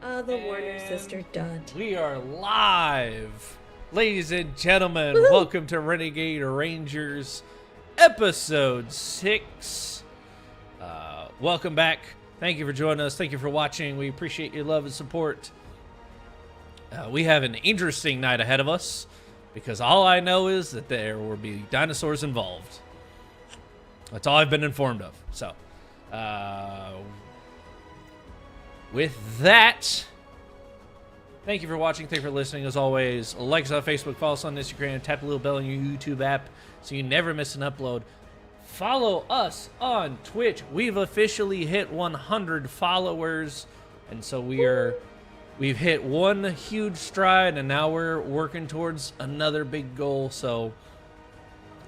The Warner sister done. We are live. Ladies and gentlemen, Woo-hoo! Welcome to Renegade Rangers, episode 6. Welcome back. Thank you for joining us. Thank you for watching. We appreciate your love and support. We have an interesting night ahead of us, because all I know is that there will be dinosaurs involved. That's all I've been informed of. So, with that, thank you for watching. Thank you for listening. As always, like us on Facebook, follow us on Instagram, tap the little bell on your YouTube app so you never miss an upload. Follow us on Twitch. We've officially hit 100 followers, and so we've hit one huge stride, and now we're working towards another big goal. So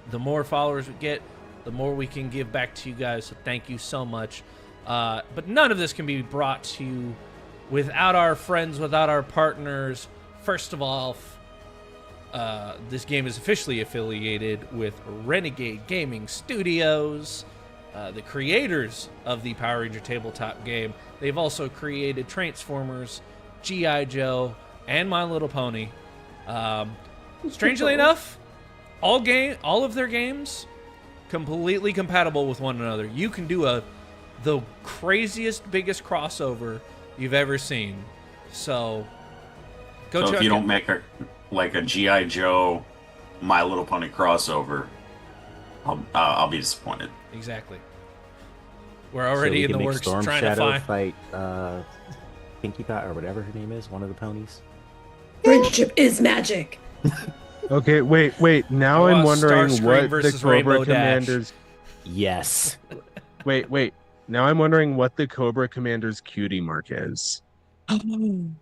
the more followers we get, the more we can give back to you guys. So thank you so much. But none of this can be brought to you without our friends, without our partners. First of all, this game is officially affiliated with Renegade Gaming Studios, the creators of the Power Ranger tabletop game. They've also created Transformers, G.I. Joe, and My Little Pony. Strangely enough, all of their games completely compatible with one another. You can do the craziest, biggest crossover you've ever seen. So go check. So if you don't make a G.I. Joe, My Little Pony crossover, I'll be disappointed. Exactly. We're already in the works Storm trying Shadow to fight Pinkie Pie or whatever her name is, one of the ponies. Friendship is magic. Okay, wait. Now I'm wondering Starscream what the versus Rainbow Cobra Dash. Commander's. Yes. Wait. Now I'm wondering what the Cobra Commander's cutie mark is. Wouldn't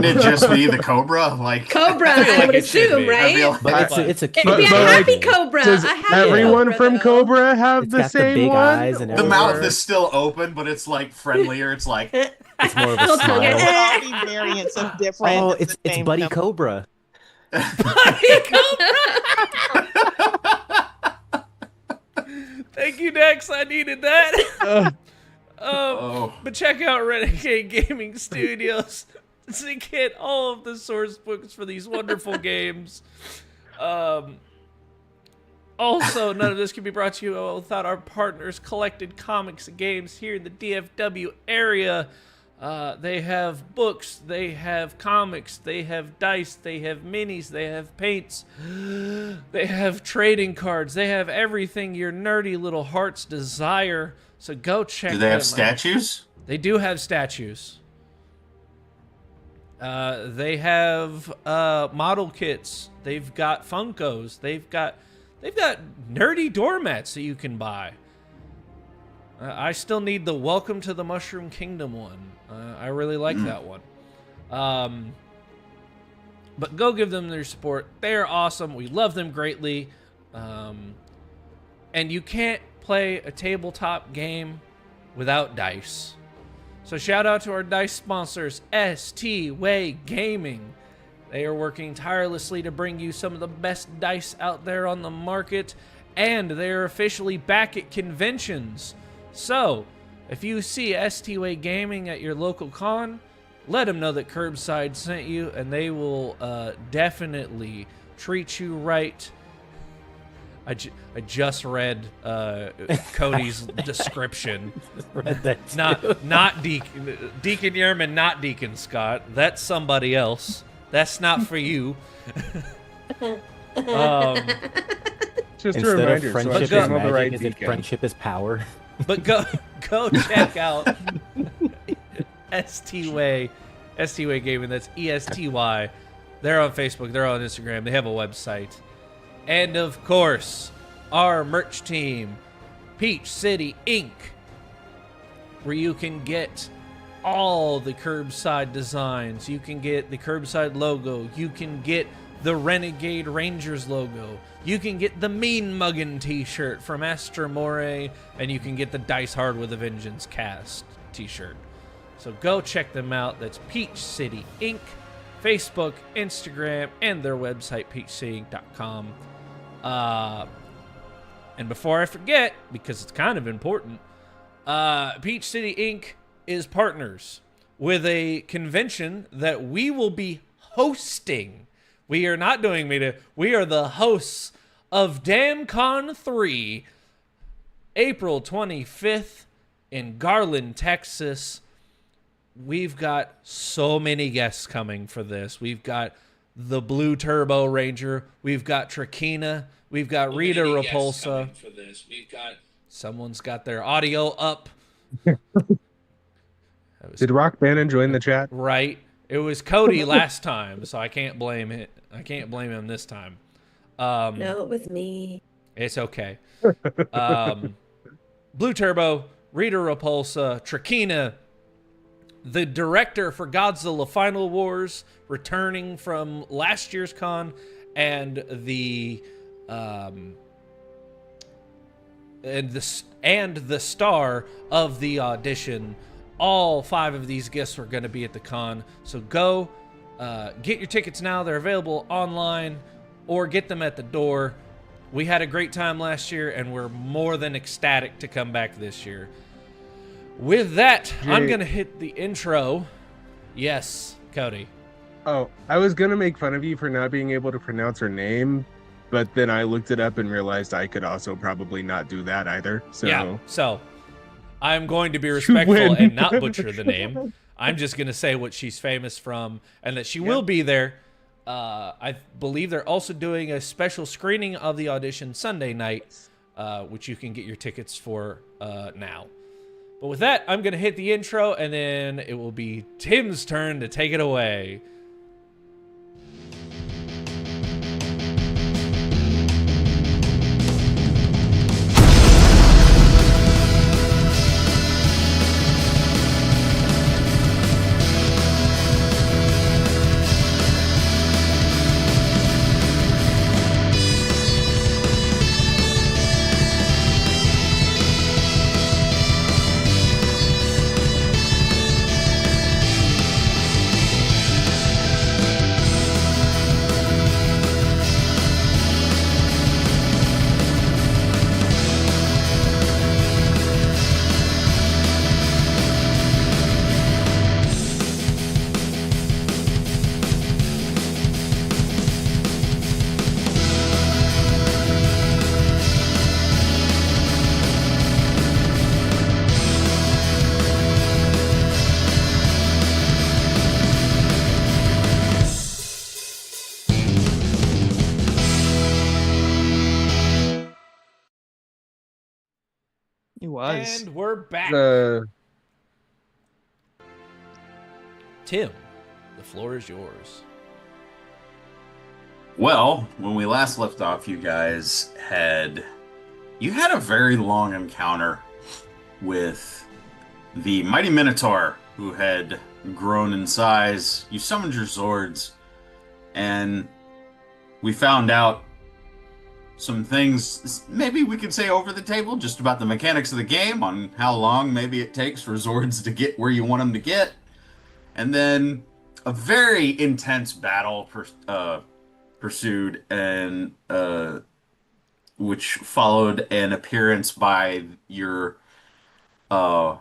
it just be the Cobra? Cobra, I feel I like would it should assume, be. right? But it's a It'd cute be a but happy like, Cobra. Does A happy everyone Cobra, from though. Cobra have It's the got the same big one? eyes and The everything. mouth is still open, but it's like friendlier. It's like It's more of a Little tongue. smile. There would all be variants of different. Oh, of the it's same Buddy number. Cobra. Thank you, Dex. I needed that. oh, But check out Renegade Gaming Studios to get all of the source books for these wonderful games. Also, none of this can be brought to you without our partners, Collected Comics and Games, here in the DFW area. They have books, they have comics, they have dice, they have minis, they have paints, they have trading cards, they have everything your nerdy little hearts desire. So go check them out. do they have statues? They do have statues. They have model kits. They've got Funkos. They've got nerdy doormats that you can buy. I still need the Welcome to the Mushroom Kingdom one. I really like that one. But go give them their support. They're awesome. We love them greatly. And you can't play a tabletop game without dice. So shout out to our dice sponsors, ST Way Gaming. They are working tirelessly to bring you some of the best dice out there on the market, and they are officially back at conventions. So, if you see ST Way Gaming at your local con, let them know that Curbside sent you, and they will definitely treat you right. I just read Cody's description. Read that too. Not Deacon Yerman, not Deacon Scott. That's somebody else. That's not for you. Just a Instead reminder, of so I friendship can is know the magic, right is it beacon. friendship is power? But go check out ST Way Gaming. That's ESTY. They're on Facebook. They're on Instagram. They have a website. And of course, our merch team, Peach City Inc., where you can get all the Curbside designs. You can get the Curbside logo. You can get the Renegade Rangers logo. You can get the Mean Muggin t-shirt from Astor Moray, and you can get the Dice Hard with a Vengeance cast t-shirt. So go check them out. That's Peach City Inc., Facebook, Instagram, and their website, peachcityinc.com. And before I forget, because it's kind of important, Peach City Inc. is partners with a convention that we will be hosting. We are not doing media. We are the hosts of DamnCon 3, April 25th in Garland, Texas. We've got so many guests coming for this. We've got the Blue Turbo Ranger. We've got Trakina. We've got Rita Repulsa. For this. We've got someone's got their audio up. Did Rock Bannon join the chat? Right. It was Cody last time, so I can't blame it. I can't blame him this time. No, it was me. It's okay. Blue Turbo, Rita Repulsa, Trakina, the director for Godzilla Final Wars, returning from last year's con, and the star of the audition. All 5 of these guests are going to be at the con, so go get your tickets now. They're available online, or get them at the door. We had a great time last year, and we're more than ecstatic to come back this year. With that, I'm going to hit the intro. Yes, Cody. Oh, I was going to make fun of you for not being able to pronounce her name, but then I looked it up and realized I could also probably not do that either. So yeah, so I'm going to be respectful and not butcher the name. I'm just going to say what she's famous from, and that she will be there. I believe they're also doing a special screening of the audition Sunday night, which you can get your tickets for now. But with that, I'm going to hit the intro, and then it will be Tim's turn to take it away. It was. And we're back. Tim, the floor is yours. Well, when we last left off, you guys had a very long encounter with the mighty Minotaur, who had grown in size. You summoned your Zords, and we found out some things, maybe we could say over the table, just about the mechanics of the game, on how long maybe it takes for Zords to get where you want them to get. And then a very intense battle pursued, and which followed an appearance by your I'm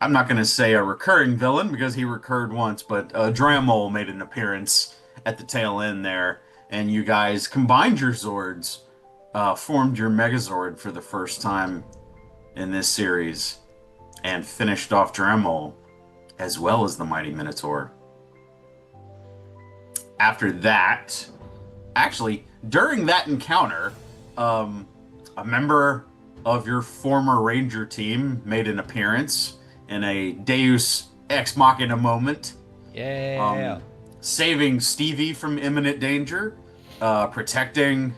not going to say a recurring villain, because he recurred once, but Dramol made an appearance at the tail end there, and you guys combined your Zords, formed your Megazord for the first time in this series, and finished off Dramol, as well as the mighty Minotaur. After that, actually, during that encounter, a member of your former Ranger team made an appearance in a Deus Ex Machina moment. Yeah. Saving Stevie from imminent danger, protecting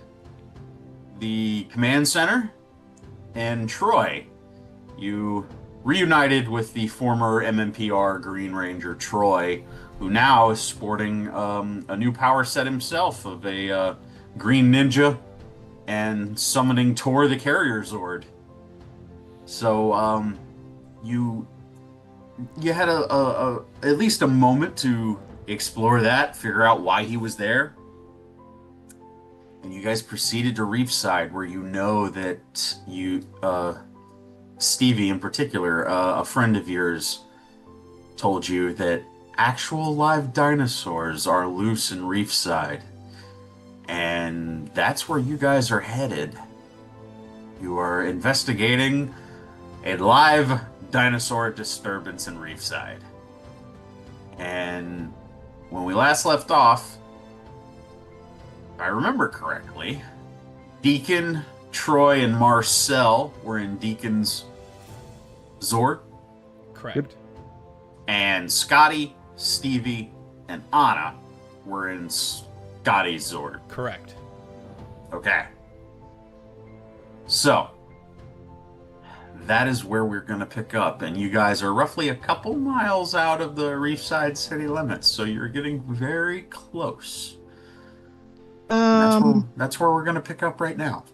the command center, and Troy. You reunited with the former MMPR Green Ranger Troy, who now is sporting a new power set himself of a Green Ninja and summoning Tor the Carrier Zord. So you had at least a moment to explore that, figure out why he was there, and you guys proceeded to Reefside, where you know that Stevie in particular, a friend of yours told you that actual live dinosaurs are loose in Reefside. And that's where you guys are headed. You are investigating a live dinosaur disturbance in Reefside. And when we last left off, if I remember correctly, Deacon, Troy, and Marcel were in Deacon's Zord. Correct. Yep. And Scotty, Stevie, and Anna were in Scotty's Zord. Correct. Okay. So, that is where we're going to pick up. And you guys are roughly a couple miles out of the Reefside city limits. So you're getting very close. That's where we're going to pick up right now.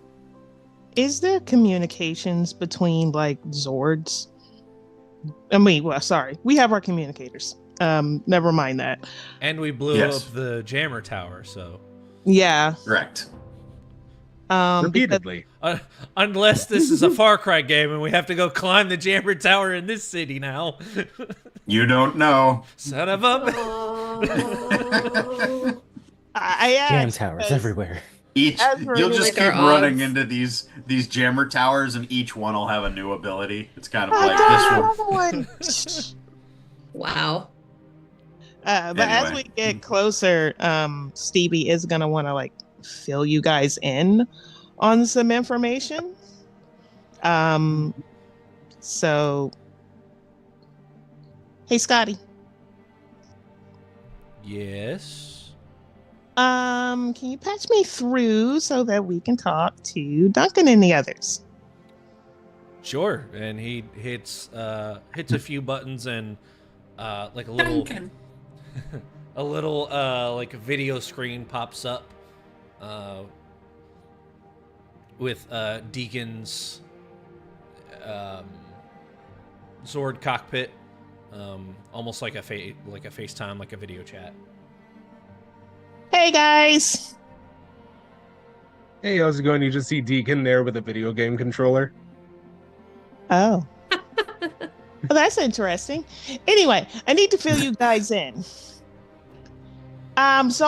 Is there communications between like Zords? I mean, well, sorry, we have our communicators. Never mind that. And we blew Yes. up the jammer tower, so. Yeah. Correct. Repeatedly. Unless this is a Far Cry game and we have to go climb the jammer tower in this city now. You don't know. Son of a... Oh. I Jam asked towers because- everywhere. You'll just Like our keep running odds. into these jammer towers, and each one will have a new ability. It's kind of I like got this one. another one. Wow. But as Anyway. we get closer, Stevie is gonna want to like fill you guys in on some information. So, hey Scotty, Yes. can you patch me through so that we can talk to Duncan and the others? Sure. And he hits a few buttons and like a little Duncan. a little like a video screen pops up with Deacon's Zord cockpit, almost like a FaceTime, like a video chat. Hey guys. Hey, how's it going? You just see Deacon there with a video game controller. Oh. Well, that's interesting. Anyway, I need to fill you guys in. So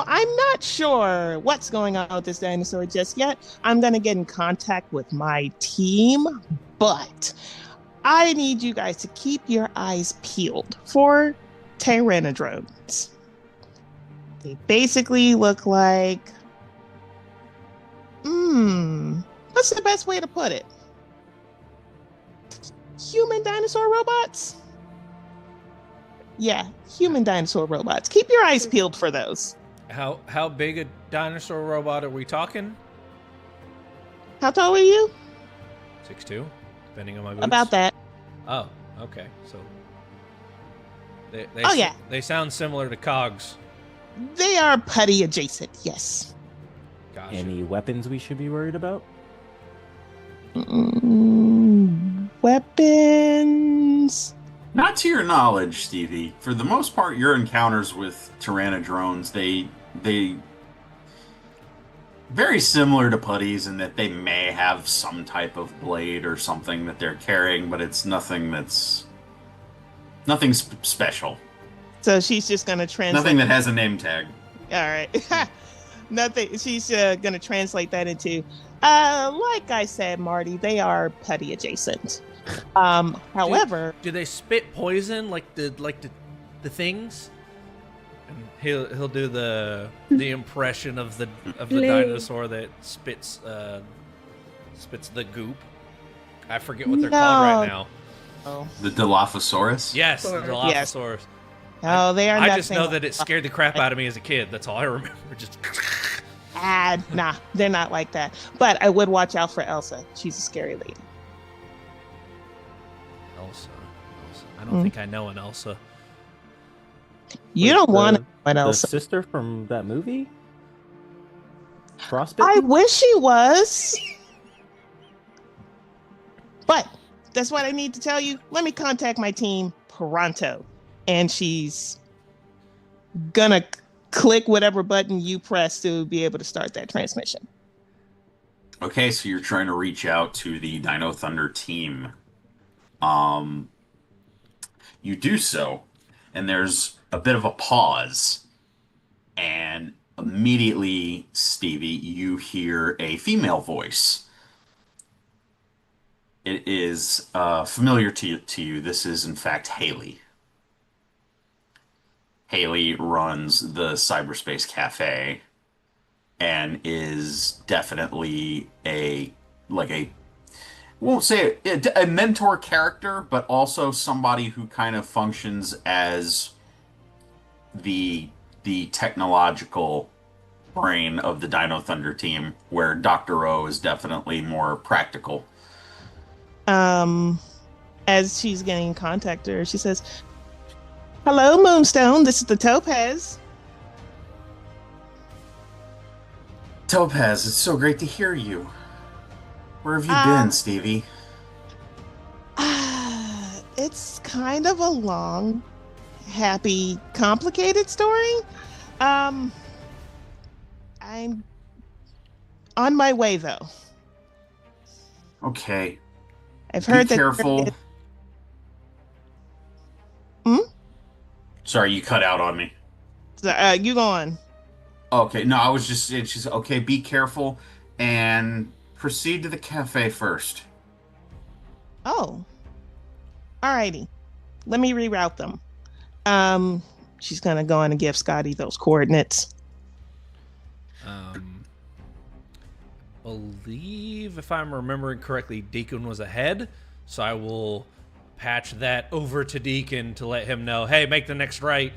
I'm not sure what's going on with this dinosaur just yet. I'm gonna get in contact with my team, but I need you guys to keep your eyes peeled for pteranodrones. They basically look like what's the best way to put it? Human dinosaur robots? Yeah, human dinosaur robots. Keep your eyes peeled for those. How big a dinosaur robot are we talking? How tall are you? 6'2", depending on my boots. About that. Oh, okay. So they Oh, yeah. they sound similar to cogs. They are putty adjacent, yes. Gotcha. Any weapons we should be worried about? Weapons. Not to your knowledge, Stevie. For the most part, your encounters with Tyrannodrones, they very similar to putties in that they may have some type of blade or something that they're carrying, but it's nothing special. So she's just gonna translate. Nothing that has a name tag. All right. Nothing. She's gonna translate that into, like I said, Marty. They are putty adjacent. However, Do they spit poison like the things? And he'll do the impression of the dinosaur that spits the goop. I forget what they're called right now. oh, The Dilophosaurus? Yes, the Yes. Dilophosaurus. no, they are. I just nothing know that it scared the crap out of me as a kid. That's all I remember. Just Nah, they're not like that. But I would watch out for Elsa. She's a scary lady. Elsa. I don't think I know an Elsa. You Wait, don't want to know The Elsa. sister from that movie? Frostbite? I wish she was. But that's what I need to tell you. Let me contact my team pronto. And she's gonna click whatever button you press to be able to start that transmission. Okay, so you're trying to reach out to the Dino Thunder team. Um, you do so, and there's a bit of a pause, and immediately, Stevie, you hear a female voice. It is familiar to you. This is, in fact, Haley. Haley runs the Cyberspace Cafe and is definitely a won't say a mentor character, but also somebody who kind of functions as the the technological brain of the Dino Thunder team, where Dr. O is definitely more practical. As she's getting in contact with her, she says, "Hello, Moonstone. This is the Topaz." Topaz, it's so great to hear you. Where have you been, Stevie? It's kind of a long, happy, complicated story. I'm on my way, though. Okay. I've heard Be that. careful. Hmm? Sorry, you cut out on me. You go on. Okay, no, I was just saying, she's okay, be careful and proceed to the cafe first. Oh. Alrighty. Let me reroute them. She's gonna go on and give Scotty those coordinates. Believe, if I'm remembering correctly, Deacon was ahead, so I will patch that over to Deacon to let him know, hey, make the next right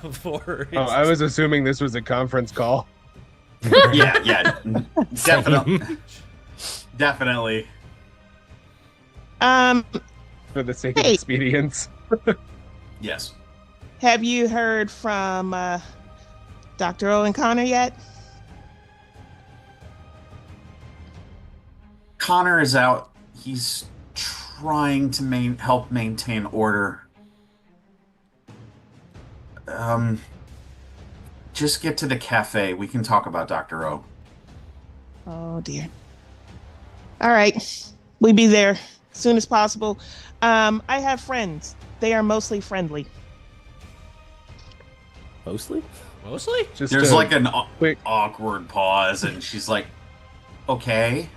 before. Oh, I was assuming this was a conference call. Yeah, definitely, definitely. For the sake of expedience. Yes. Have you heard from Dr. Owen Connor yet? Connor is out. He's trying to help maintain order. Just get to the cafe. We can talk about Dr. O. Oh, dear. All right. We'll be there as soon as possible. I have friends. They are mostly friendly. Mostly? Mostly? There's like an quick awkward pause, and she's like, okay.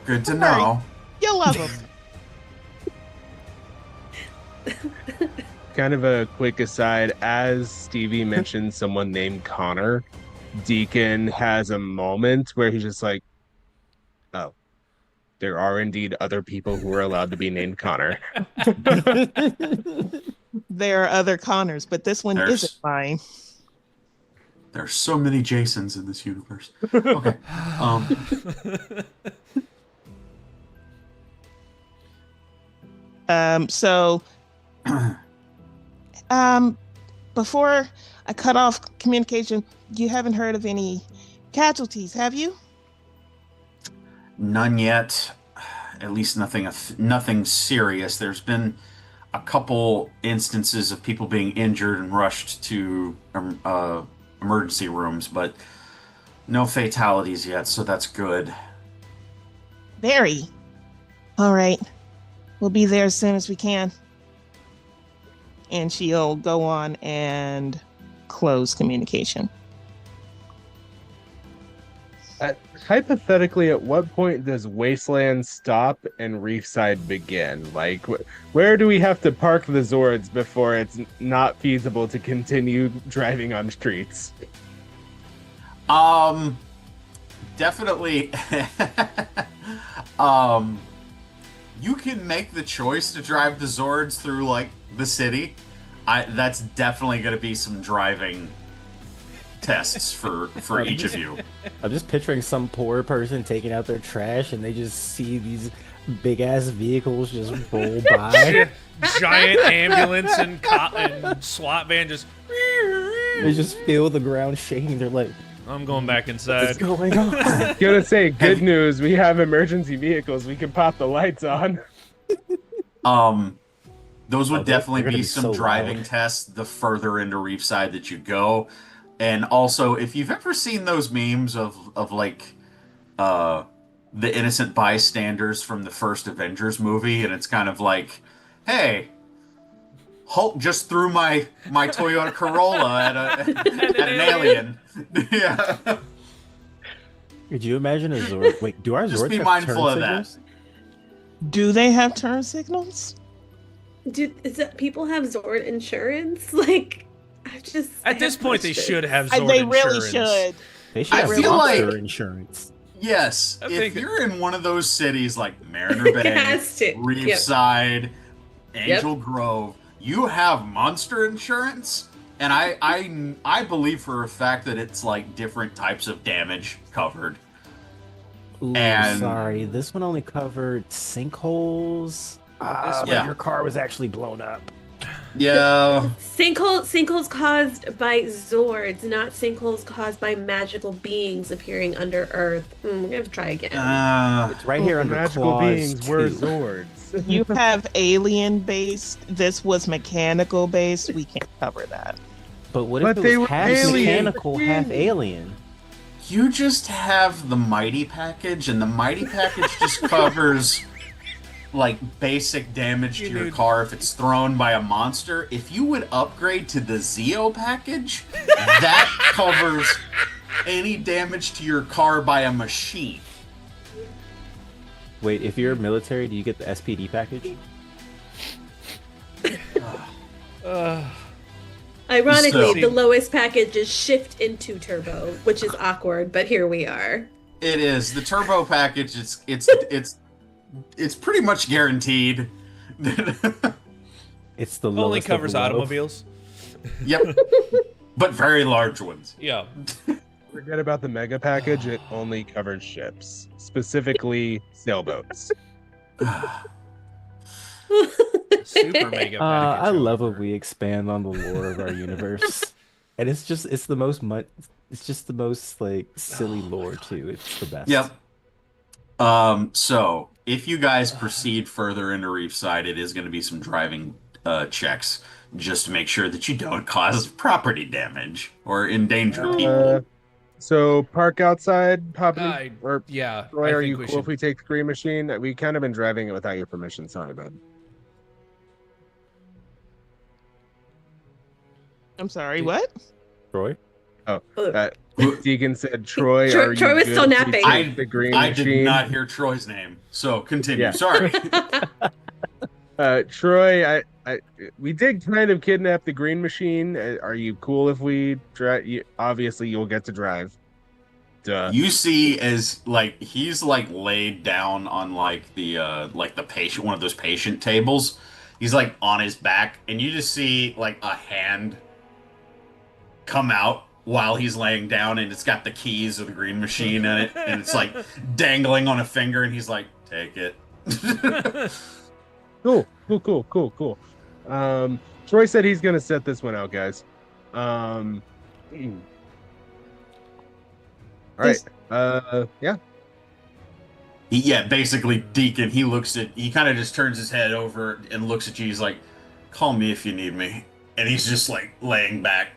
Good to know. You'll love them. Kind of a quick aside, as Stevie mentioned someone named Connor, Deacon has a moment where he's just like, oh, there are indeed other people who are allowed to be named Connor. There are other Connors, but this one isn't mine. There's so many Jasons in this universe. Okay. So before I cut off communication, you haven't heard of any casualties, have you? None yet. At least nothing serious. There's been a couple instances of people being injured and rushed to emergency rooms, but no fatalities yet, so that's good. Very. All right. We'll be there as soon as we can. And she'll go on and close communication. Hypothetically, at what point does Wasteland stop and Reefside begin? Like, where do we have to park the Zords before it's not feasible to continue driving on streets? Definitely. You can make the choice to drive the Zords through, like, the city. That's definitely going to be some driving tests for each of you. I'm just picturing some poor person taking out their trash and they just see these big ass vehicles just roll by. Giant ambulance and SWAT van just. They just feel the ground shaking. They're like, I'm going back inside. what's going on? Gonna say, good news, we have emergency vehicles. We can pop the lights on. Those would definitely be be some so driving loud. tests the further into Reefside that you go. And also, if you've ever seen those memes of like the the innocent bystanders from the first Avengers movie, and it's kind of like, hey, Hulk just threw my Toyota Corolla at an alien. Yeah. Could you imagine a Zord? Wait, do our Just Zords be have mindful turn of that. signals? Do they have turn signals? Is that people have Zord insurance? Like, At this point, they should have They Zord really insurance. should. They should I have feel monster like- insurance. Yes, I if think- you're in one of those cities like Mariner Bay, has to. Yep. Reefside, Angel Grove, you have monster insurance, and I believe for a fact that it's like different types of damage covered. Ooh, And- sorry, this one only covered sinkholes. But Yeah. your car was actually blown up. Yeah, Sinkholes caused by Zords, not sinkholes caused by magical beings appearing under Earth. We're gonna have to try again. It's right here under Magical clause beings were 2. Zords. You have alien based. This was mechanical based. We can't cover that. But what But if they it were was half alien. mechanical, half alien? you just have the Mighty package, and the Mighty package just covers like basic damage to your car if it's thrown by a monster. If you would upgrade to the Zeo package, that covers any damage to your car by a machine. Wait, if you're military, do you get the SPD package? Ironically, So- the lowest package is Shift into Turbo, which is awkward, but here we are. It is the turbo package. It's pretty much guaranteed. It's the Only lowest covers of low. automobiles. Yep, but very large ones. Yeah. Forget about the mega package. It only covers ships, specifically sailboats. Super mega package. I love when however. we expand on the lore of our universe, and it's the most like silly lore too. It's the best. Yep. So if you guys proceed further into Reefside, it is going to be some driving checks just to make sure that you don't cause property damage or endanger people. So park outside, Papa. I- Or Yeah. Roy, I are think you we cool should- if we take the green machine? We kind of been driving it without your permission. Sorry, bud. I'm sorry. What? Troy. Deacon said, "Troy, Troy- are you Troy was good still if we napping. take the green I machine?" did not hear Troy's name, so continue. Yeah. Sorry. Troy, we did kind of kidnap the green machine. Are you cool if we drive? Obviously, you'll get to drive. Duh. You see as like he's like laid down on like the patient, one of those patient tables. He's like on his back, and you just see like a hand come out while he's laying down, and it's got the keys of the green machine in it, and it's like dangling on a finger, and he's like, "Take it." Cool. Troy said he's gonna set this one out, guys. All right. Yeah. Yeah, basically, Deacon. He kind of just turns his head over and looks at you. He's like, "Call me if you need me," and he's just like laying back.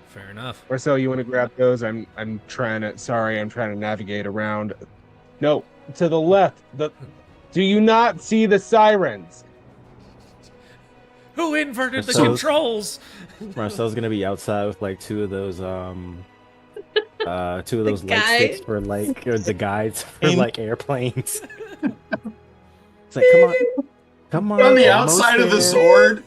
Fair enough. Marcel, you want to grab those? I'm trying to navigate around. No, to the left. Do you not see the sirens? Who inverted the So- controls? Marcel's gonna be outside with like two of those light guy- sticks for like or the guides for In- like airplanes. It's like come on. On the almost outside of the there. sword.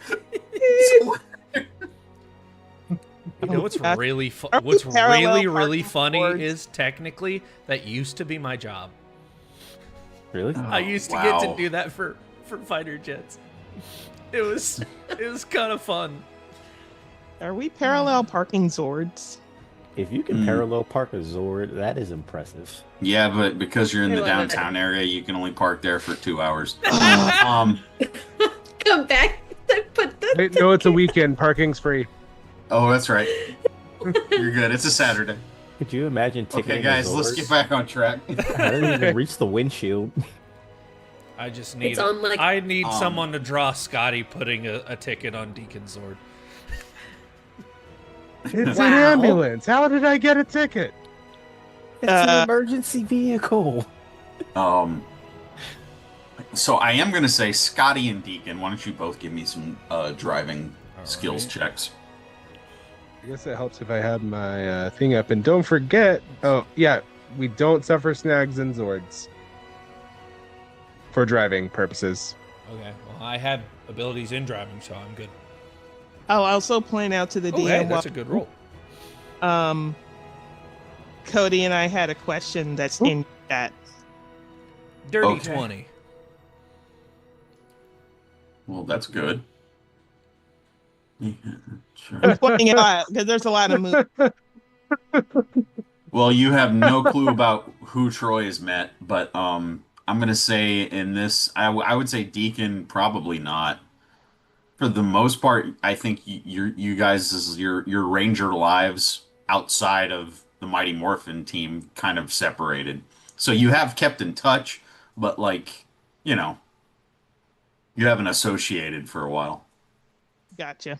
You know what's Are really we what's parallel really parking funny boards? is technically that used to be my job. Really? I used to get to wow. do that for fighter jets. It was kind of fun. Are we parallel parking Zords? If you can parallel park a Zord, that is impressive. Yeah, but because you're in I the love it. downtown area, you can only park there for 2 hours. Come back. Put the Wait, no, it's a weekend. Parking's free. Oh, that's right. You're good. It's a Saturday. Could you imagine ticketing Okay, guys, a let's Zord? get back on track. I didn't even reach the windshield. I just need It's on, like- I need Um, someone to draw Scotty putting a ticket on Deacon Zord. It's Wow. an ambulance. How did I get a ticket? It's an emergency vehicle. So I am going to say, Scotty and Deacon, why don't you both give me some driving skills right. checks? I guess it helps if I have my thing up. And don't forget, oh, yeah, we don't suffer snags and Zords for driving purposes. Okay. Well, I have abilities in driving, so I'm good. I'll also point out to the Oh, DM. hey, that's a good roll. Cody and I had a question that's in chat. Dirty Okay. 20. Well, that's good. I'm pointing it out because there's a lot of movies. Well, you have no clue about who Troy has met, but I'm gonna say in this, I would say Deacon probably not. For the most part, I think you guys your Ranger lives outside of the Mighty Morphin team kind of separated. So you have kept in touch, but like, you know, you haven't associated for a while. Gotcha.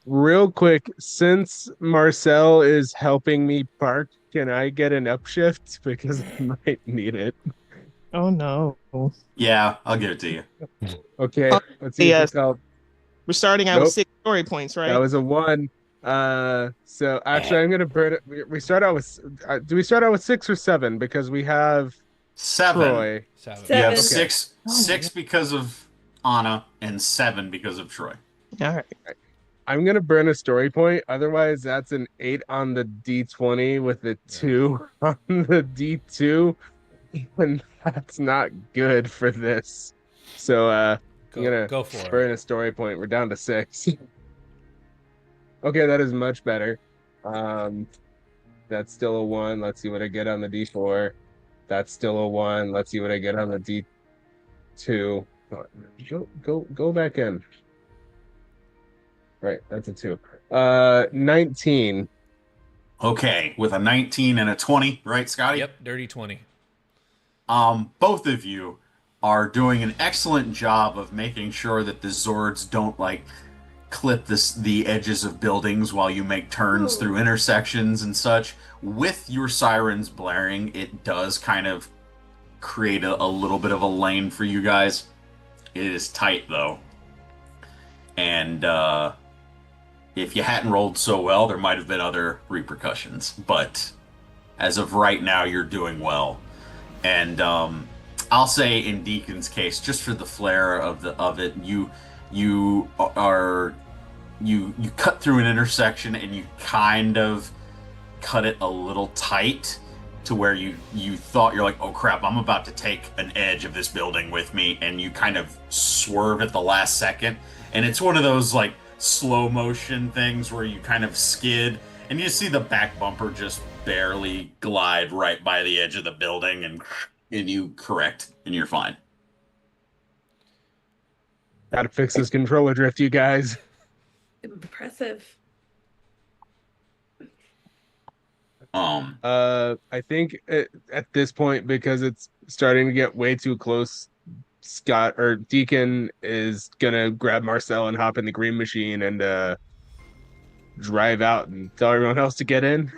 Real quick, since Marcel is helping me park, can I get an upshift? Because I might need it. Oh no. Yeah, I'll give it to you. Okay, Oh, let's see if yes. this helps. We're starting out Nope. with 6 story points, right? That was a 1. So actually, I'm gonna burn it. We start out with. Do we start out with 6 or 7? Because we have 7. Troy. 7. You have Seven. six because of Anna and 7 because of Troy. All right. I'm gonna burn a story point. Otherwise, that's an 8 on the D20 with a 2 on the D2, and that's not good for this. So I'm gonna Go for burn it. a story point. We're down to 6. Okay, that is much better. That's still a 1. Let's see what I get on the D4. That's still a 1. Let's see what I get on the D2. Go back in. Right, that's a 2. 19. Okay, with a 19 and a 20, right, Scotty? Yep, dirty 20. Both of you are doing an excellent job of making sure that the Zords don't like clip the edges of buildings while you make turns Ooh. through intersections and such. With your sirens blaring, it does kind of create a little bit of a lane for you guys. It is tight though. And if you hadn't rolled so well, there might have been other repercussions. But as of right now, you're doing well. And I'll say in Deacon's case, just for the flair of it, you cut through an intersection and you kind of cut it a little tight to where you thought you're like, oh crap, I'm about to take an edge of this building with me, and you kind of swerve at the last second. And it's one of those like slow motion things where you kind of skid and you see the back bumper just barely glide right by the edge of the building, and you correct and you're fine. Gotta fix this controller drift, you guys. Impressive. I think at this point, because it's starting to get way too close, Scott or Deacon is gonna grab Marcel and hop in the green machine and drive out and tell everyone else to get in.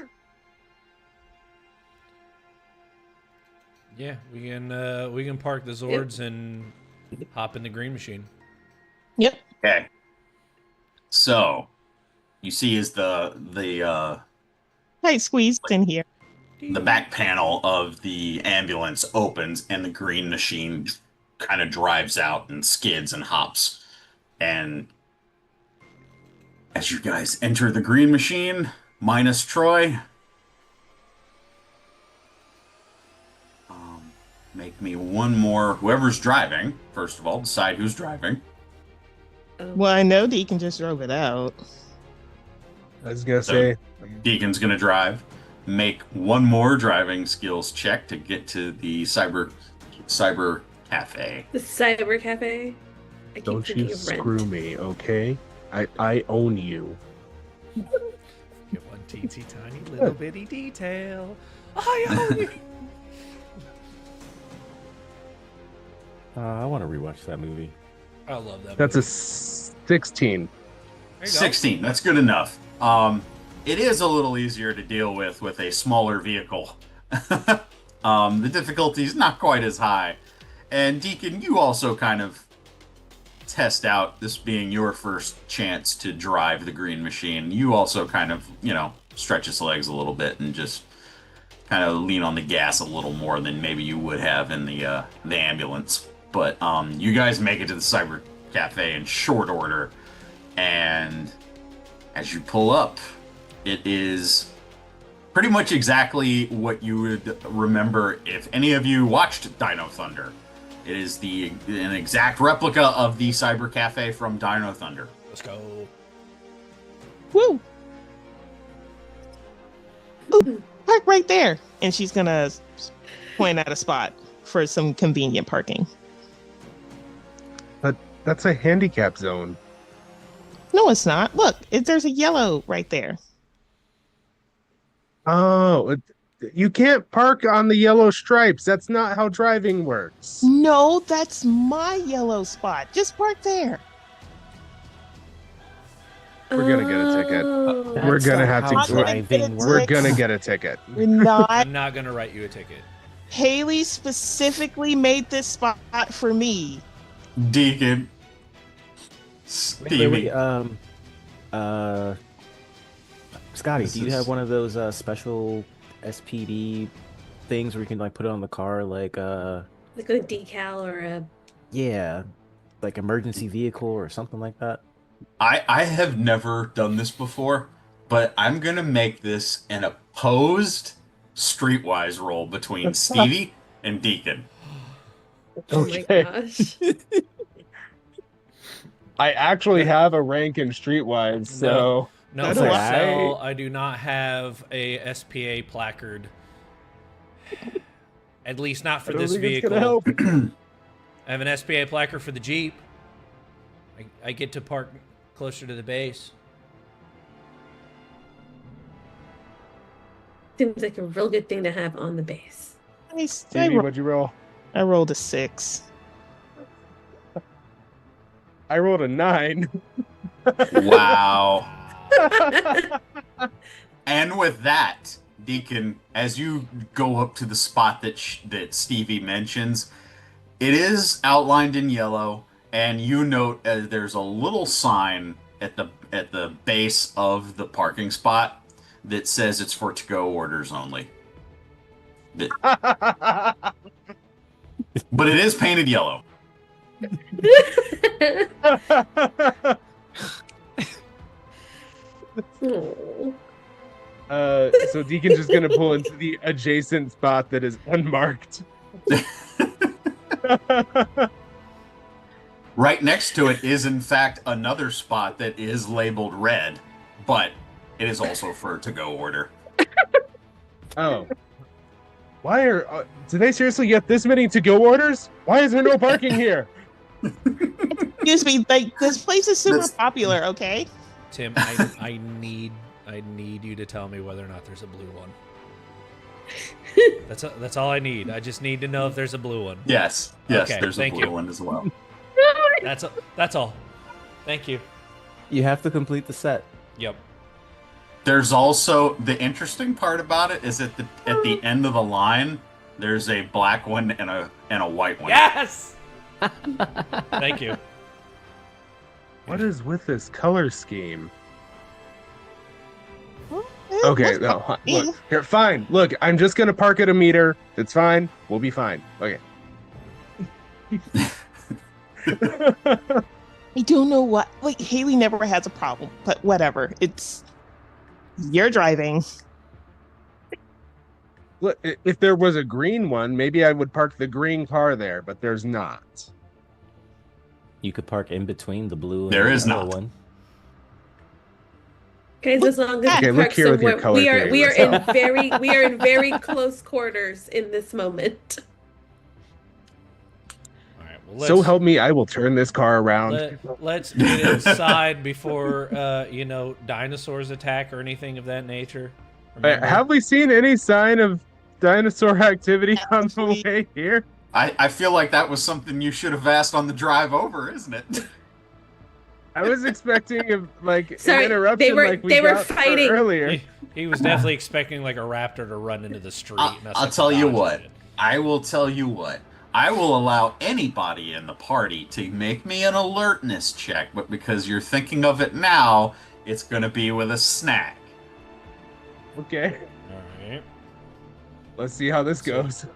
Yeah, we can park the Zords and hop in the green machine. Yep. Okay. So you see is the Hey, squeezed in here. back panel of the ambulance opens and the green machine kind of drives out and skids and hops. And as you guys enter the green machine, minus Troy, make me one more. Whoever's driving, first of all, decide who's driving. Well, I know Deacon just drove it out. I was gonna So- say, Deacon's gonna drive. Make one more driving skills check to get to the cyber cafe. The cyber cafe. I keep don't thinking you of Rent. screw me, okay? I own you. Get one teensy tiny little bitty detail. I own you. I want to rewatch that movie. I love that. That's movie. 16. There you go. 16. That's good enough. It is a little easier to deal with a smaller vehicle. The difficulty is not quite as high. And Deacon, you also kind of test out, this being your first chance to drive the green machine. You also kind of, stretch his legs a little bit and just kind of lean on the gas a little more than maybe you would have in the ambulance. But you guys make it to the Cyber Cafe in short order, and as you pull up, it is pretty much exactly what you would remember if any of you watched Dino Thunder. It is an exact replica of the Cyber Cafe from Dino Thunder. Let's go. Woo! Ooh, park right there. And she's gonna point out a spot for some convenient parking. But that's a handicap zone. No, it's not. Look, there's a yellow right there. Oh, you can't park on the yellow stripes. That's not how driving works. No, that's my yellow spot. Just park there. We're gonna get a ticket. Oh. We're That's gonna not have how to. driving We're We're works. gonna get a ticket. We're not. I'm not gonna write you a ticket. Haley specifically made this spot for me. Deacon. Stevie. Scotty, This do you is- have one of those special SPD things where you can like put it on the car, like Like a decal or a. yeah, like emergency vehicle or something like that? I have never done this before, but I'm gonna make this an opposed streetwise roll between Stevie and Deacon. Oh my Okay. gosh. I actually have a rank in Streetwise, so No, That's for alright. sale, I do not have a SPA placard. At least not for I don't this think it's vehicle. gonna help. I have an SPA placard for the Jeep. I get to park closer to the base. Seems like a real good thing to have on the base. Nice. Stevie, what'd you roll? I rolled a 6. I rolled a 9. Wow. And with that, Deacon, as you go up to the spot that Stevie mentions, it is outlined in yellow, and you note there's a little sign at the base of the parking spot that says it's for to-go orders only. But it is painted yellow. Oh. So Deacon's just gonna pull into the adjacent spot that is unmarked. Right next to it is, in fact, another spot that is labeled red, but it is also for a to-go order. Oh. Why do they seriously get this many to-go orders? Why is there no parking here? Excuse me, like this place is super This- popular, okay? Tim, I need you to tell me whether or not there's a blue one. That's all I need. I just need to know if there's a blue one. Yes, Okay, there's a thank blue you. one as well. That's all. Thank you. You have to complete the set. Yep. There's also the interesting part about it is at the end of the line, there's a black one and a white one. Yes. Thank you. What is with this color scheme? Eh, Okay, what's no, wrong? look, here, fine. Look, I'm just gonna park at a meter. It's fine. We'll be fine. Okay. I don't know what. Like Haley never has a problem, but whatever. It's you're driving. Look, if there was a green one, maybe I would park the green car there, but there's not. You could park in between the blue and There the is yellow not. one. Guys, as long as Okay, you look park here with your somewhere, color theory, we are let's in very close quarters in this moment. All right. Well, So help me, I will turn this car around. Let's get inside before dinosaurs attack or anything of that nature. Remember? Have we seen any sign of dinosaur activity on the way here? I feel like that was something you should have asked on the drive over, isn't it? I was expecting an Sorry, interruption they were- like we they were got for fighting. earlier. He was definitely expecting like a raptor to run into the street. and us I'll have to tell you dodge what. it. I will tell you what. I will allow anybody in the party to make me an alertness check, but because you're thinking of it now, it's going to be with a snack. Okay, All right. let's see how this goes.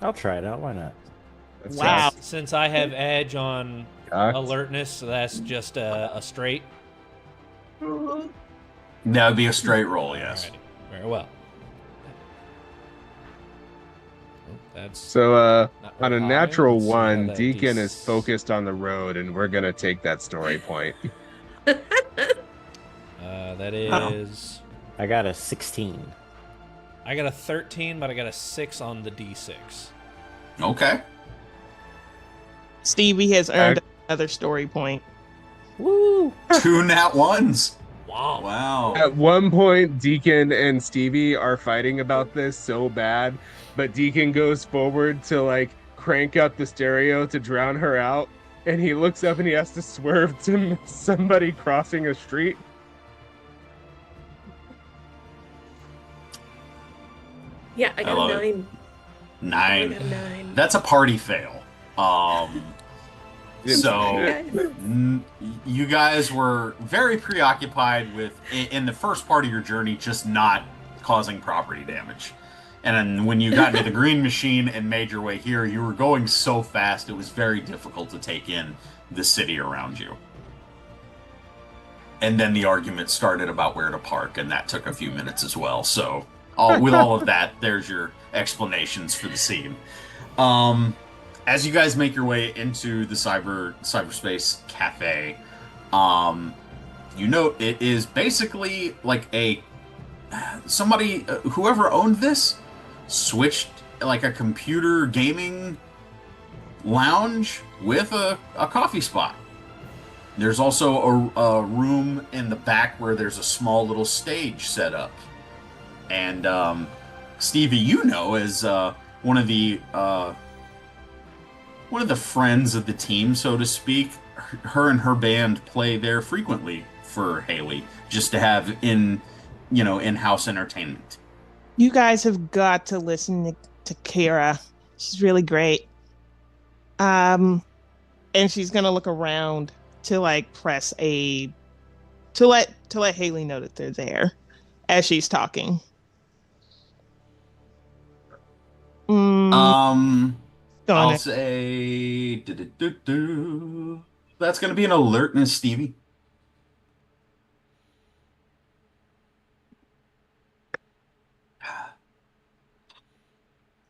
I'll try it out. Why not? That's Wow. Since I have edge on cocked. alertness, so that's just a straight. That would be a straight roll, yes. Alrighty. Very well. Oh, that's So, not on a very high. natural Let's see how one, that Deacon is is. focused on the road, and we're gonna take that story point. That is. I got a 16. I got a 13, but I got a 6 on the D6. Okay. Stevie has earned another story point. Woo! 2 nat ones. Wow. Wow. At one point, Deacon and Stevie are fighting about this so bad, but Deacon goes forward to crank up the stereo to drown her out, and he looks up and he has to swerve to somebody crossing a street. Yeah, I got love a it. 9. I 9. got a 9. That's a party fail. So Sorry, guys. you guys were very preoccupied with, in the first part of your journey, just not causing property damage. And then when you got into the green machine and made your way here, you were going so fast it was very difficult to take in the city around you. And then the argument started about where to park, and that took a few minutes as well. So with all of that, there's your explanations for the scene. As you guys make your way into the cyberspace cafe, you know it is basically like somebody, whoever owned this, switched like a computer gaming lounge with a coffee spot. There's also a room in the back where there's a small little stage set up. And Stevie, you know, as one of the friends of the team, so to speak, her and her band play there frequently for Haley, just to have in-house entertainment. You guys have got to listen to Kira. She's really great. And she's gonna look around to press to let Haley know that they're there as she's talking. I'll say that's gonna be an alertness, Stevie.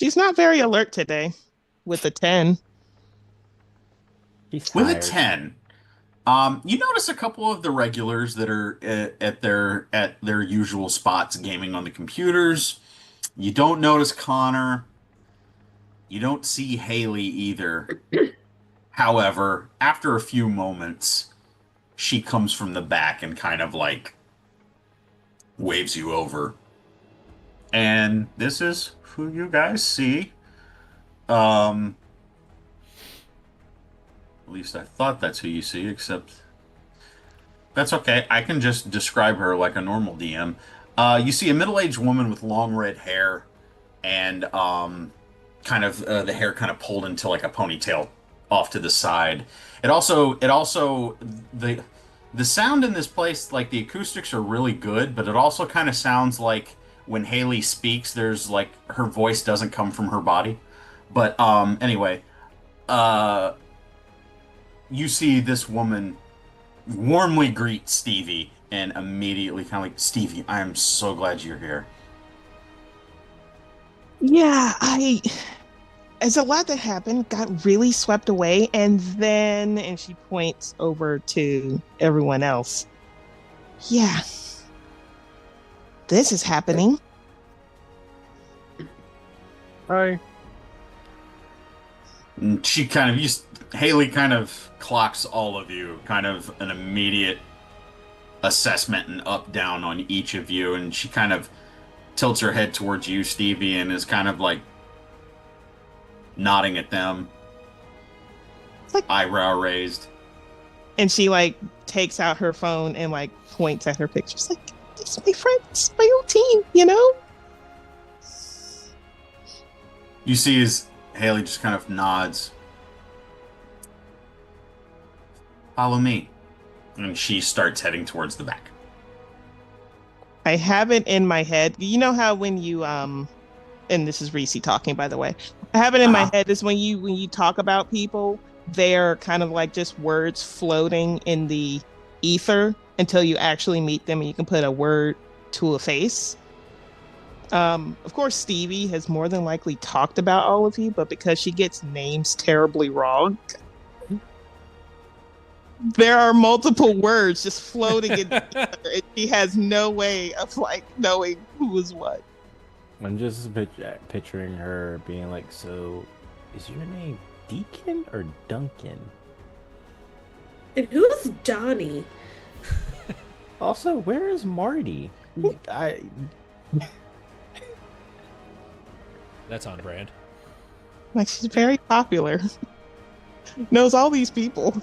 She's not very alert today with a 10. He's With a tired. 10, you notice a couple of the regulars that are at their usual spots gaming on the computers. You don't notice Connor. You don't see Haley either. However, after a few moments, she comes from the back and kind of waves you over. And this is who you guys see. At least I thought that's who you see, except that's okay. I can just describe her like a normal DM. You see a middle-aged woman with long red hair and kind of the hair kind of pulled into like a ponytail off to the side. It also the sound in this place, like the acoustics are really good, but it also kind of sounds like when Haley speaks, there's like her voice doesn't come from her body. But anyway, you see this woman warmly greet Stevie and immediately kind of like, Stevie, I am so glad you're here. Yeah, it's a lot that happened, got really swept away, and she points over to everyone else. Yeah, this is happening. Hi. And Haley kind of clocks all of you, kind of an immediate assessment and up down on each of you, and she kind of tilts her head towards you, Stevie, and is kind of like nodding at them, eyebrow raised. And she like takes out her phone and like points at her pictures like, this is my friend, this is my old team, you know? You see as Haley just kind of nods. Follow me. And she starts heading towards the back. I have it in my head. You know how when you and this is Reese talking, by the way. I have it in my head is when you talk about people, they're kind of like just words floating in the ether until you actually meet them and you can put a word to a face. Of course, Stevie has more than likely talked about all of you, but because she gets names terribly wrong, there are multiple words just floating in the ether, and she has no way of like knowing who is what. I'm just picturing her being like, so is your name Deacon or Duncan? And who's Donnie? Also, where is Marty? That's on brand. Like, she's very popular. Knows all these people.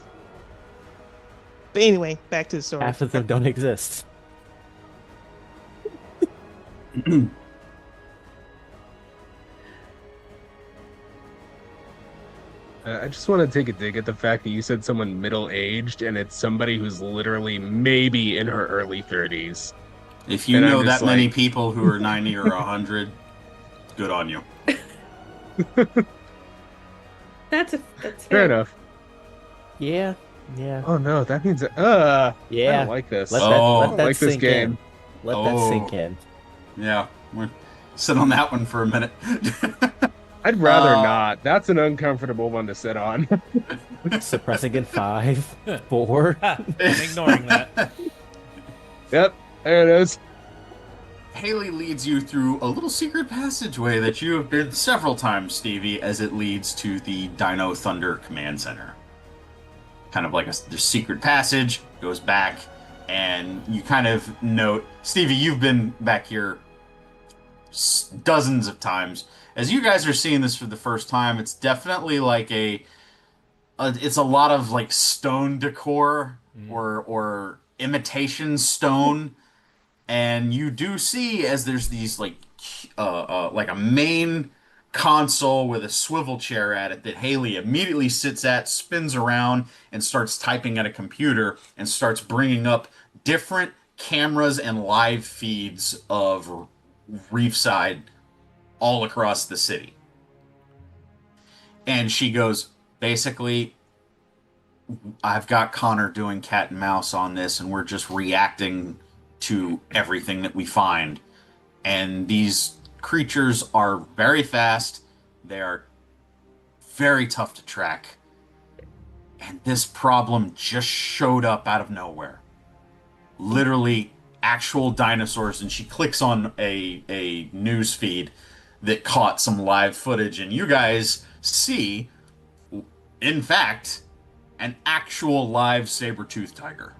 But anyway, back to the story. Half of them don't exist. I just want to take a dig at the fact that you said someone middle-aged, and it's somebody who's literally maybe in her early 30s. If you know that many people who are 90 or 100, good on you. That's Fair enough. Yeah. Oh no, that means Yeah. I don't like this. Let that like this sink game. in. Let that sink in. Yeah, we'll sit on that one for a minute. I'd rather not. That's an uncomfortable one to sit on. Suppressing in 5, 4. I'm ignoring that. Yep, there it is. Haley leads you through a little secret passageway that you have been several times, Stevie, as it leads to the Dino Thunder Command Center. Kind of like a secret passage, goes back, and you kind of note, Stevie, you've been back here dozens of times. As you guys are seeing this for the first time, it's definitely like it's a lot of like stone decor or imitation stone. And you do see as there's these like a main console with a swivel chair at it that Haley immediately sits at, spins around, and starts typing at a computer and starts bringing up different cameras and live feeds of Reefside all across the city. And she goes, basically, I've got Connor doing cat and mouse on this, and we're just reacting to everything that we find. And these creatures are very fast. They are very tough to track. And this problem just showed up out of nowhere. Literally, actual dinosaurs. And she clicks on a news feed that caught some live footage. And you guys see, in fact, an actual live saber-toothed tiger.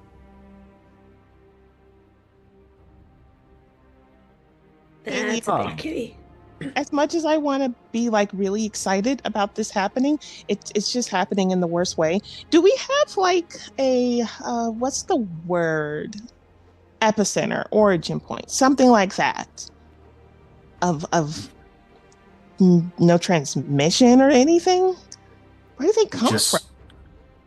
That's a big kitty. As much as I want to be like really excited about this happening, it's just happening in the worst way. Do we have like a what's the word? Epicenter, origin point, something like that. Of no transmission or anything? Where do they come from?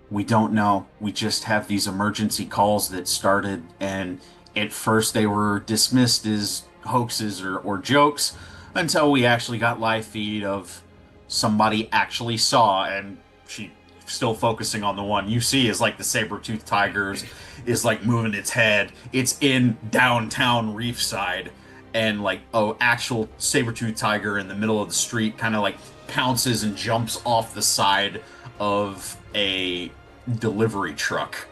We don't know. We just have these emergency calls that started, and at first they were dismissed as hoaxes or jokes until we actually got live feed of somebody actually saw, and she still focusing on the one you see is like the saber-toothed tigers is like moving its head. It's in downtown Reefside, and like actual saber-toothed tiger in the middle of the street kind of like pounces and jumps off the side of a delivery truck.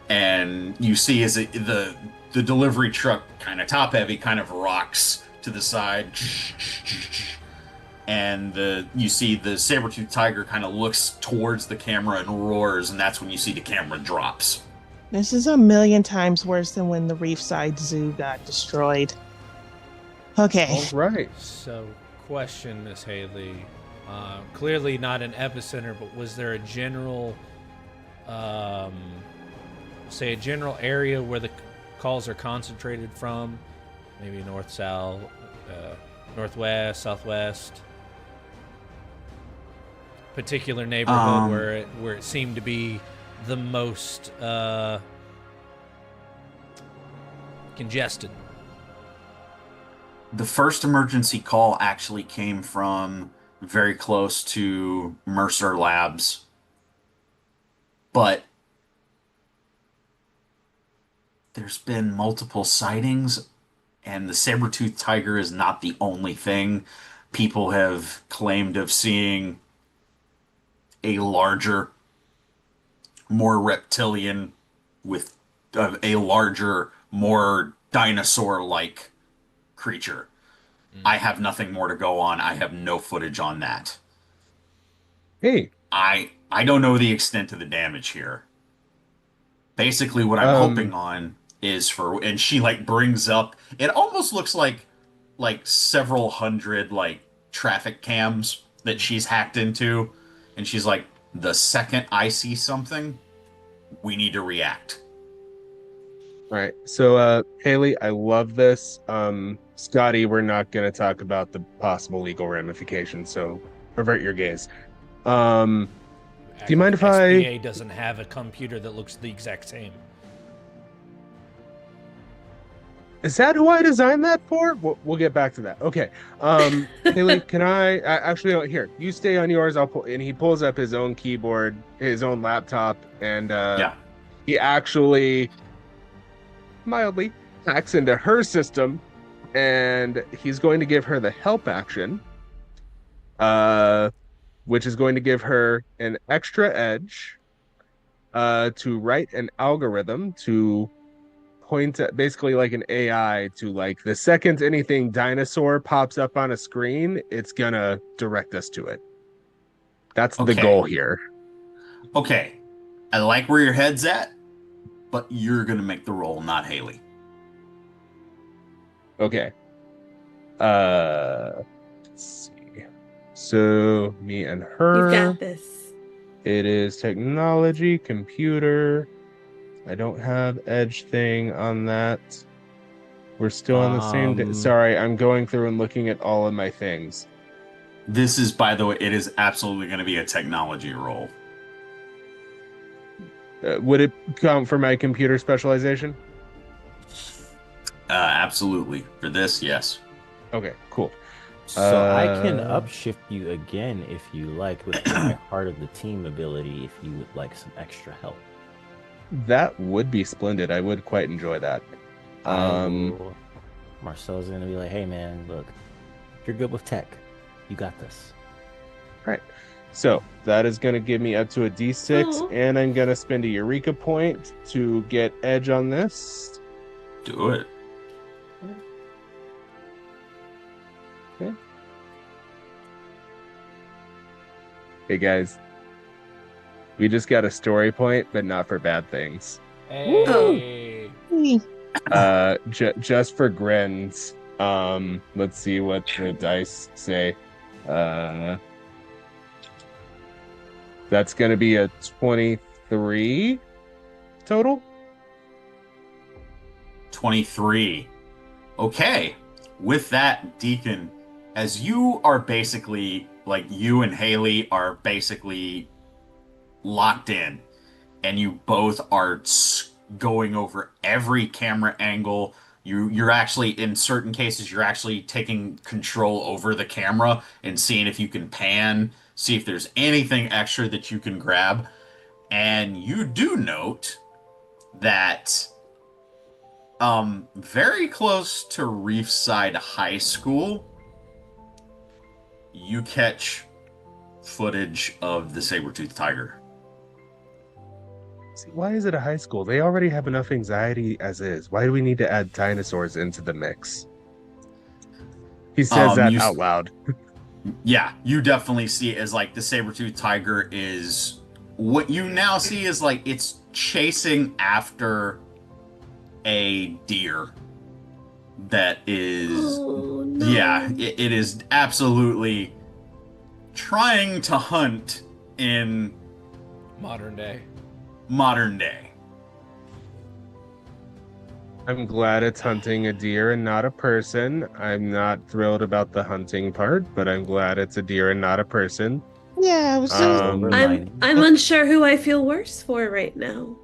And you see as the delivery truck, kind of top heavy, kind of rocks to the side, and you see the saber-toothed tiger kind of looks towards the camera and roars, and that's when you see the camera drops. This is a million times worse than when the Reefside Zoo got destroyed. Okay. All right. So, question, Miss Haley. Clearly not an epicenter, but was there a general say a general area where the calls are concentrated from? Maybe north, south, northwest, southwest. Particular neighborhood where it seemed to be the most congested. The first emergency call actually came from very close to Mercer Labs. But there's been multiple sightings, and the saber-toothed tiger is not the only thing. People have claimed of seeing a larger, more reptilian, with a larger, more dinosaur-like creature. I have nothing more to go on. I have no footage on that. Hey, I don't know the extent of the damage here. Basically, what I'm hoping on is for, and she like brings up, it almost looks like several hundred like traffic cams that she's hacked into, and she's like, the second I see something, we need to react. all right. So, Haley, I love this. Scotty, we're not going to talk about the possible legal ramifications, so avert your gaze. Do you mind if SBA doesn't have a computer that looks the exact same. Is that who I designed that for? We'll get back to that. Okay. Haley, can I actually no, here? You stay on yours. I'll pull, and he pulls up his own keyboard, his own laptop, and Yeah. he actually mildly hacks into her system, and he's going to give her the help action, which is going to give her an extra edge, to write an algorithm to point at, basically like an AI, to like the second anything dinosaur pops up on a screen, it's gonna direct us to it. That's the Okay. goal here. Okay. I like where your head's at, but you're going to make the roll, not Haley. Okay. Let's see. So me and You've her. got this. It is technology, computer. I don't have edge thing on that. We're still on the same. Sorry, I'm going through and looking at all of my things. This is, by the way, it is absolutely going to be a technology roll. Would it count for my computer specialization? Absolutely. For this, yes. Okay, cool. So I can upshift you again if you like with my Heart of the Team ability if you would like some extra help. That would be splendid. I would quite enjoy that. Marcel's gonna be like, hey man, look, if you're good with tech, you got this. Right. So that is going to give me up to a D6, Aw. and I'm going to spend a Eureka point to get edge on this. Do it. Okay. Hey guys, we just got a story point, but not for bad things. Hey. Just for grins. Let's see what the dice say. That's going to be a 23 total. 23. Okay. With that, Deacon, as you are basically, like, you and Haley are basically locked in, and you both are going over every camera angle. You're actually, in certain cases, you're actually taking control over the camera and seeing if you can pan, see if there's anything extra that you can grab. And you do note that very close to Reefside High School, you catch footage of the saber-toothed tiger. See, why is it a high school? They already have enough anxiety as is. Why do we need to add dinosaurs into the mix? He says that out loud. Yeah, you definitely see it as like the saber-toothed tiger is, what you now see is like it's chasing after a deer that is, Oh, no. yeah, it is absolutely trying to hunt in Modern day. modern day. I'm glad it's hunting a deer and not a person. I'm not thrilled about the hunting part, but I'm glad it's a deer and not a person. Yeah, I was just Silver Um, lining. I'm unsure who I feel worse for right now.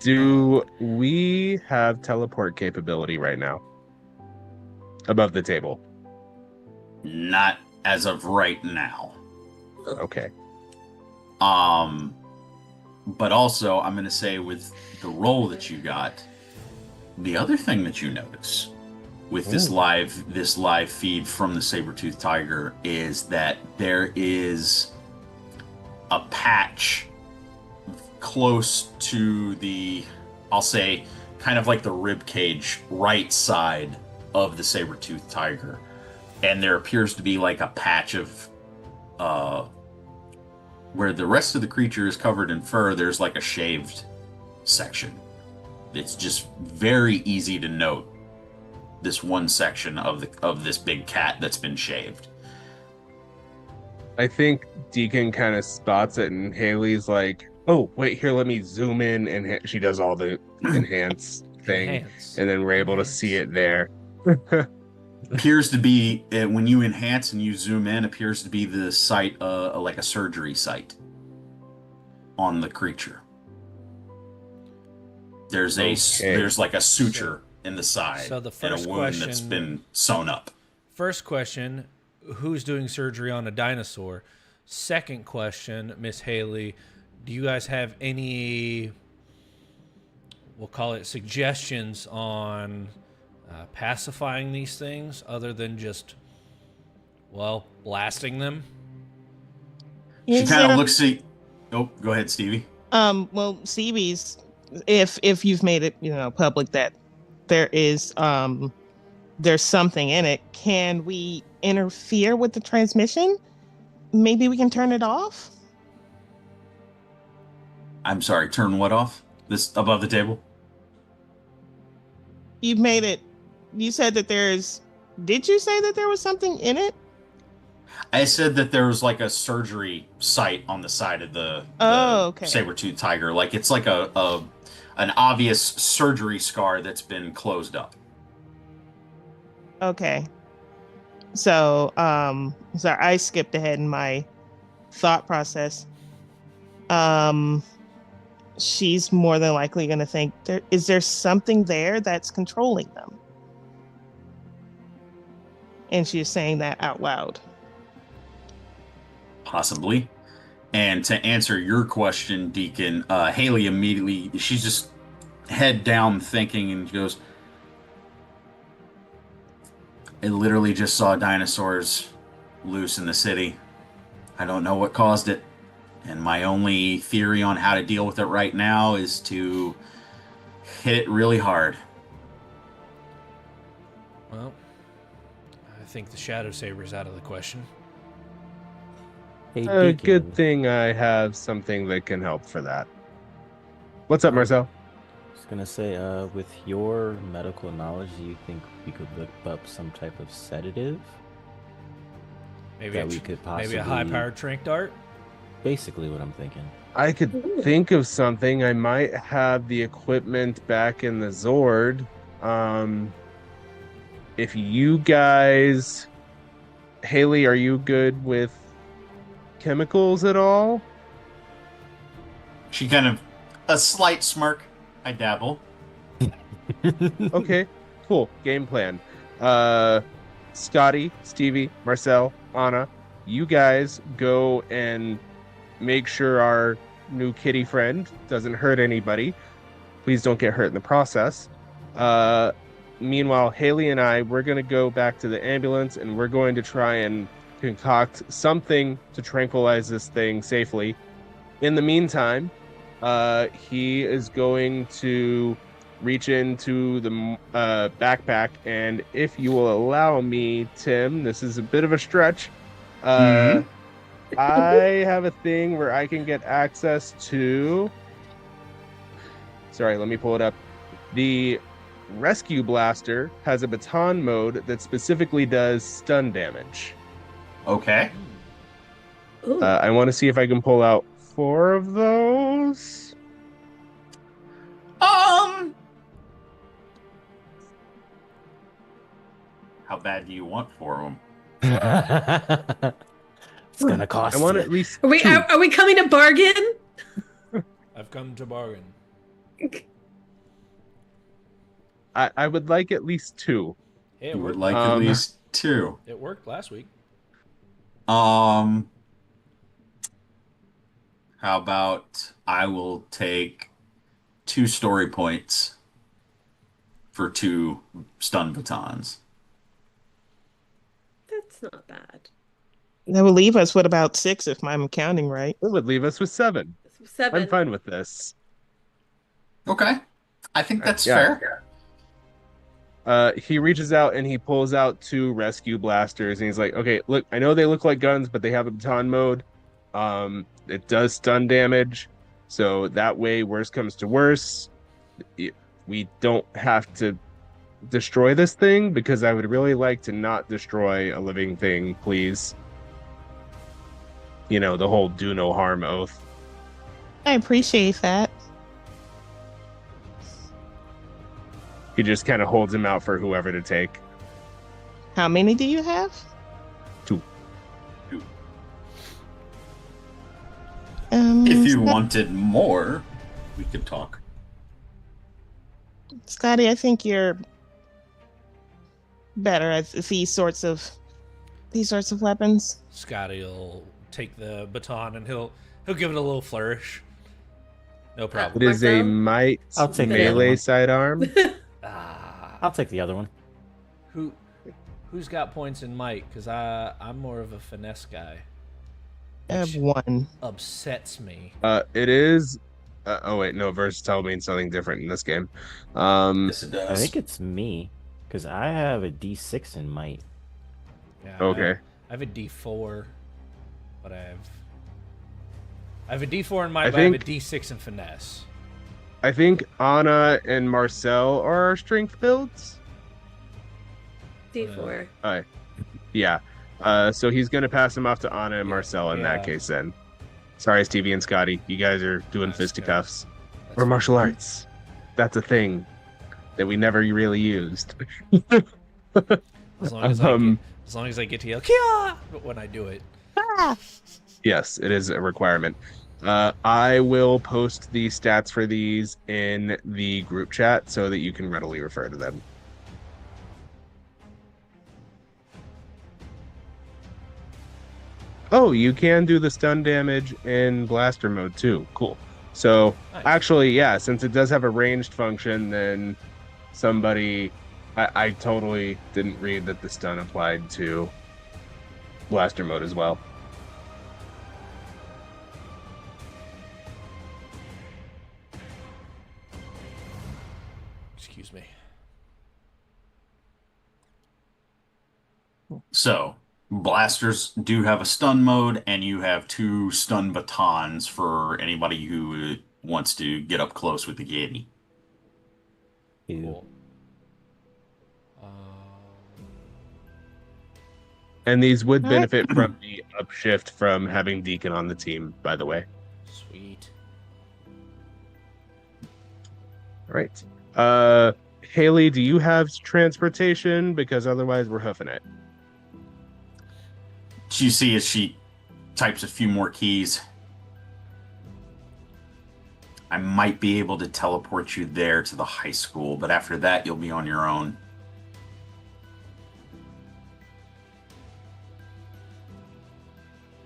do we have teleport capability right now? Above the table. Not as of right now. Okay. But also, I'm going to say with the role that you got, the other thing that you notice with this live feed from the saber-toothed tiger is that there is a patch close to the, I'll say, kind of like the rib cage right side of the saber-toothed tiger, and there appears to be like a patch of where the rest of the creature is covered in fur. There's like a shaved section. It's just very easy to note this one section of this big cat that's been shaved. I think Deacon kind of spots it, and Haley's like, "Oh, wait, here, let me zoom in," and she does all the enhance thing, Enhance. and then we're able to see it there. Appears to be, when you enhance and you zoom in, appears to be the site, like a surgery site on the creature. There's there's like a suture in the side, So the and first a wound that's question- been sewn up. First question, who's doing surgery on a dinosaur? Second question, Miss Haley, do you guys have any, we'll call it suggestions on pacifying these things other than just, well, blasting them? She Is kind of there- looks at. Oh, go ahead, Stevie. well, Stevie's, if you've made it, public that there is there's something in it, can we interfere with the transmission? Maybe we can turn it off. I'm sorry. Turn what off? This above the table. You've made it. You said that there's. Did you say that there was something in it? I said that there was like a surgery site on the side of the Okay. saber-toothed tiger. Like it's like an obvious surgery scar that's been closed up. Okay. So, sorry, I skipped ahead in my thought process. She's more than likely going to think, is there something there that's controlling them? And she's saying that out loud. Possibly. And to answer your question, Deacon, Haley immediately, she's just head down thinking, and she goes, I literally just saw dinosaurs loose in the city. I don't know what caused it. And my only theory on how to deal with it right now is to hit it really hard. Well, I think the Shadow Saber's out of the question. Hey, A Deacon, good thing I have something that can help for that. What's up, Marcel? I was gonna say, with your medical knowledge, do you think we could look up some type of sedative? Maybe That we could maybe a possibly- high-powered trank dart. Basically, what I'm thinking. I could think of something. I might have the equipment back in the Zord. If you guys, Haley, are you good with chemicals at all? She kind of, a slight smirk. I dabble. Okay, cool. Game plan. Scotty, Stevie, Marcel, Anna, you guys go and make sure our new kitty friend doesn't hurt anybody. Please don't get hurt in the process. Meanwhile, Haley and I, we're going to go back to the ambulance, and we're going to try and concoct something to tranquilize this thing safely. In the meantime, he is going to reach into the backpack, and if you will allow me, Tim, this is a bit of a stretch. I have a thing where I can get access to. Sorry, let me pull it up. The Rescue Blaster has a baton mode that specifically does stun damage. Okay. Ooh. I want to see if I can pull out 4 of those. How bad do you want for them? It's gonna cost I want you. at least Are we two. are we coming to bargain? I've come to bargain. I would like at least two. Hey, it You would worked. like at least 2. It worked last week. How about I will take 2 story points for 2 stun batons. That's not bad. That would leave us with about 6 if I'm counting right. It would leave us with 7. 7. I'm fine with this. Okay. I think that's Yeah. fair. He reaches out and he pulls out 2 rescue blasters and he's like, okay, look, I know they look like guns, but they have a baton mode. It does stun damage. So that way, worst comes to worst, we don't have to destroy this thing, because I would really like to not destroy a living thing, please. You know, the whole do no harm oath. I appreciate that. He just kind of holds him out for whoever to take. How many do you have? 2. If you Scott- wanted more, we could talk. Scotty, I think you're better at these sorts of weapons. Scotty will take the baton and he'll give it a little flourish. No problem. It is a Marcel? might I'll take the other melee one. sidearm. I'll take the other one. Who's got points in might? Because I'm more of a finesse guy. I have 1. Upsets me. It is. Oh wait, no. Versatile means something different in this game. Yes, it does. I think it's me, because I have a D6 in might. Yeah, Okay. I have a D4, but I have a D4 in might, I but I have a think- D6 in finesse. I think Anna and Marcel are our strength builds. D4. Yeah. So he's gonna pass him off to Anna and Marcel in Yeah. that case then. Sorry, Stevie and Scotty. You guys are doing That's fisticuffs. That's Or martial arts. That's a thing that we never really used. As long as I get to yell Kia when I do it. Yes, it is a requirement. I will post the stats for these in the group chat so that you can readily refer to them. Oh, you can do the stun damage in blaster mode too. Cool. So Nice. actually, yeah, since it does have a ranged function, then somebody I totally didn't read that the stun applied to blaster mode as well. Excuse me. So, blasters do have a stun mode, and you have 2 stun batons for anybody who wants to get up close with the Yeti. Cool. And these would All right. benefit from the upshift from having Deacon on the team, by the way. Sweet. All right. Haley, do you have transportation? Because otherwise we're hoofing it. You see as she types a few more keys. I might be able to teleport you there to the high school, but after that, you'll be on your own.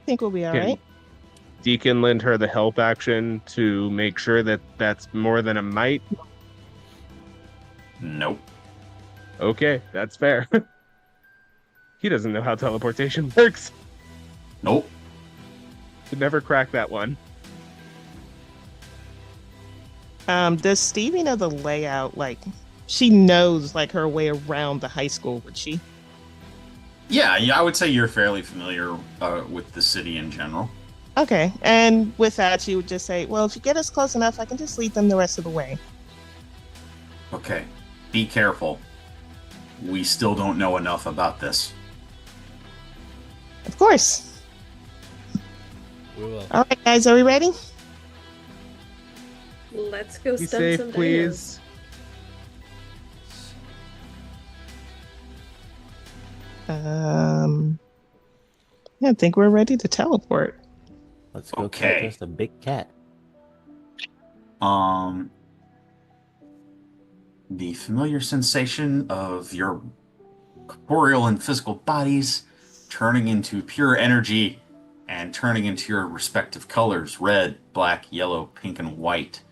I think we'll be all Can right. Deacon lend her the help action to make sure that that's more than a might? Nope. Okay, that's fair. He doesn't know how teleportation works. Nope. Could never crack that one. Does Stevie know the layout? Like, she knows like her way around the high school, would she? Yeah, I would say you're fairly familiar with the city in general. Okay, and with that, she would just say, "Well, if you get us close enough, I can just lead them the rest of the way." Okay. Be careful. We still don't know enough about this. Of course. We will. All right, guys, are we ready? Let's go Be stun safe, some dinos. please. Yeah, I think we're ready to teleport. Let's go Okay. catch us a big cat. Um, the familiar sensation of your corporeal and physical bodies turning into pure energy and turning into your respective colors: red, black, yellow, pink, and white.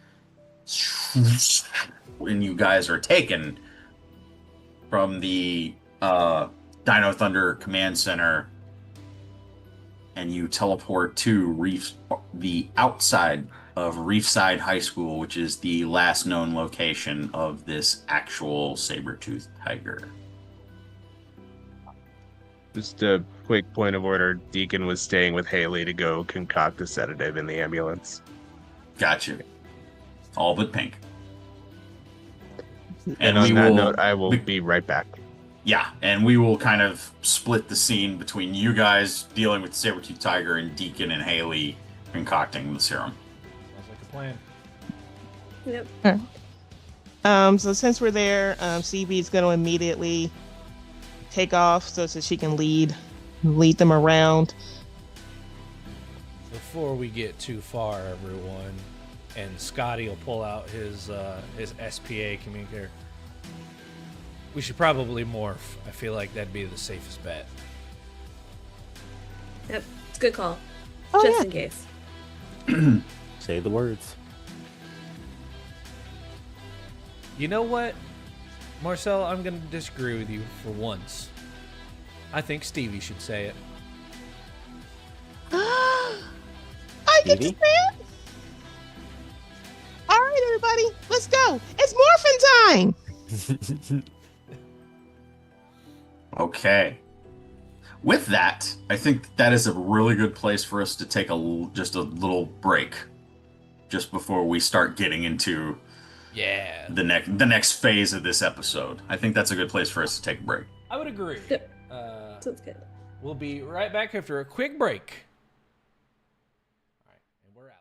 When you guys are taken from the Dino Thunder Command Center and you teleport to the outside of Reefside High School, which is the last known location of this actual saber-toothed tiger. Just a quick point of order. Deacon was staying with Haley to go concoct a sedative in the ambulance. Gotcha. All but pink. And on that note, I will be right back. Yeah, and we will kind of split the scene between you guys dealing with the saber-toothed tiger and Deacon and Haley concocting the serum. Sounds like a plan. Yep. So since we're there, CB's going to immediately take off so she can lead them around. Before we get too far, everyone, and Scotty will pull out his SPA communicator. We should probably morph. I feel like that'd be the safest bet. Yep. It's a good call. Oh, Just yeah. in case. Say the words. You know what, Marcel? I'm going to disagree with you for once. I think Stevie should say it. I get to say Stevie? it? All right, everybody, let's go. It's morphin' time. Okay. With that, I think that is a really good place for us to take just a little break, just before we start getting into the next phase of this episode. I think that's a good place for us to take a break. I would agree. Yep. Sounds good. We'll be right back after a quick break. All right, and we're out.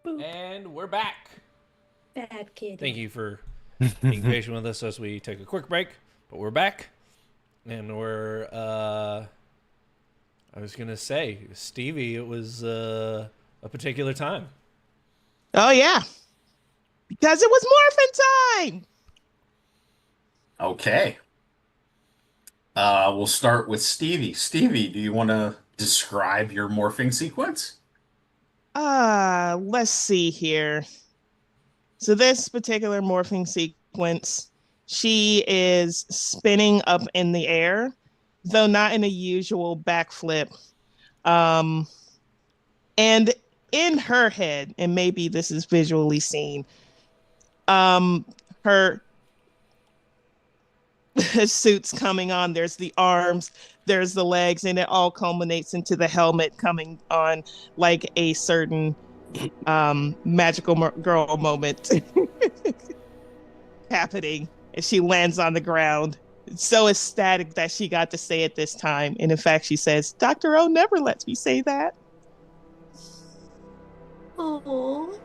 And we're back. Bad kid. Thank you for being patient with us as we take a quick break, but we're back. And we're, I was going to say, Stevie, it was a particular time. Oh, yeah. Because it was morphin' time. Okay. We'll start with Stevie. Stevie, do you want to describe your morphing sequence? Let's see here. So this particular morphing sequence, she is spinning up in the air, though not in a usual backflip. And in her head, and maybe this is visually seen, her suits coming on. There's the arms, there's the legs, and it all culminates into the helmet coming on like a certain magical girl moment happening. And she lands on the ground. It's so ecstatic that she got to say it this time. And in fact, she says, Dr. O never lets me say that. Oh.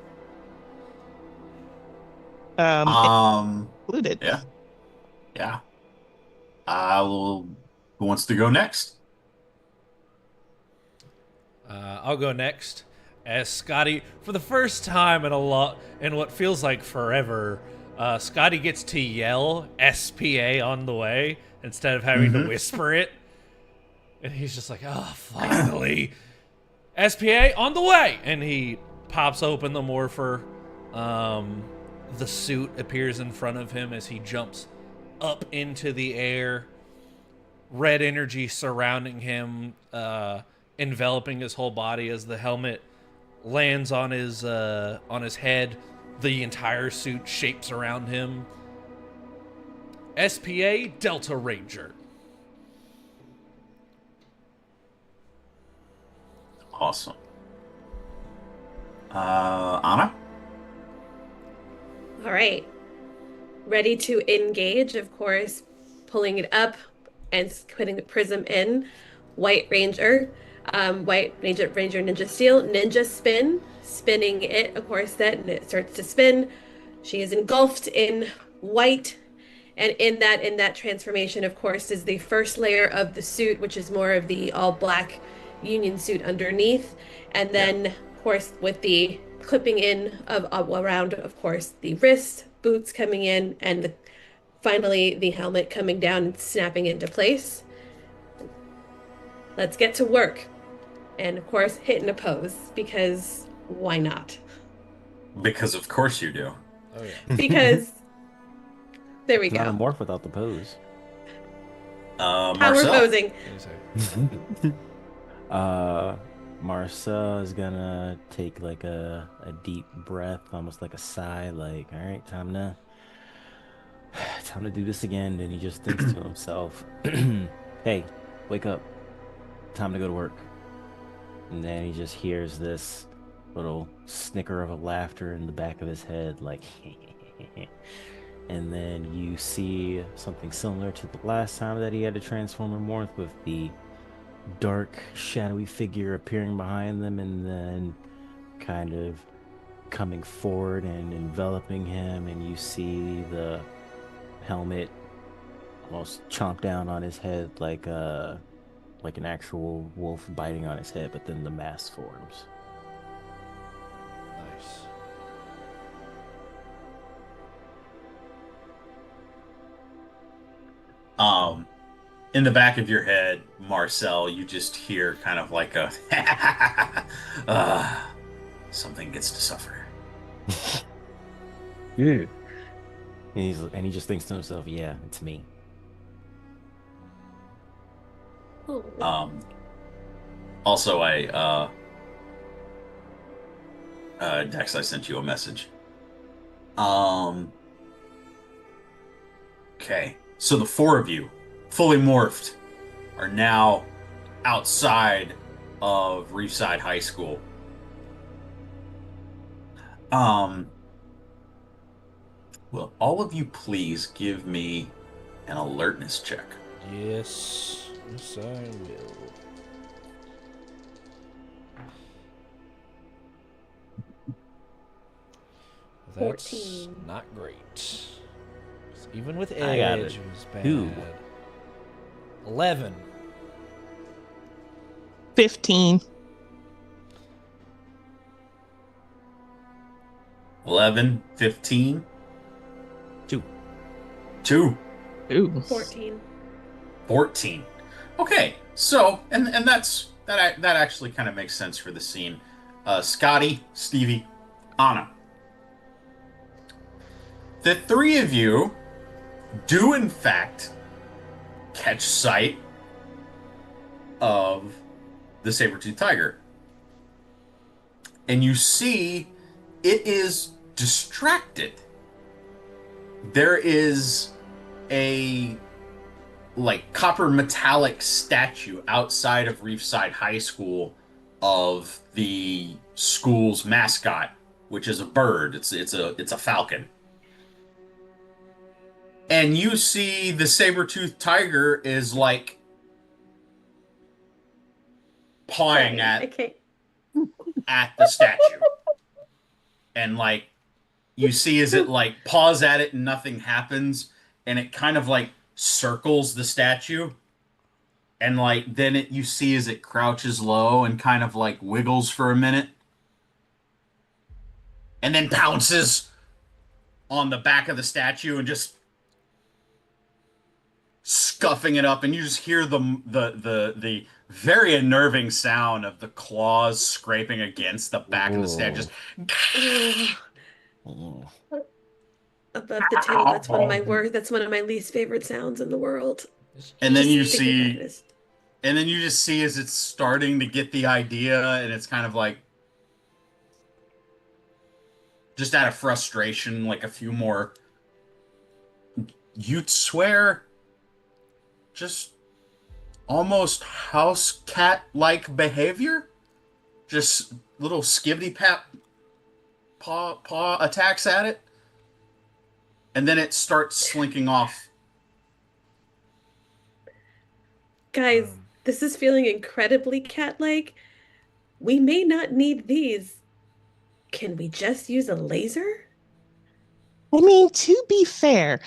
Included. Yeah. Yeah. Who wants to go next? I'll go next. As Scotty, for the first time in what feels like forever, Scotty gets to yell SPA on the way instead of having to whisper it. And he's just like, oh, finally. SPA on the way! And he pops open the morpher. The suit appears in front of him as he jumps up into the air. Red energy surrounding him, enveloping his whole body as the helmet lands on his head. The entire suit shapes around him. SPA Delta Ranger. Awesome. Anna? All right. Ready to engage, of course, pulling it up and putting the prism in. White Ranger, White Ranger Ninja Steel, Ninja Spin, spinning it, of course, and it starts to spin. She is engulfed in white, and in that transformation, of course, is the first layer of the suit, which is more of the all black Union suit underneath, and then, of course, with the clipping in of around, of course, the wrist, boots coming in, and finally the helmet coming down and snapping into place. Let's get to work. And of course, hit in a pose, because why not? Because of course you do. Oh, yeah. Because there we It's not a go. morph without the pose. How we're Marcel. posing. Marcel is gonna take like a deep breath, almost like a sigh, like, all right, time to do this again. And he just thinks to himself, hey, wake up, time to go to work. And then he just hears this little snicker of a laughter in the back of his head, like and then you see something similar to the last time that he had to transform and morph, with the dark, shadowy figure appearing behind them and then kind of coming forward and enveloping him, and you see the helmet almost chomp down on his head like an actual wolf biting on his head, but then the mask forms. Nice. In the back of your head, Marcel, you just hear kind of like a something gets to suffer. Yeah. And he just thinks to himself, yeah, it's me. Oh. Also, Dex, I sent you a message. Okay, so the four of you, fully morphed, are now outside of Reefside High School. Will all of you please give me an alertness check? Yes. Yes, I will. That's 14. not great. Even with I got edge, it. it was bad. 2. 11. 15. 11, 15, 2. 2, Ooh. 14. 14. Okay, so and that actually kind of makes sense for the scene. Scotty, Stevie, Anna. The three of you do in fact catch sight of the saber-toothed tiger. And you see it is distracted. There is a copper metallic statue outside of Reefside High School of the school's mascot, which is a bird. It's a falcon. And you see the saber-toothed tiger is pawing I can't. at the statue. And you see as it paws at it and nothing happens, and it kind of circles the statue. And then you see as it crouches low and kind of wiggles for a minute. And then pounces on the back of the statue and just scuffing it up, and you just hear the very unnerving sound of the claws scraping against the back of the statue. Just Oh. Above the tail, that's one of my worst. That's one of my least favorite sounds in the world. and then you Just thinking see about it is- and then you just see as it's starting to get the idea, and it's kind of just out of frustration, a few more, you'd swear, just almost house cat-like behavior. Just little skibbity pat paw attacks at it. And then it starts slinking off. Guys, this is feeling incredibly cat-like. We may not need these. Can we just use a laser? I mean, to be fair,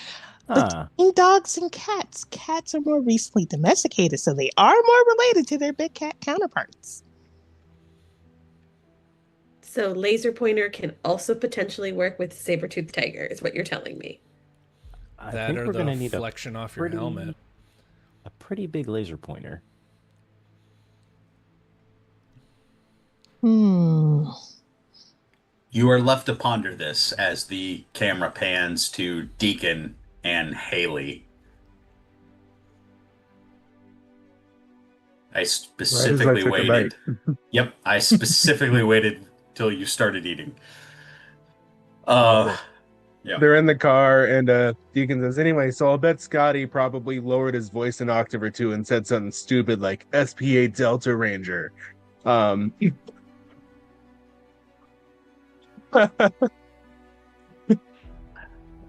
Huh. between dogs and cats are more recently domesticated, so they are more related to their big cat counterparts. So laser pointer can also potentially work with saber-toothed tiger, is what you're telling me. I That think or we're the gonna need flexion off your pretty- helmet. a pretty big laser pointer. Hmm. You are left to ponder this as the camera pans to Deacon and Haley. I specifically took a waited. Yep, I specifically waited till you started eating. Yeah. They're in the car, and Deacon says, anyway, so I'll bet Scotty probably lowered his voice an octave or two and said something stupid like SPA Delta Ranger.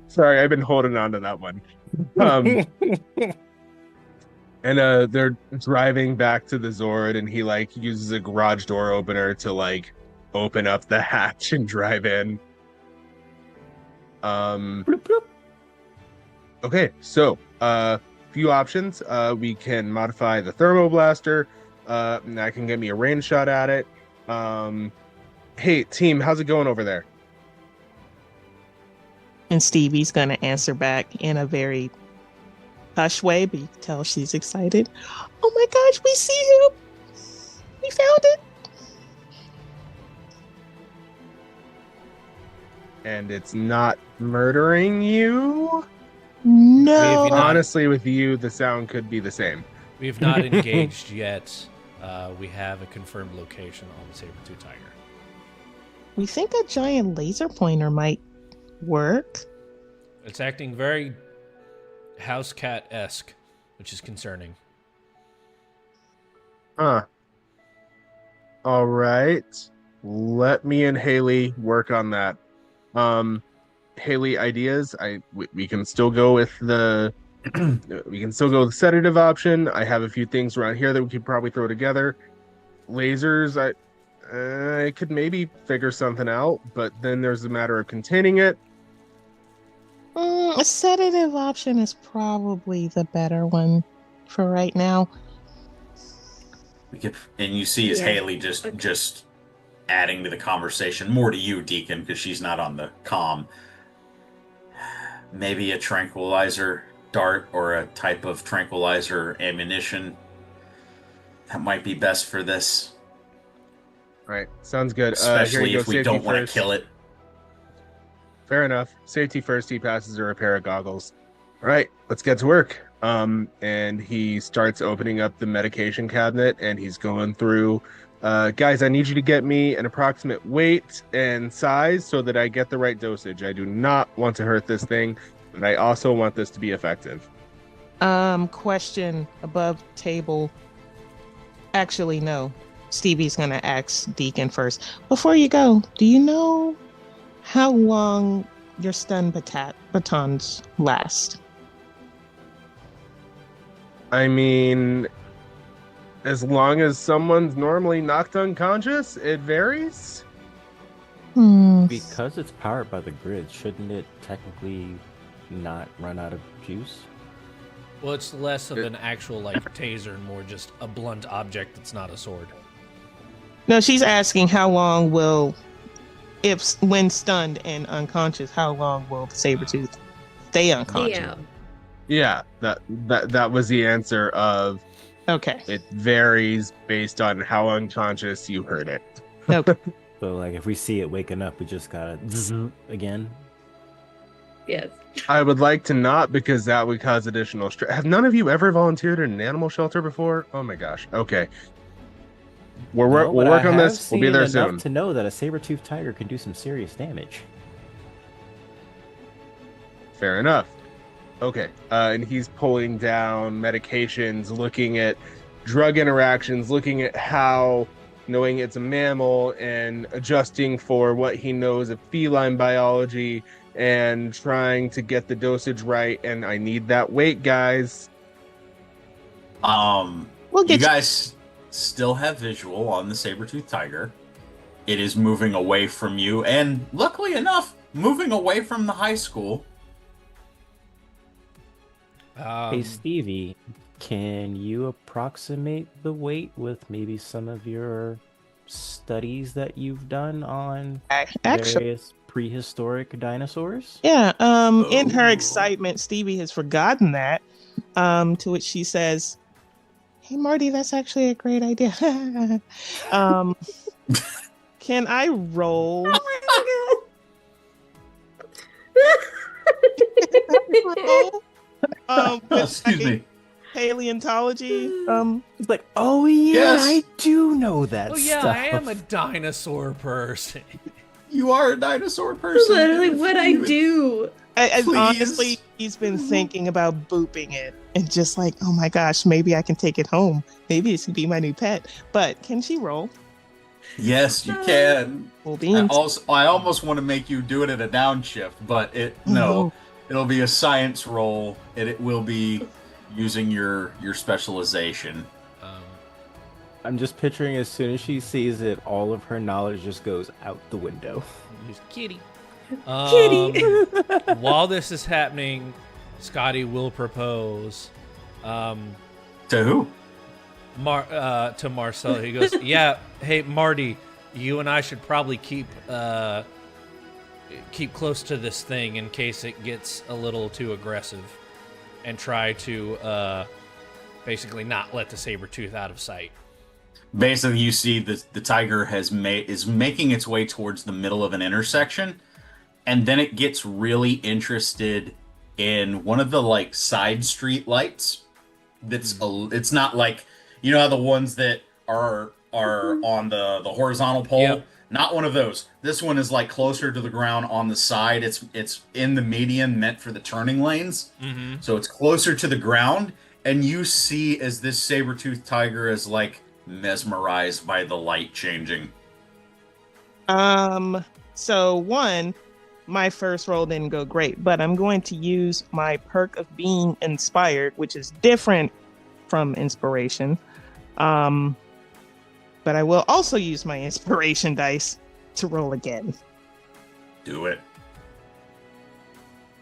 Sorry, I've been holding on to that one. And they're driving back to the Zord, and he uses a garage door opener to open up the hatch and drive in. Bloop, bloop. Okay, so few options. We can modify the thermoblaster. And that can get me a range shot at it. Hey team, how's it going over there? And Stevie's going to answer back in a very hush way, but you can tell she's excited. Oh my gosh, we see him! We found it! And it's not murdering you? No! If you not- Honestly, with you, the sound could be the same. We have not engaged yet. We have a confirmed location on the saber-tooth tiger. We think a giant laser pointer might work. It's acting very house cat-esque, which is concerning. Huh. All right. Let me and Haley work on that. Haley, ideas? We can still go with the sedative option. I have a few things around here that we could probably throw together. Lasers, I could maybe figure something out, but then there's a matter of containing it. A sedative option is probably the better one for right now. And you see as Yeah. Haley just adding to the conversation, more to you, Deacon, because she's not on the comm. Maybe a tranquilizer dart or a type of tranquilizer ammunition. That might be best for this. Right, sounds good. Here Especially you go, if we safety don't want to first. kill it. Fair enough. Safety first. He passes her a pair of goggles. All right, let's get to work. And he starts opening up the medication cabinet, and he's going through. Guys, I need you to get me an approximate weight and size so that I get the right dosage. I do not want to hurt this thing, but I also want this to be effective. Question above table. Actually, no. Stevie's gonna ask Deacon first. Before you go, do you know how long your stun batons last? I mean, as long as someone's normally knocked unconscious, it varies. Because it's powered by the grid, shouldn't it technically not run out of juice? Well, it's less of an actual like taser and more just a blunt object that's not a sword. No, she's asking how long will, when stunned and unconscious, how long will the saber-tooth stay unconscious? Yeah. Yeah, that was the answer of Okay. it varies based on how unconscious you heard it. Okay. So, like, if we see it waking up, we just gotta zzz again. Yes. I would like to not, because that would cause additional stress. Have none of you ever volunteered in an animal shelter before? Oh my gosh. Okay. We'll No, but work I on have this. We'll be seen there enough soon. to know that a saber-toothed tiger can do some serious damage. Fair enough. Okay. And he's pulling down medications, looking at drug interactions, looking at how, knowing it's a mammal, and adjusting for what he knows of feline biology and trying to get the dosage right. And I need that weight, guys. We'll You get guys still have visual on the saber-toothed tiger. It is moving away from you, and luckily enough, moving away from the high school. Hey, Stevie, can you approximate the weight with maybe some of your studies that you've done on actually. various prehistoric dinosaurs? Yeah. In her Oh. excitement, Stevie has forgotten that. To which she says, "Hey, Marty, that's actually a great idea." Can I roll? Excuse me. Paleontology. It's like, oh yeah, Yes. I do know that Oh yeah, stuff. I am a dinosaur person. You are a dinosaur person. Literally what I do. Please. Honestly, he's been thinking about booping it and just like, oh my gosh, maybe I can take it home. Maybe it should be my new pet. But can she roll? Yes, you can. Full I beans. almost want to make you do it at a downshift, but no. It'll be a science roll, and it will be using your specialization. I'm just picturing as soon as she sees it, all of her knowledge just goes out the window. Use kitty. Kitty. While this is happening, Scotty will propose To who? to Marcel. He goes, "Yeah, hey Marty, you and I should probably keep close to this thing in case it gets a little too aggressive, and try to basically not let the saber-tooth out of sight." Basically, you see the tiger is making its way towards the middle of an intersection, and then it gets really interested in one of the like side street lights. It's not like, you know how the ones that are on the horizontal pole. Yep. Not one of those. This one is like closer to the ground on the side. It's in the median, meant for the turning lanes. Mm-hmm. So it's closer to the ground, and you see as this saber-toothed tiger is like mesmerized by the light changing. So one, my first roll didn't go great, but I'm going to use my perk of being inspired, which is different from inspiration. But but I will also use my inspiration dice to roll again. Do it.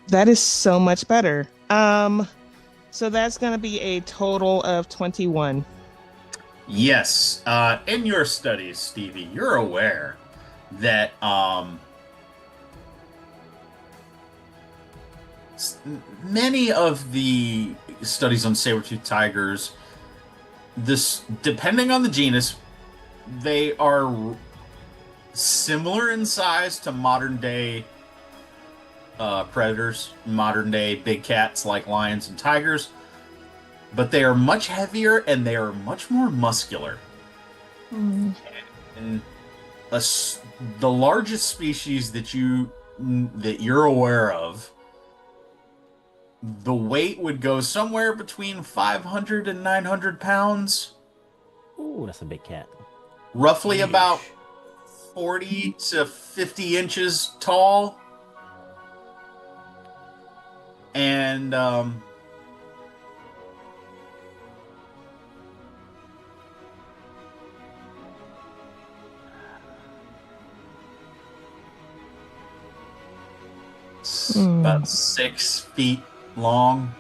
That is so much better. So that's going to be a total of 21. Yes. In your studies, Stevie, you're aware that many of the studies on saber-toothed tigers, this depending on the genus, they are similar in size to modern day predators, modern day big cats like lions and tigers, but they are much heavier and they are much more muscular. And the largest species that you're aware of, the weight would go somewhere between 500 and 900 pounds. Ooh, that's a big cat. Roughly Yeesh. about 40 to 50 inches tall. And it's about 6 feet long.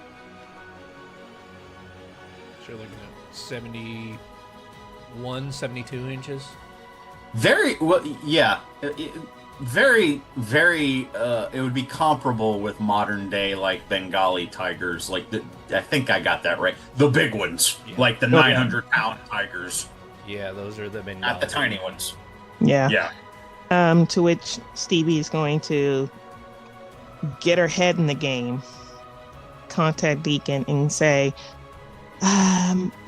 So you're looking at 71, 72 inches. Very well, yeah. Very, very. It would be comparable with modern day, like Bengali tigers. Like I think I got that right. The big ones, Yeah. like the 900-pound tigers, Yeah, those are the Bengali. not the tiny ones. Yeah. Yeah. To which Stevie is going to get her head in the game, contact Deacon, and say,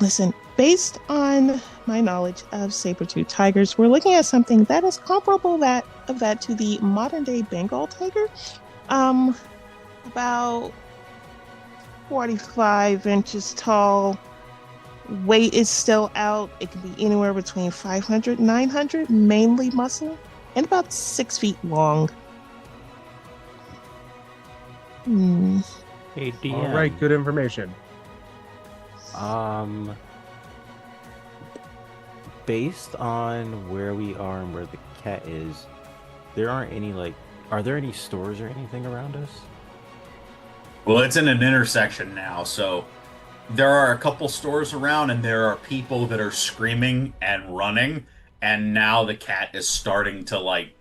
listen, based on my knowledge of saber-toothed tigers, we're looking at something that is comparable of that to the modern-day Bengal tiger. About 45 inches tall. Weight is still out. It can be anywhere between 500 and 900, mainly muscle, and about 6 feet long. Hey, DM. All right, good information. Based on where we are and where the cat is, are there any stores or anything around us? Well, it's in an intersection now, so there are a couple stores around, and there are people that are screaming and running, and now the cat is starting to like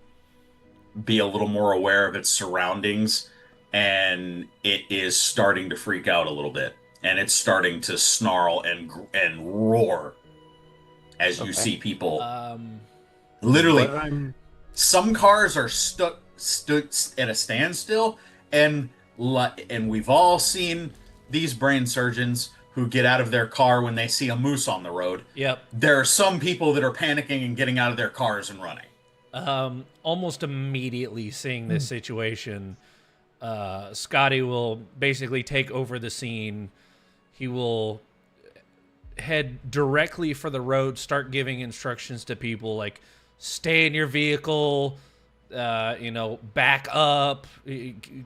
be a little more aware of its surroundings, and it is starting to freak out a little bit, and it's starting to snarl and roar as you see people. Literally, some cars are stood at a standstill, and we've all seen these brain surgeons who get out of their car when they see a moose on the road. Yep. There are some people that are panicking and getting out of their cars and running. Almost immediately seeing this situation, Scotty will basically take over the scene. He will head directly for the road, start giving instructions to people like stay in your vehicle, back up,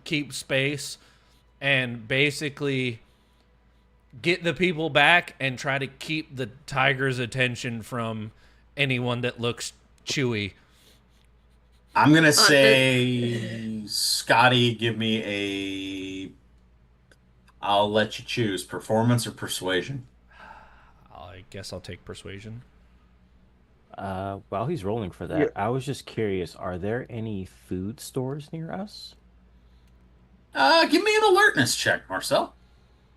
keep space, and basically get the people back and try to keep the tiger's attention from anyone that looks chewy. I'm going to say, Scotty, give me I'll let you choose, performance or persuasion. I guess I'll take persuasion. While he's rolling for that, Yeah. I was just curious, are there any food stores near us? Give me an alertness check, Marcel.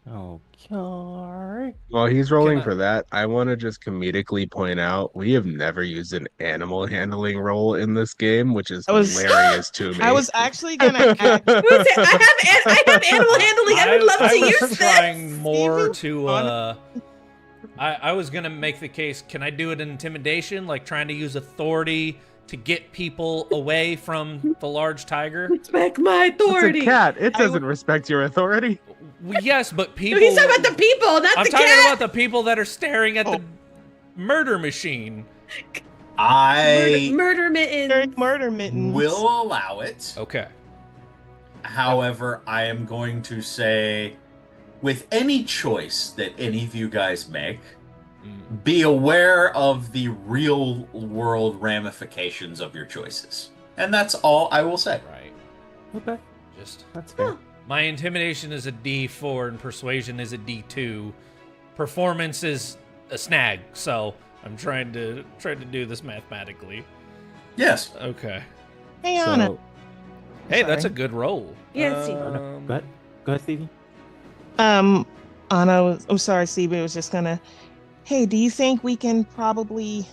Okay. While he's rolling Can I- for that, I want to just comedically point out we have never used an animal handling roll in this game, which is hilarious to me. I was actually gonna ask. Who's it? I have animal handling. I would love to use was this. trying more Stevie, to. I was gonna make the case. Can I do it in intimidation, like trying to use authority to get people away from the large tiger? Respect my It's authority. a cat. It doesn't respect your authority. Yes, but people. He's talking about the people, not I'm the talking cat. about the people that are staring at the murder machine. I Murder mittens. Murder mittens. will allow it. Okay. However, I am going to say, with any choice that any of you guys make, be aware of the real world ramifications of your choices. And that's all I will say. Right. Okay, Just that's fair. my intimidation is a D4 and persuasion is a D2. Performance is a snag, so I'm trying to do this mathematically. Yes. Okay. Hey, Anna. So, Hey, that's a Sorry. good roll. Yeah, Steve. go ahead. Go ahead, Stevie. Anna, I'm sorry, Steve, it was just gonna. Hey, do you think we can probably?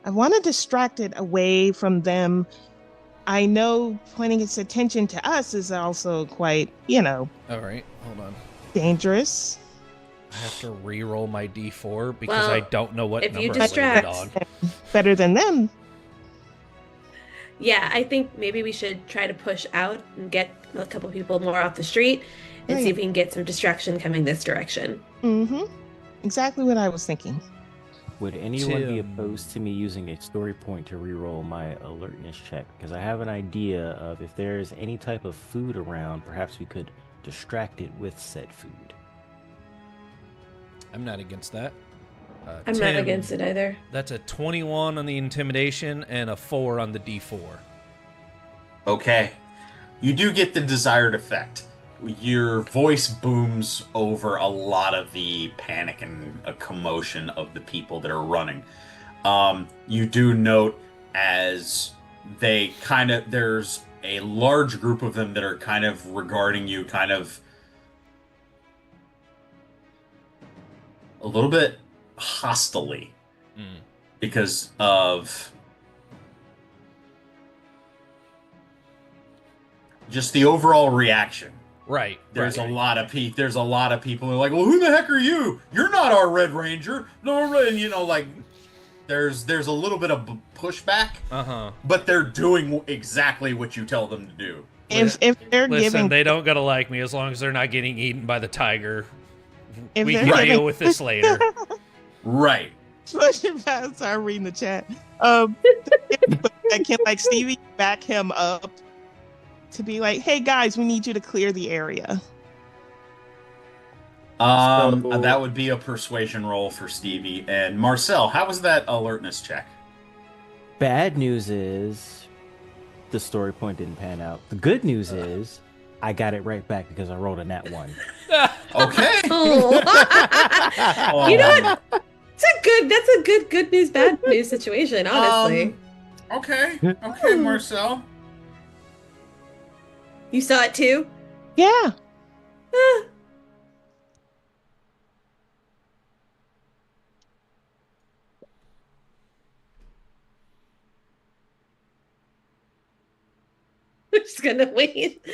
I want to distract it away from them. I know pointing its attention to us is also quite, All right, hold on. dangerous. I have to re-roll my D4 because Well, I don't know what if you number I landed distract- on. Better than them. Yeah, I think maybe we should try to push out and get a couple people more off the street and see if we can get some distraction coming this direction. Mm-hmm. Exactly what I was thinking. Would anyone be Tim. opposed to me using a story point to reroll my alertness check? Because I have an idea of if there's any type of food around, perhaps we could distract it with said food. I'm not against that. I'm not against it either. That's a 21 on the intimidation and a 4 on the D4. Okay. You do get the desired effect. Your voice booms over a lot of the panic and commotion of the people that are running. You do note as they there's a large group of them that are kind of regarding you kind of a little bit hostilely because of just the overall reaction. Right. There's right. a lot of people who are like, well, who the heck are you? You're not our Red Ranger. No, and there's a little bit of pushback, but they're doing exactly what you tell them to do. If they're Listen, giving, they don't gotta like me as long as they're not getting eaten by the tiger. if We they're can giving, deal with this later. Right. Pushing past, sorry, reading the chat. Can like Stevie back him up to be like, hey guys, we need you to clear the area. That would be a persuasion roll for Stevie. And Marcel, how was that alertness check? Bad news is the story point didn't pan out. The good news is I got it right back because I rolled a nat 1. Okay. Oh. You know what? That's a good news, bad news situation, honestly. Okay, Marcel. You saw it too? Yeah. Ah. I'm just gonna wait.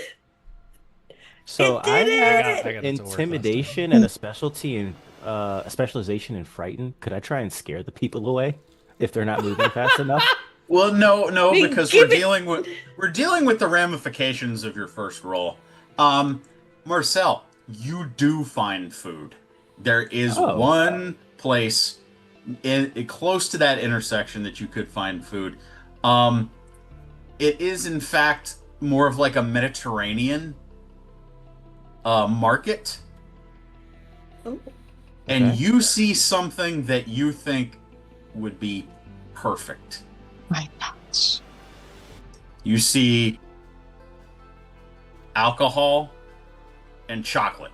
So It I did have it! I got it to work last time. intimidation and a specialty in a specialization in frighten. Could I try and scare the people away if they're not moving fast enough? Well, no, We because give we're dealing with the ramifications of your first roll. Marcel, you do find food. There is one place close to that intersection that you could find food. It is in fact more of like a Mediterranean market. Oh. And Okay. you see something that you think would be perfect. My gosh. You see alcohol and chocolate.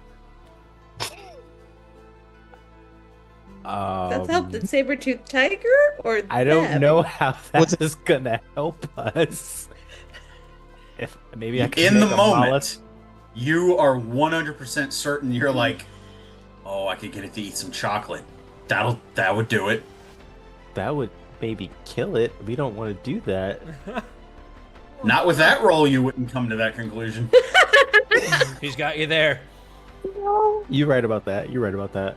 That's help the saber-toothed tiger or I don't them? know how that is gonna help us. If maybe I can In make the a moment, you are 100% certain you're like, oh, I could get it to eat some chocolate. That would do it. that would maybe kill it. We don't want to do that. Not with that roll, you wouldn't come to that conclusion. He's got you there. You're right about that. You're right about that.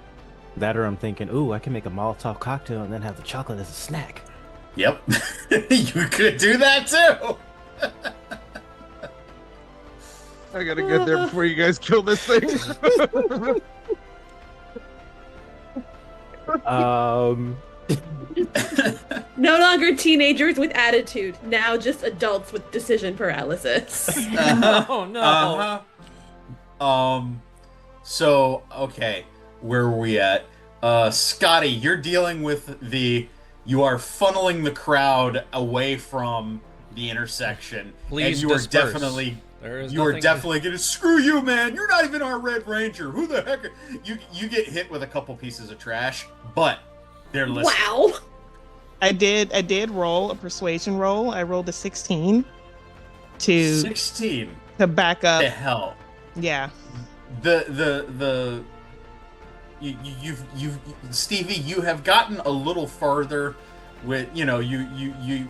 That or I'm thinking, ooh, I can make a Molotov cocktail and then have the chocolate as a snack. Yep. You could do that too. I gotta get there before you guys kill this thing. No longer teenagers with attitude. Now just adults with decision paralysis. Oh no. So, okay, where were we at? Scotty, you're dealing with you are funneling the crowd away from the intersection, and Please you are disperse. definitely There is you are nothing definitely gonna screw you, man. You're not even our Red Ranger. Who the heck? You get hit with a couple pieces of trash, but they're listening. Wow. I did roll a persuasion roll. I rolled a 16 to 16. back up. The hell. Yeah. You've Stevie, you have gotten a little farther with you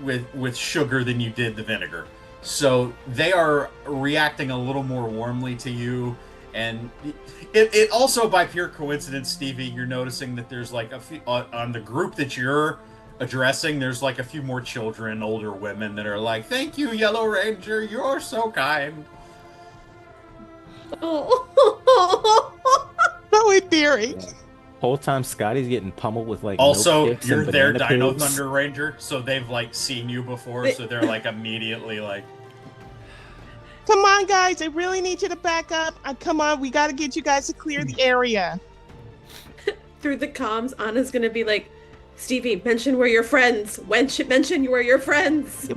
with sugar than you did the vinegar. So they are reacting a little more warmly to you, and it also, by pure coincidence, Stevie, you're noticing that there's like a few on the group that you're addressing. There's like a few more children, older women that are like, "Thank you, Yellow Ranger. You're so kind." Oh. So endearing. Whole time Scotty's getting pummeled with like Also, milk you're and their banana Dino pigs. Thunder Ranger, so they've like seen you before, so they're like immediately like, Come on, guys. I really need you to back up. Come on. We got to get you guys to clear the area. Through the comms, Anna's gonna be like, Stevie, mention we're your friends. Mention you are your friends.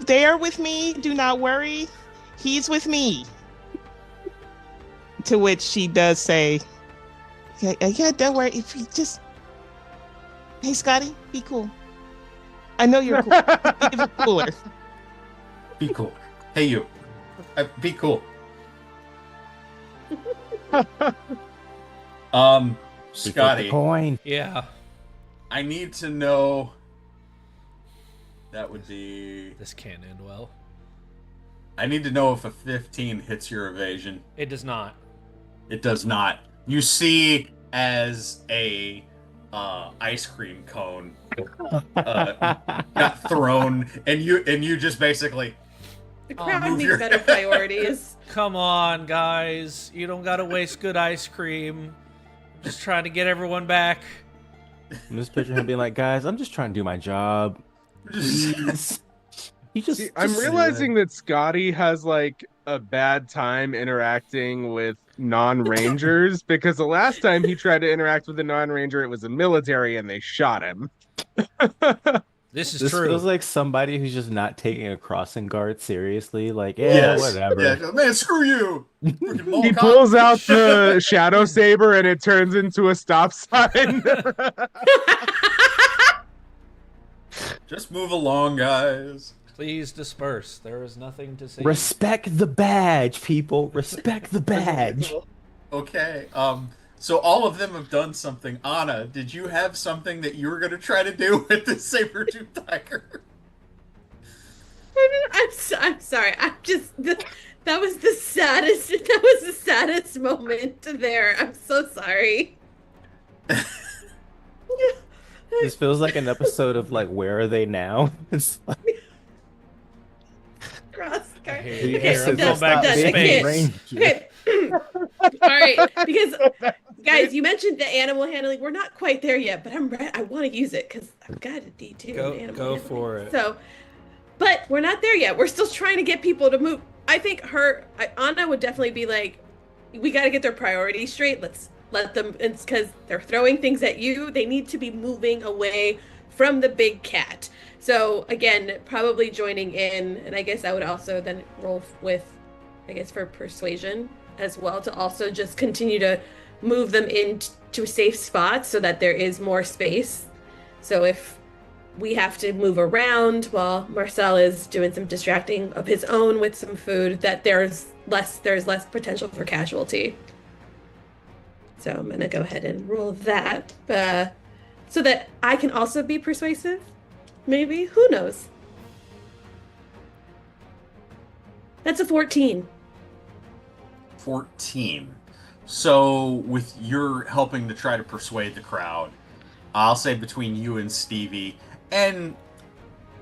They are with me. Do not worry. He's with me. To which she does say, yeah, don't worry. If you just, hey, Scotty, be cool. I know you're cool. Be even cooler. "Be cool. Hey, you. Be cool." Scotty, Coin. Yeah, I need to know. That would be. this can't end well. I need to know if a 15 hits your evasion. It does not. It does not. You see, as a ice cream cone got thrown, and you just basically. The crowd move needs your- better priorities. Come on, guys. You don't gotta waste good ice cream. I'm just trying to get everyone back. I'm just picturing him being like, guys, I'm just trying to do my job. Please. See, I'm realizing that Scotty has like a bad time interacting with non-rangers because the last time he tried to interact with a non-ranger, it was a military and they shot him. This is This true. feels like somebody who's just not taking a crossing guard seriously. Like, yeah, Yes. whatever. Yeah, man, screw you. Freaking mall He cop. pulls out the shadow saber and it turns into a stop sign. Just move along, guys. Please disperse. There is nothing to say. Respect the badge, people. Respect the badge. Okay. So all of them have done something. Anna, did you have something that you were gonna try to do with the saber-tooth tiger? I'm sorry. That was the saddest. That was the saddest moment there. I'm so sorry. This feels like an episode of like, Where Are They Now? It's like, Cross guard. hate it. Okay, Here, I'm done, going back to done. I space. can't. Okay. All right, because guys, you mentioned the animal handling. We're not quite there yet, but I'm ready. I want to use it because I've got a D2 in animal Go handling. for it. So, but we're not there yet. We're still trying to get people to move. I think Anna would definitely be like, we got to get their priorities straight. Let's let them. It's because they're throwing things at you. They need to be moving away from the big cat. So again, probably joining in, and I guess I would also then roll with, I guess, for persuasion as well, to also just continue to move them into safe spots so that there is more space. So if we have to move around while Marcel is doing some distracting of his own with some food, that there's less potential for casualty. So I'm gonna go ahead and roll that, so that I can also be persuasive. Maybe, who knows? That's a 14. 14. So with your helping to try to persuade the crowd, I'll say between you and Stevie, and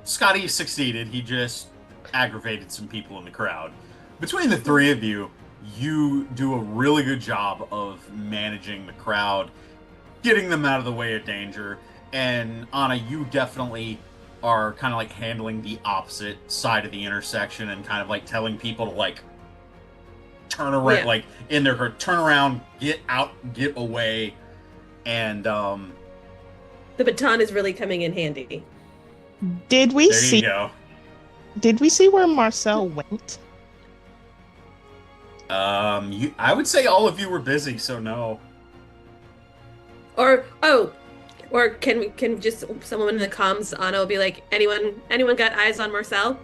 Scotty succeeded. He just aggravated some people in the crowd. Between the three of you, you do a really good job of managing the crowd, getting them out of the way of danger. And Anna, you definitely are kind of like handling the opposite side of the intersection and kind of like telling people to like turn around, Yeah. like in their turn around, get out, get away. And The baton is really coming in handy. Did we there you see? go. Did we see where Marcel went? I would say all of you were busy, so no. Or can just someone in the comms, Anna will be like, anyone got eyes on Marcel?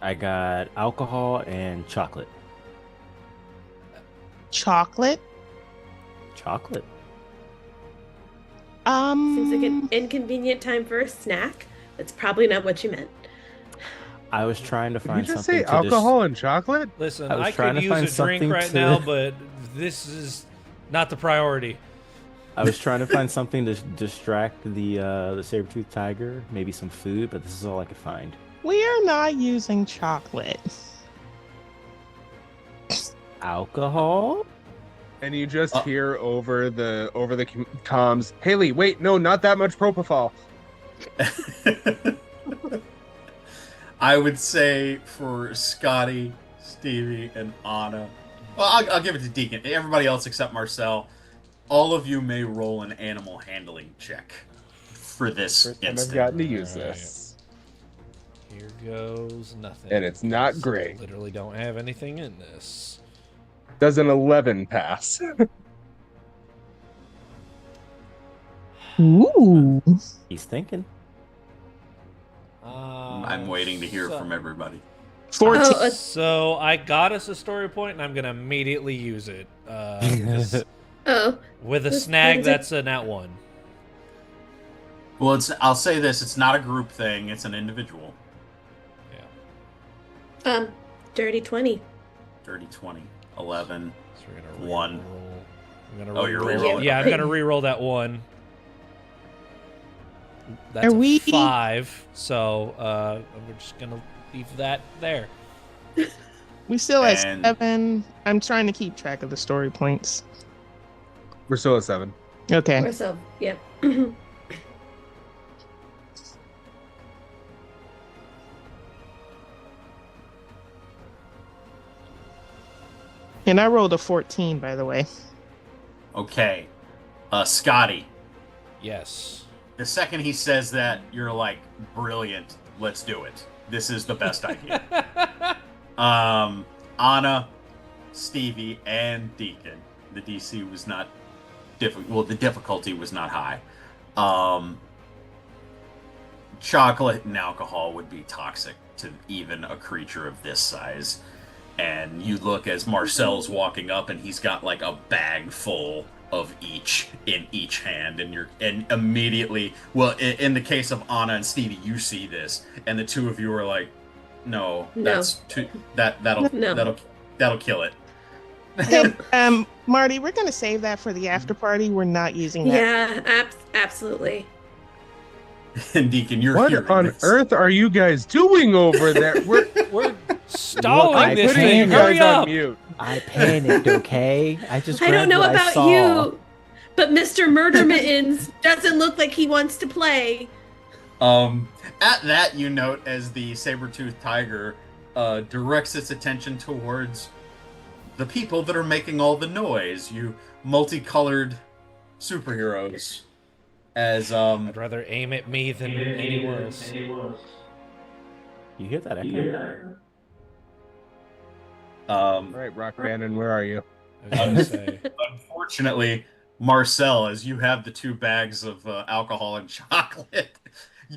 I got alcohol and chocolate. Chocolate? Chocolate. Seems like an inconvenient time for a snack. That's probably not what you meant. I was trying to Did you find just something say alcohol and chocolate? Listen, I was I trying could to find use a drink something right to- now, but this is not the priority. I was trying to find something to distract the saber-toothed tiger, maybe some food, but this is all I could find. We are not using chocolate. Alcohol? And you just hear over the comms, Haley, wait, no, not that much propofol. I would say for Scotty, Stevie, and Anna. Well, I'll give it to Deacon. Everybody else except Marcel. All of you may roll an animal handling check for this First time I've instant. gotten to use Alright. this. Here goes nothing. And it's not great. Literally don't have anything in this. Does an 11 pass? Ooh. He's thinking. I'm waiting to hear from everybody. 14. So I got us a story point, and I'm gonna immediately use it. 'Cause Oh, with a This snag, brings it- that's a nat 1. Well, I'll say this: it's not a group thing; it's an individual. Yeah. Dirty 20. Dirty 20, 11. So we're gonna One. re-roll. I'm gonna Oh, you're re-roll. re-rolling. Yeah, I'm gonna re-roll that 1. That's Are a we- 5. So we're just gonna leave that there. We still at And- 7. I'm trying to keep track of the story points. We're still at 7. Okay. Or so, yep. And I rolled a 14, by the way. Okay, Scotty. Yes. The second he says that, you're like, brilliant. Let's do it. This is the best idea. Anna, Stevie, and Deacon. The DC was not difficult. Well, the difficulty was not high. Chocolate and alcohol would be toxic to even a creature of this size. And you look as Marcel's walking up, and he's got like a bag full of each in each hand, and immediately, well, in the case of Anna and Stevie, you see this, and the two of you are like, no, that's too that'll kill it. Hey, Marty, we're gonna save that for the after party. We're not using that. Yeah, absolutely. And Deacon, you're What hearing on this. earth are you guys doing over there? We're stalling I this putting Putting thing. you panicked. Hurry guys on up! mute. I panicked, okay? I just I don't grabbed know what I about saw. you, but Mr. Murder Mittens doesn't look like he wants to play. At that, you note as the saber-toothed tiger directs its attention towards the people that are making all the noise, you multicolored superheroes. As I'd rather aim at me than anyone else. You hear that echo? All right, Rock Bannon, where are you? I was gonna say. Unfortunately, Marcel, as you have the two bags of alcohol and chocolate,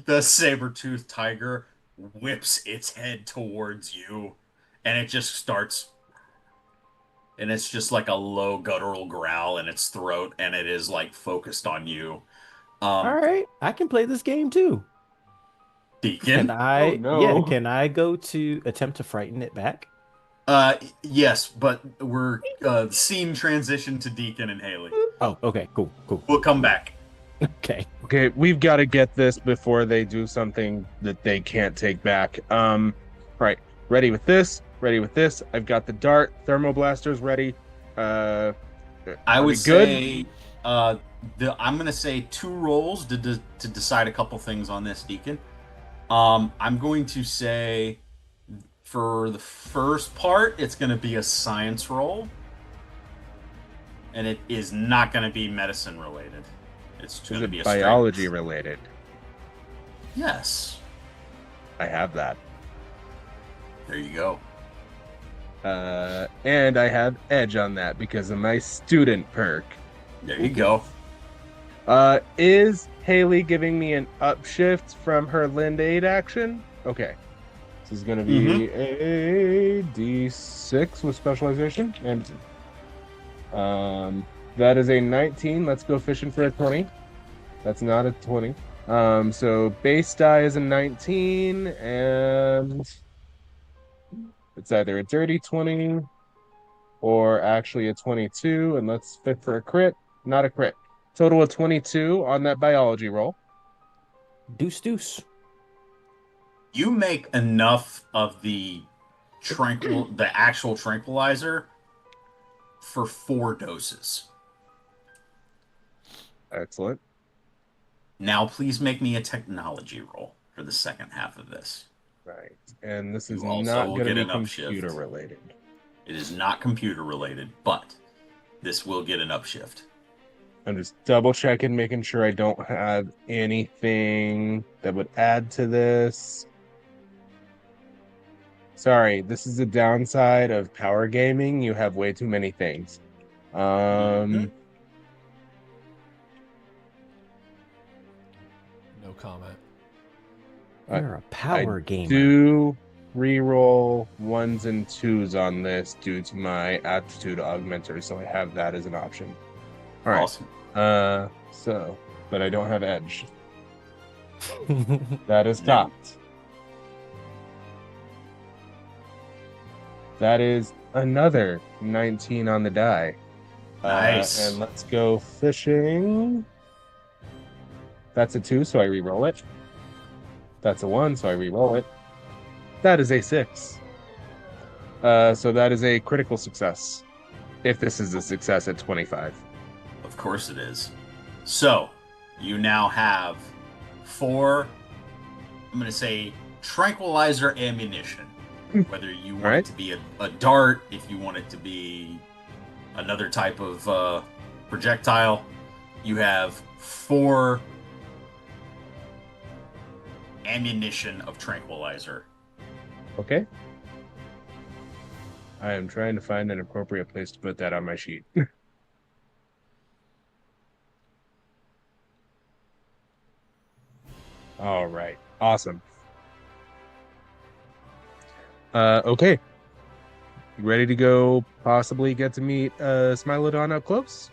the saber-toothed tiger whips its head towards you, and it just starts, and it's just like a low guttural growl in its throat, and it is like focused on you. All right, I can play this game too. Deacon? Can I? Oh, no. Yeah, can I go to attempt to frighten it back? Yes, but we're scene transition to Deacon and Haley. Oh, okay, cool. We'll come back. Okay. Okay, we've got to get this before they do something that they can't take back. Right, ready with this. I've got the dart, thermoblasters ready. I Are would we good? say I'm gonna say 2 rolls to decide a couple things on this, Deacon. I'm going to say for the first part, it's gonna be a science roll. And it is not going to be medicine related. It's Is going to it be a biology strength. related? Yes. I have that. There you go. And I have edge on that because of my student perk. There you go. Is Haley giving me an upshift from her Lind Aid action? Okay. This is going to be a D6 with specialization. And that is a 19. Let's go fishing for a 20. That's not a 20. So base die is a 19, and it's either a dirty 20 or actually a 22, and let's fit for a crit. Not a crit. Total of 22 on that biology roll. Deuce, deuce. You make enough of the actual tranquilizer for 4 doses. Excellent. Now, please make me a technology roll for the second half of this. Right. And this is You also not will going to get be an upshift. computer related. It is not computer related, but this will get an upshift. I'm just double checking, making sure I don't have anything that would add to this. Sorry, this is the downside of power gaming. You have way too many things. Mhm. No comment. You're a power I gamer. do reroll 1s and 2s on this due to my aptitude augmenter, so I have that as an option. All right. Awesome. But I don't have edge. That is No. topped. That is another 19 on the die. Nice. And let's go fishing. That's a 2, so I re-roll it. That's a 1, so I re-roll it. That is a 6. So that is a critical success. If this is a success at 25. Of course it is. So, you now have 4, I'm going to say, tranquilizer ammunition. Whether you want it to be a dart, if you want it to be another type of projectile, you have 4 ammunition of tranquilizer. Okay. I am trying to find an appropriate place to put that on my sheet. All right. Awesome. Okay. You ready to go possibly get to meet Smilodon up close?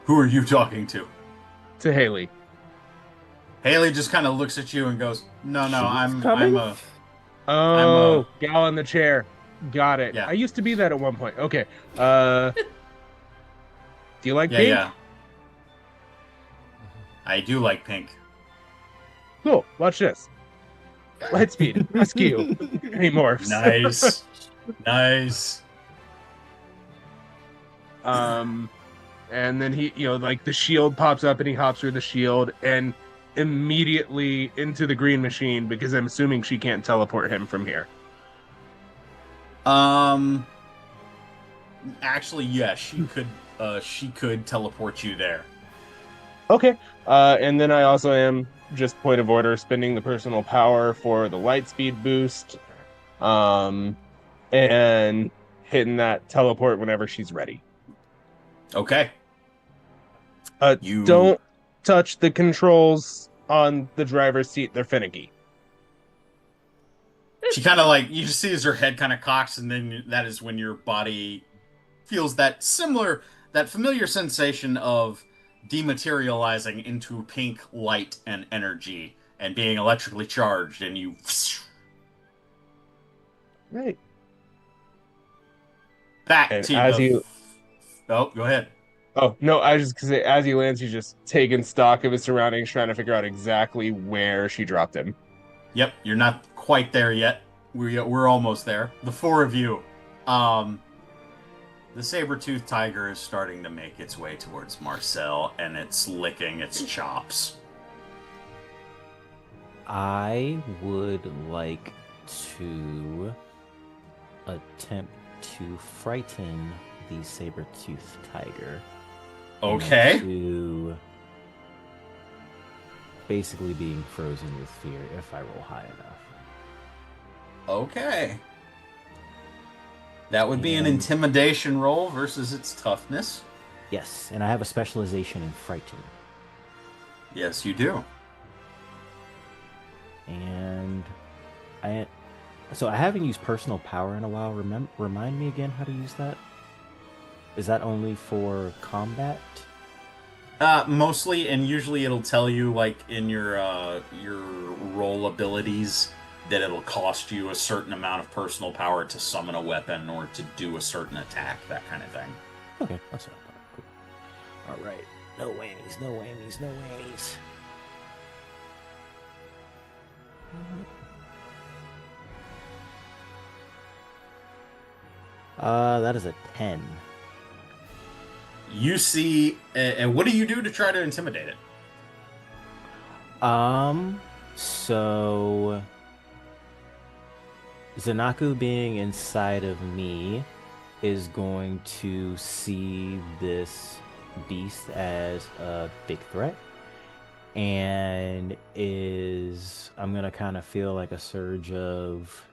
Who are you talking to? To Haley. Haley just kind of looks at you and goes, "No, I'm coming? Oh, gal in the chair. Got it. Yeah. I used to be that at one point. Okay. Do you like pink? Yeah. I do like pink. Cool. Watch this. Lightspeed. Rescue. He morphs. Nice. Nice. And then he, like the shield pops up and he hops through the shield and immediately into the green machine because I'm assuming she can't teleport him from here. Actually, yes, she could teleport you there. Okay. And then I also am, just point of order, spending the personal power for the light speed boost. And hitting that teleport whenever she's ready. Okay. Don't touch the controls on the driver's seat. They're finicky. She kind of like, you just see as her head kind of cocks, and then that is when your body feels that familiar sensation of dematerializing into pink light and energy and being electrically charged, and you... Right. Back And to as the... you... Oh, go ahead. Oh, no, I was just going to say, as he lands, he's just taking stock of his surroundings, trying to figure out exactly where she dropped him. Yep, you're not quite there yet. We're almost there. The 4 of you. The saber-toothed tiger is starting to make its way towards Marcel, and it's licking its chops. I would like to attempt to frighten the saber-toothed tiger Okay. into basically being frozen with fear if I roll high enough. Okay. That would be an And intimidation roll versus its toughness. yes, and I have a specialization in frighten. Yes, you do. And I haven't used personal power in a while. Remind me again how to use that. Is that only for combat? Mostly, and usually it'll tell you, like, in your roll abilities that it'll cost you a certain amount of personal power to summon a weapon or to do a certain attack, that kind of thing. Okay, that's what I thought. Cool. All right. No whammies, no whammies, no whammies. That is a 10. You see, and what do you do to try to intimidate it? So Zanaku being inside of me is going to see this beast as a big threat, and I'm gonna kind of feel like a surge of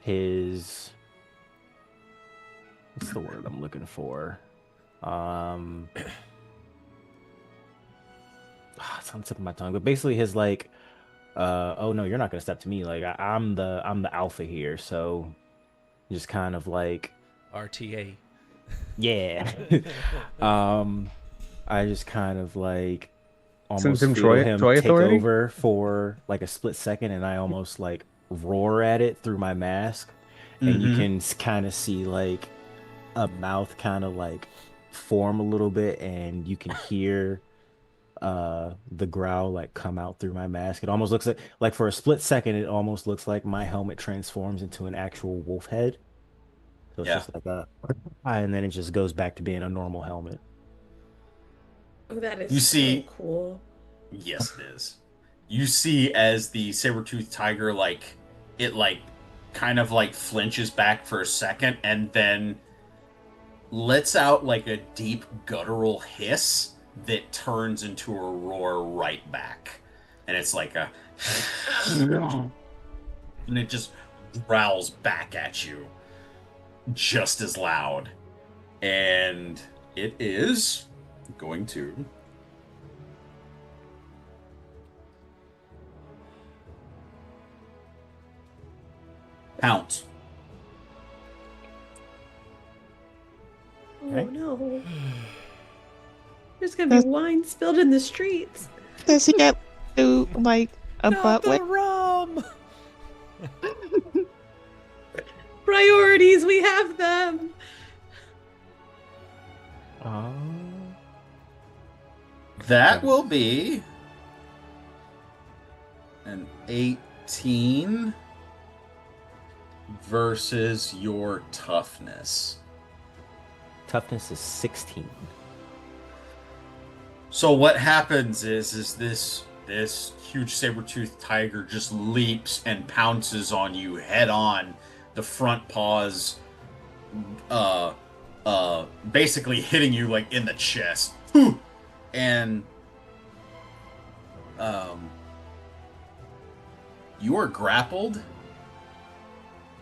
his, what's the word I'm looking for? It's on the tip of my tongue, but basically his like, oh no, you're not gonna step to me. Like I'm the alpha here, so just kind of like RTA. yeah. I just kind of like almost Some feel him Troy take authority? over for like a split second, and I almost like roar at it through my mask, and you Mm-hmm. can kind of see like a mouth kind of like form a little bit, and you can hear the growl like come out through my mask. It almost looks like for a split second it almost looks like my helmet transforms into an actual wolf head. So it's Yeah. just like a and then it just goes back to being a normal helmet. Oh, that is You so see, cool. yes, it is. You see as the saber-toothed tiger, like, it, like, kind of, like, flinches back for a second and then lets out, like, a deep guttural hiss that turns into a roar right back. And it's like a... and it just growls back at you just as loud. And it is going to... pounce. Oh Okay. no. There's gonna be wine spilled in the streets. Does he get to like a Not butt the lick? rum. Priorities, we have them. That will be an 18 versus your toughness. Toughness is 16. So what happens is this huge saber-toothed tiger just leaps and pounces on you head on, the front paws basically hitting you like in the chest. And you are grappled.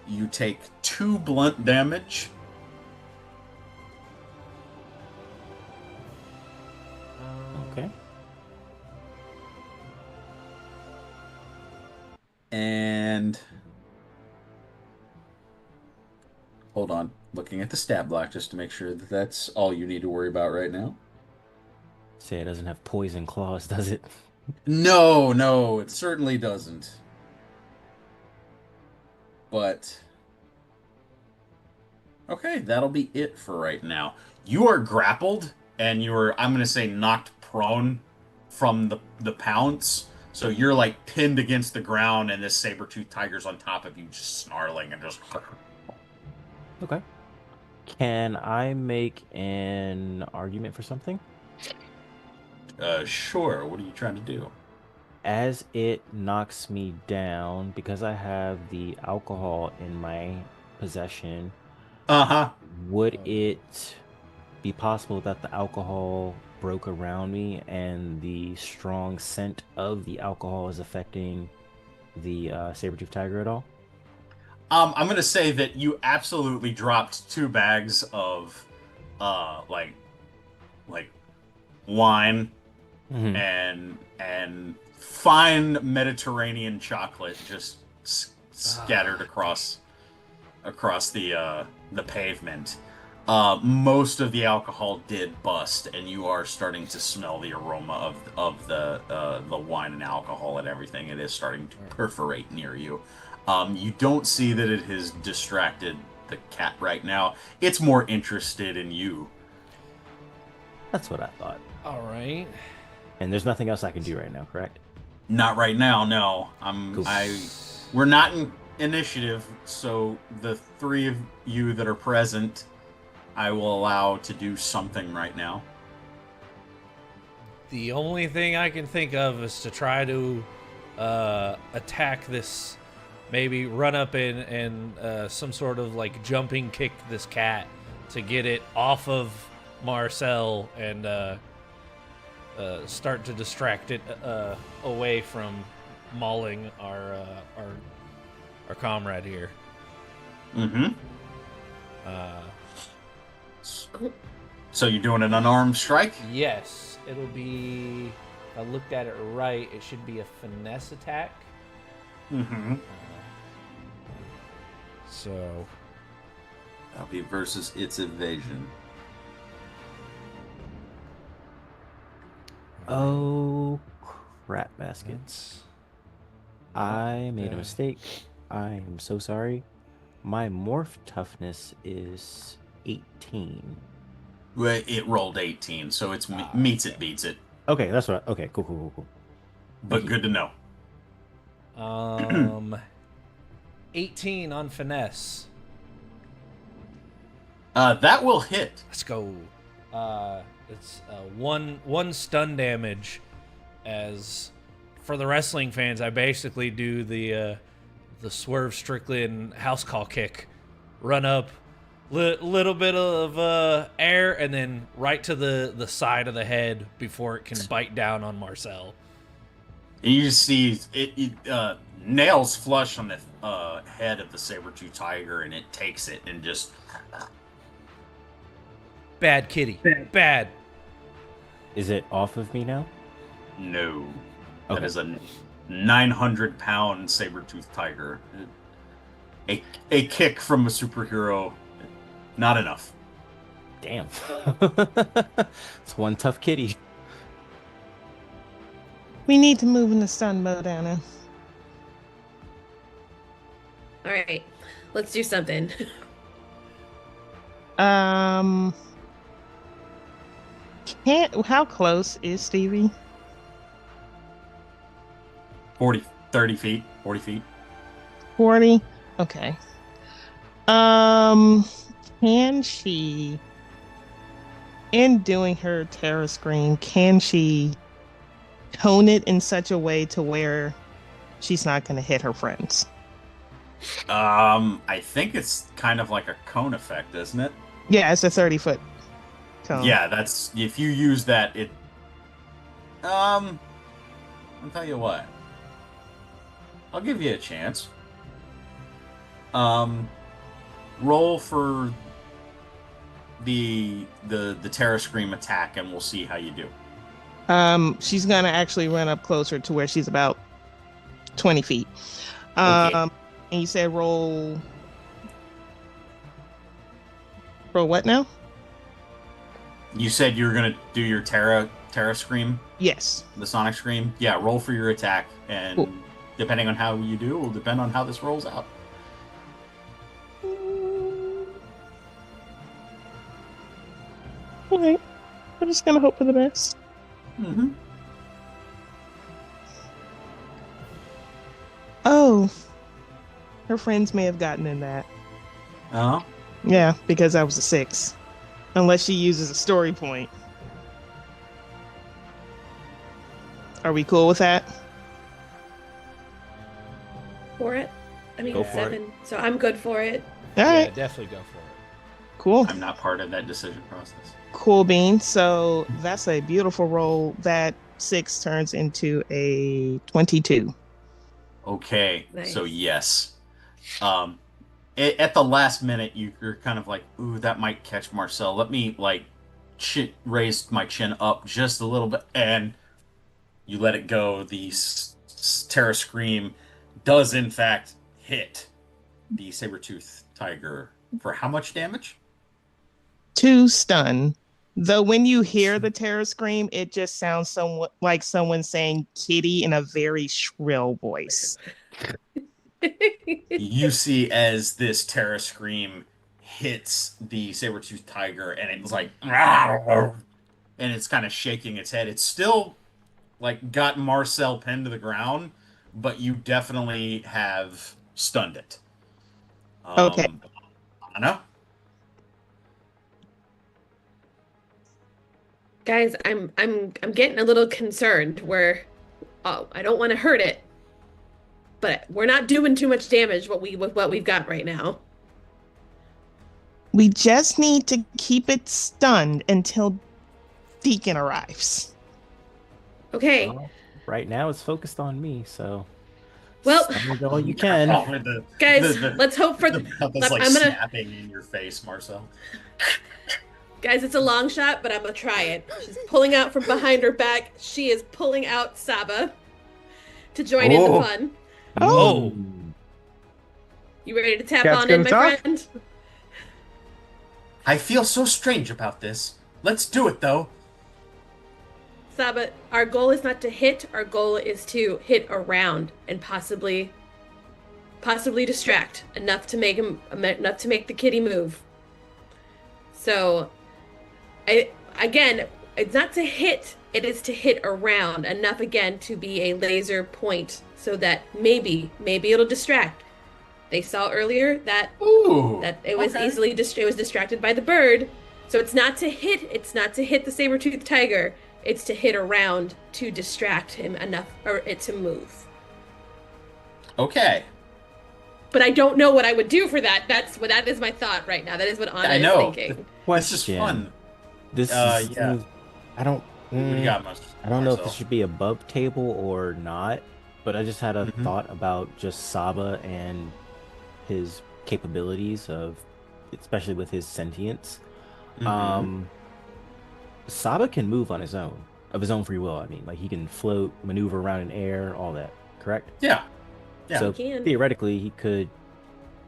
You take 2 blunt damage. Okay. And hold on, looking at the stat block just to make sure that that's all you need to worry about right now. Say it doesn't have poison claws, does it? No, it certainly doesn't. But okay, that'll be it for right now. You are grappled and you're, I'm gonna say, knocked prone from the pounce. So you're like pinned against the ground, and this saber-toothed tiger's on top of you, just snarling and just. Okay. Can I make an argument for something? Sure. What are you trying to do? As it knocks me down, because I have the alcohol in my possession, Uh-huh. Would it be possible that the alcohol broke around me and the strong scent of the alcohol is affecting the saber-toothed tiger at all? I'm gonna say that you absolutely dropped 2 bags of like wine Hmm. and fine Mediterranean chocolate just scattered across the pavement. Most of the alcohol did bust, and you are starting to smell the aroma of the wine and alcohol and everything. It is starting to perforate near you. You don't see that it has distracted the cat right now. It's more interested in you. That's what I thought. All right. And there's nothing else I can do right now, correct? Not right now, no. Cool. We're not in initiative, so the 3 of you that are present, I will allow to do something right now. The only thing I can think of is to try to attack this, maybe run up and some sort of like jumping kick this cat to get it off of Marcel and start to distract it away from mauling our comrade here. Mm-hmm. Uh, So you're doing an unarmed strike? yes, it'll be. If I looked at it right, it should be a finesse attack. Mm-hmm. So That'll be versus its evasion. Oh, crap basket. it's I made a mistake. I am so sorry. My morph toughness is 18. Well, it rolled 18, so it's meets it, beats it. Okay, that's what. Okay, cool. But good to know. 18 on finesse. That will hit. Let's go. It's one stun damage. As for the wrestling fans, I basically do the Swerve Strickland house call kick, run up, little bit of air, and then right to the side of the head before it can bite down on Marcel. And you just see it nails flush on the head of the saber-tooth tiger, and it takes it and just. Bad kitty. Bad. Is it off of me now? No. That Okay. is a 900-pound saber-tooth tiger. A kick from a superhero, not enough. Damn. It's one tough kitty. We need to move in the stun mode, Anna. All right, let's do something. How close is Stevie? 30 feet, 40 feet. 40? Okay. Can she, in doing her terror scream, can she tone it in such a way to where she's not going to hit her friends? I think it's kind of like a cone effect, isn't it? Yeah, it's a 30-foot cone. Yeah, that's if you use that, it. I'll tell you what. I'll give you a chance. Roll for the terror scream attack, and we'll see how you do. She's going to actually run up closer to where she's about 20 feet. Okay. And you said roll what now? You said you were gonna do your terror scream, Yes. the sonic scream. Yeah, roll for your attack, and Cool. depending on how you do, will depend on how this rolls out. All right. I'm just going to hope for the best. Mm-hmm. Oh. Her friends may have gotten in that. Oh. Yeah, because I was a 6. Unless she uses a story point. Are we cool with that? For it? I mean, Go for it. 7, so I'm good for it. All Yeah, right. definitely go for it. Cool. I'm not part of that decision process. Cool bean. So that's a beautiful roll. That 6 turns into a 22. Okay, so Nice. yes. Um, at the last minute, you're kind of like, ooh, that might catch Marcel. Let me like raise my chin up just a little bit, and you let it go. The Terra Scream does in fact hit the saber-tooth tiger for how much damage? 2 stun. Though when you hear the terror scream, it just sounds somewhat like someone saying kitty in a very shrill voice. You see as this Terra Scream hits the saber-tooth tiger, and it's like, and it's kind of shaking its head. It's still like got Marcel pinned to the ground, but you definitely have stunned it. Okay. Anna? Guys, I'm getting a little concerned where I don't want to hurt it, but we're not doing too much damage with what we've got right now. We just need to keep it stunned until Deacon arrives. Okay. Well, right now it's focused on me, so Well, stun it all you can. guys, let's hope for the mouth is like I'm gonna snapping in your face, Marcel. Guys, it's a long shot, but I'm gonna try it. She's pulling out from behind her back. She is pulling out Saba to join in the Oh. fun. Oh. You ready to tap Cat's on in, gonna my talk? friend? I feel so strange about this. Let's do it, though. Saba, our goal is not to hit. Our goal is to hit around and possibly distract enough to make the kitty move. So, it's not to hit. It is to hit around enough again to be a laser point, so that maybe it'll distract. They saw earlier that Ooh. it was okay. it was distracted by the bird. So it's not to hit. It's not to hit the saber-toothed tiger. It's to hit around to distract him enough, or it to move. Okay. But I don't know what I would do for that. That is my thought right now. That is what Anna I is know. thinking. This is fun. This Yeah. seems, I don't. What do you got, I don't know if this Marcel? should be above table or not, but I just had a Mhm. thought about just Saba and his capabilities of, especially with his sentience. Mhm. Saba can move on his own, of his own free will. I mean, like he can float, maneuver around in air, all that. Correct? Yeah. Yeah. So He can. theoretically, he could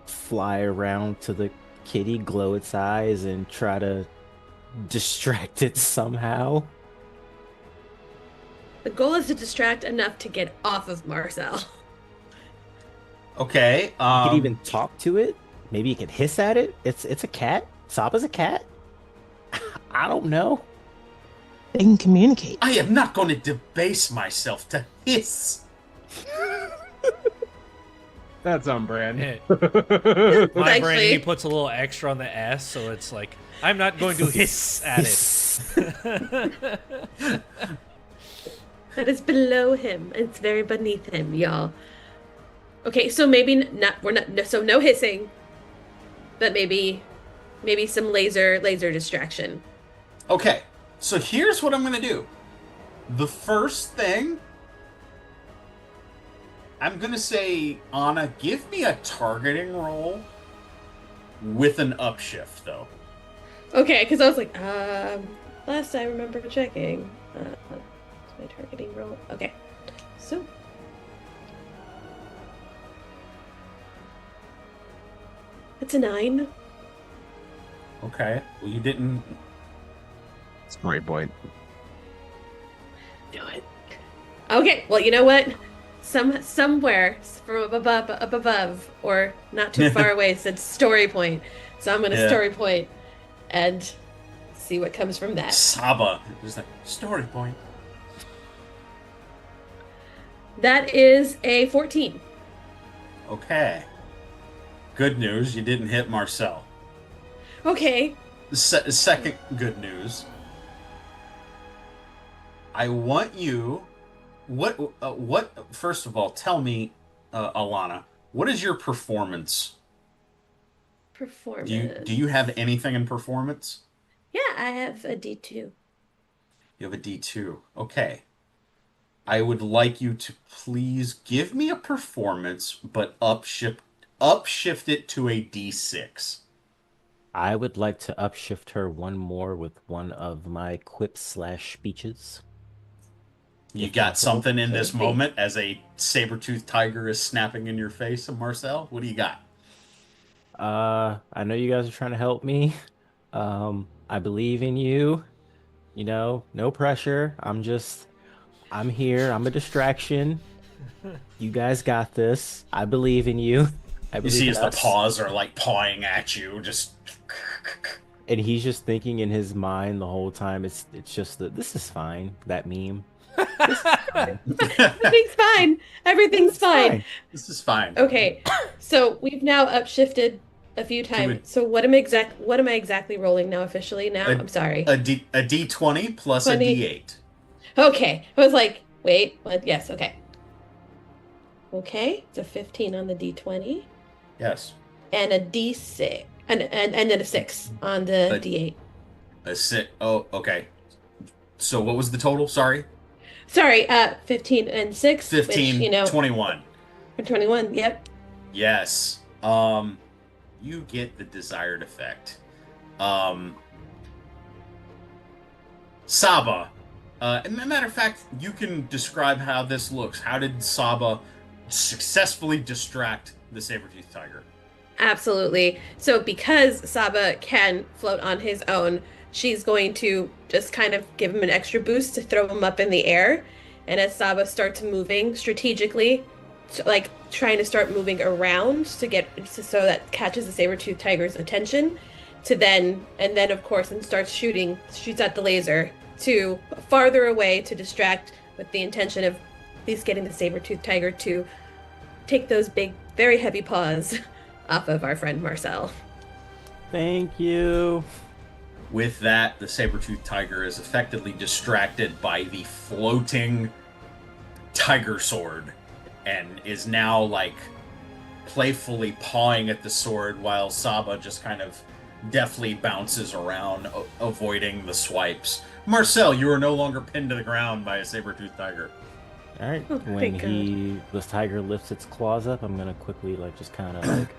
fly around to the kitty, glow its eyes, and try to distract it somehow. The goal is to distract enough to get off of Marcel. Okay. You could even talk to it. Maybe you could hiss at it. It's a cat. Saba's a cat. I don't know. They can communicate. I am not going to debase myself to hiss. That's on brand. My brain, Actually- he puts a little extra on the S, so it's like, I'm not going to hiss at it. That is below him. It's very beneath him, y'all. Okay, so maybe not. We're not. So no hissing, but maybe some laser distraction. Okay. So here's what I'm going to do. The first thing, I'm going to say, Anna, give me a targeting roll with an upshift, though. Okay, because I was like, last I remember checking, my targeting roll. Okay, so that's a 9. Okay. Well, you didn't. Story point. Do it. Okay, well, you know what? Somewhere from up above, or not too far away, said story point. So I'm gonna Yeah. story point and see what comes from that. Saba. It was like, story point. That is a 14. Okay. Good news, you didn't hit Marcel. Okay. Second good news. I want you. What? First of all, tell me, Alana, what is your performance? Performance. Do you have anything in performance? Yeah, I have a D2. You have a D2. Okay. I would like you to please give me a performance, but upshift it to a D6. I would like to upshift her one more with one of my quips slash speeches, You if got possible. something in So this three. moment as a saber-toothed tiger is snapping in your face, Marcel? What do you got? I know you guys are trying to help me. I believe in you. You know, no pressure. I'm here. I'm a distraction. You guys got this. I believe in you. I You believe see in as the us. paws are like pawing at you, just And he's just thinking in his mind the whole time. It's just that this is fine. That meme. This is fine. Everything's fine. Everything's It's fine. fine. this is fine. Okay, so we've now upshifted a few To times. So what am I exactly rolling now officially now? a I'm sorry. a D20 plus a 20. D8. Okay. I was like, wait, what? Yes, okay. Okay, it's a 15 on the D20 Yes. and a D6 and then a 6 on the A, D8. a sit. Oh, okay. So what was the total? Sorry. Sorry, 15 and 6, which, 15, 21. for 21, yep. Yes. You get the desired effect. Um, Saba. As a matter of fact, you can describe how this looks. How did Saba successfully distract the saber-toothed tiger? Absolutely. So because Saba can float on his own, she's going to just kind of give him an extra boost to throw him up in the air. And as Saba starts moving strategically, like trying to start moving around to get so that catches the saber-toothed tiger's attention, and then of course and starts shoots at the laser to farther away to distract with the intention of at least getting the saber-toothed tiger to take those big, very heavy paws off of our friend Marcel. Thank you. With that, the saber-toothed tiger is effectively distracted by the floating tiger sword and is now like playfully pawing at the sword while Saba just kind of deftly bounces around, avoiding the swipes. Marcel, you are no longer pinned to the ground by a saber-toothed tiger. All right. Oh, When thank this tiger lifts its claws up, I'm gonna quickly like just kind of like,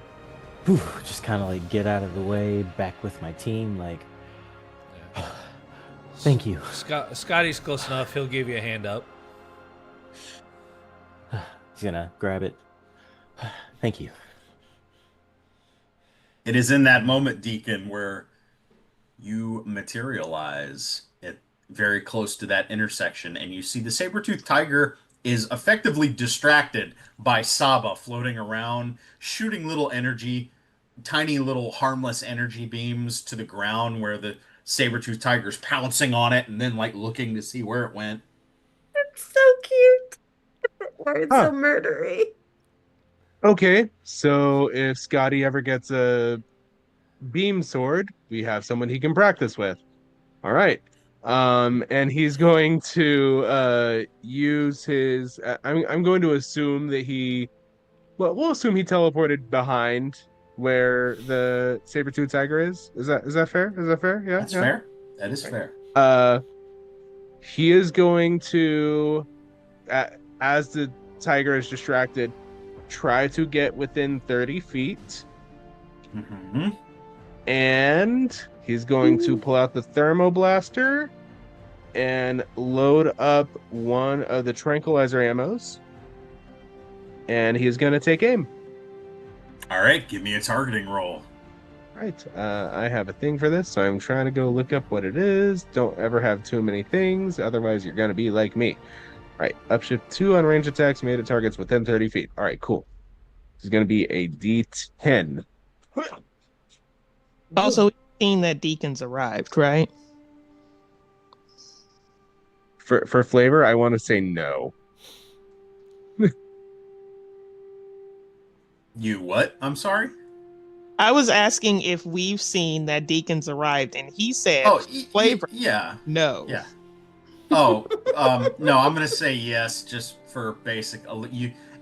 whew, just kind of like get out of the way, back with my team. Like, thank you. Scotty's close enough. He'll give you a hand up. He's gonna grab it. Thank you. It is in that moment, Deacon, where you materialize at very close to that intersection, and you see the saber-toothed tiger is effectively distracted by Saba floating around, shooting tiny little harmless energy beams to the ground where the saber-toothed tiger's pouncing on it and then like looking to see where it went. It's so cute. Why it's Huh. so murdery. Okay, so if Scotty ever gets a beam sword, we have someone he can practice with. All right. And he's going to use his. I'm going to assume that we'll assume he teleported behind where the saber-tooth tiger is. Is that fair? Is that fair? Yeah. That's Yeah. fair. That is fair. He is going to, as the tiger is distracted, try to get within 30 feet. Mm-hmm. And he's going to pull out the thermoblaster and load up one of the tranquilizer ammos. And he's going to take aim. All right, give me a targeting roll. Right. I have a thing for this, so I'm trying to go look up what it is. Don't ever have too many things, otherwise you're going to be like me. All right. Upshift 2 on range attacks made at targets within 30 feet. All right, cool. This is going to be a D10. Also, we've seen that Deacon's arrived, right? For flavor, I want to say no. You what? I'm sorry? I was asking if we've seen that Deacon's arrived, and he said Oh, flavor. yeah. No. Yeah. Oh, no, I'm gonna say yes, just for basic.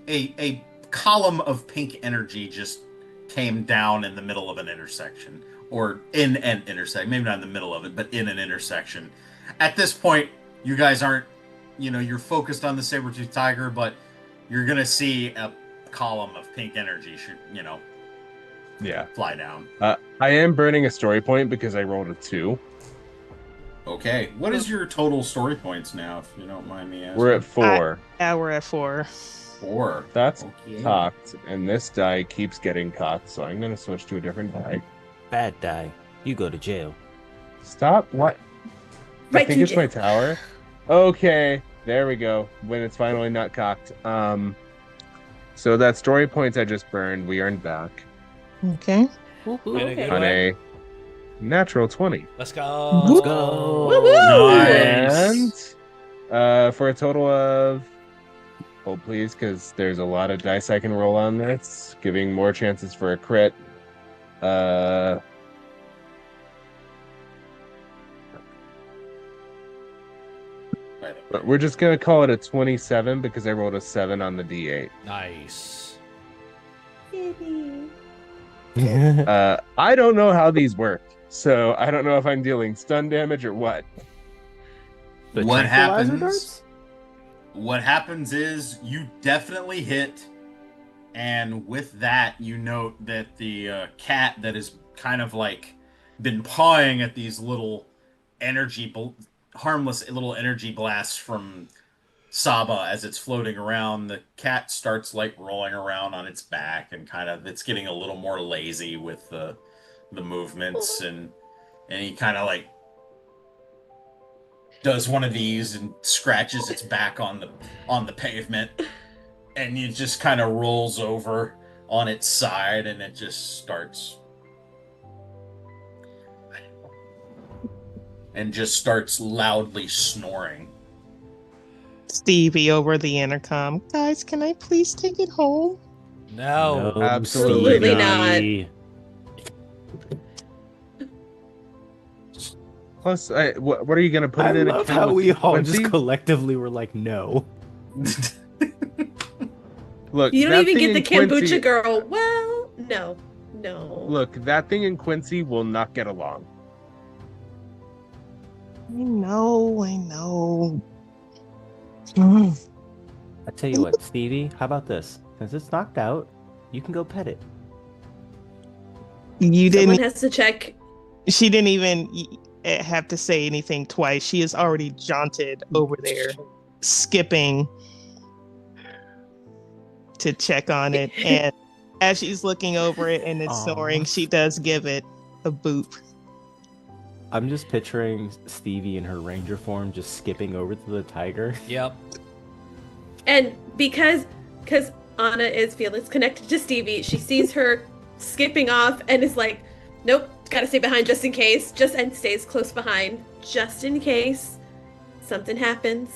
A column of pink energy just came down in the middle of an intersection, or in an intersection. Maybe not in the middle of it, but in an intersection. At this point, you guys aren't, you're focused on the saber-toothed tiger, but you're gonna see a column of pink energy Yeah. fly down. I am burning a story point because I rolled a 2. Okay, what is your total story points now, if you don't mind me asking? We're at 4. Yeah, we're at 4. 4. That's Okay. cocked, and this die keeps getting cocked, so I'm gonna switch to a different die. Bad die. You go to jail. Stop. What? I Right think to it's my jail. tower. Okay, there we go. When it's finally not cocked. So that story points I just burned, we earned back Okay. In a good on way. a natural 20. Let's go. Let's go. Nice. And for a total of, hold please, because there's a lot of dice I can roll on this, giving more chances for a crit. But we're just gonna call it a 27 because I rolled a 7 on the D8. Nice. I don't know how these work, so I don't know if I'm dealing stun damage or what. The What tranquilizer happens? darts? What happens is you definitely hit, and with that, you note that the cat that has kind of like been pawing at these little harmless little energy blasts from Saba as it's floating around. The cat starts like rolling around on its back, and it's getting a little more lazy with the movements, and he kind of like does one of these and scratches its back on the pavement, and it just kind of rolls over on its side, and it just starts loudly snoring. Stevie over the intercom. Guys, can I please take it home? No. Absolutely not. Plus, what are you gonna put I it in? love a can how with we all Quincy? just collectively were like, no. Look, You don't that even thing get the in Quincy- kombucha girl. Well, no. Look, that thing and Quincy will not get along. I know. I tell you what, Stevie, how about this? Since it's knocked out, you can go pet it. You Someone didn't. has to check. She didn't even have to say anything twice. She is already jaunted over there, skipping to check on it. And as she's looking over it and it's Aw. snoring, she does give it a boop. I'm just picturing Stevie in her ranger form just skipping over to the tiger. Yep. And because Anna is feelings connected to Stevie, she sees her skipping off and is like, nope, gotta stay behind just in case. And stays close behind just in case something happens.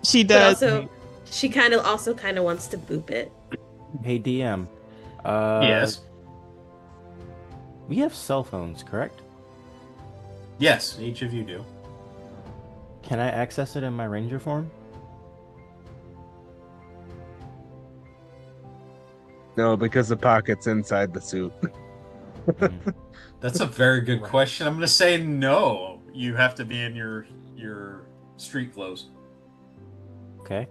She But does. also, she kind of wants to boop it. Hey, DM. Yes. We have cell phones, correct? Yes, each of you do. Can I access it in my ranger form? No, because the pocket's inside the suit. That's a very good question. I'm going to say no. You have to be in your street clothes. Okay.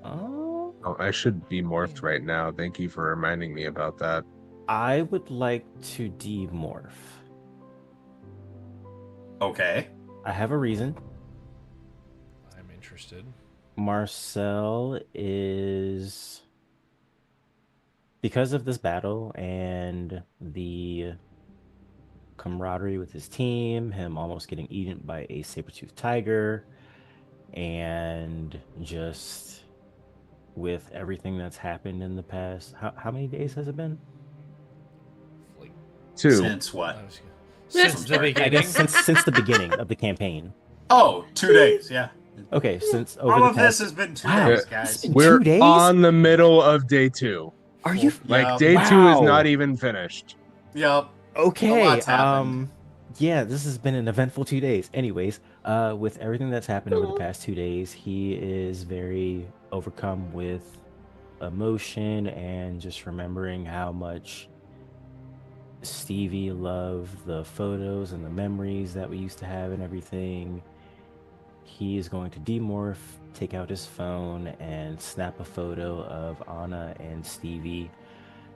Oh, Oh, I should be morphed right now. Thank you for reminding me about that. I would like to demorph. Okay. I have a reason. I'm interested. Marcel is, because of this battle and the camaraderie with his team, him almost getting eaten by a saber-toothed tiger, and just with everything that's happened in the past, how many days has it been? Like, 2. Since what? since the I I beginning. guess since the beginning of the campaign. Oh, 2 days, yeah. Okay, since over All the of this past, has been 2 Wow. days, It's guys. been We're 2 days? on the middle of day 2. Are you Like, Yep. day 2 is Wow. not even finished. Yep. okay? A lot's happened. Yeah, this has been an eventful 2 days. Anyways, with everything that's happened over the past 2 days, he is very overcome with emotion and just remembering how much Stevie loved the photos and the memories that we used to have and everything. He is going to demorph, take out his phone, and snap a photo of Anna and Stevie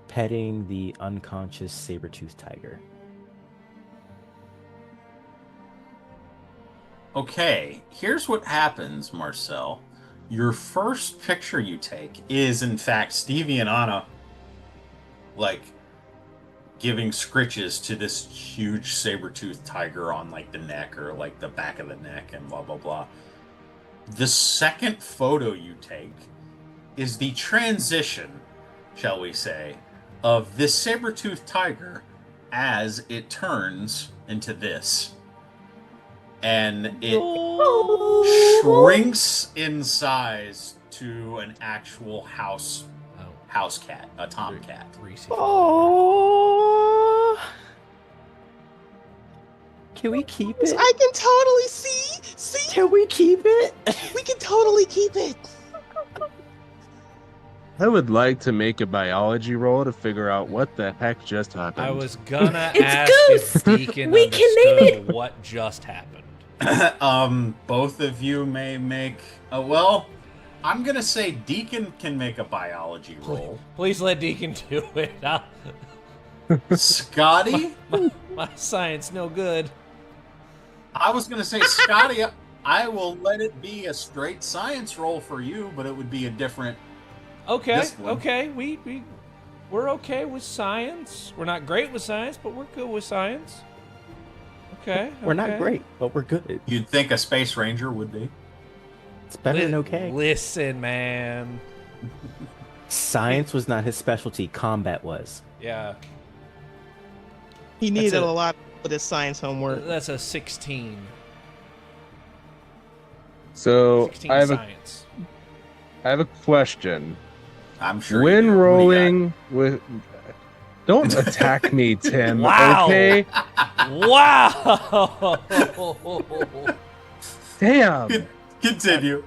petting the unconscious saber-toothed tiger. Okay, here's what happens, Marcel. Your first picture you take is, in fact, Stevie and Anna, like, giving scritches to this huge saber-toothed tiger on, like, the neck or, like, the back of the neck and blah, blah, blah. The second photo you take is the transition, shall we say, of this saber-toothed tiger as it turns into this. And it shrinks in size to an actual house cat, a tomcat. Oh, can we keep it? I can totally see. See, Can we keep it? we can totally keep it. I would like to make a biology roll to figure out what the heck just happened. I was gonna It's ask ghosts! if Deacon We can name understood what just happened. Both of you may make well, I'm gonna say Deacon can make a biology roll. Please let Deacon do it. Scotty? My science no good. I was gonna say Scotty, I will let it be a straight science roll for you, but it would be a different Okay, discipline. okay, we're okay with science. We're not great with science, but we're good with science. Okay, We're not okay. great, but we're good. You'd think a space ranger would be. It's better than okay. Listen, man. Science was not his specialty. Combat was. Yeah, He needed it. a lot with his science homework. that's a 16. So 16 I science. have a question. I'm sure. When you do. What do you rolling with, don't attack me, Tim. Wow. Okay. Wow! Damn. got? Continue.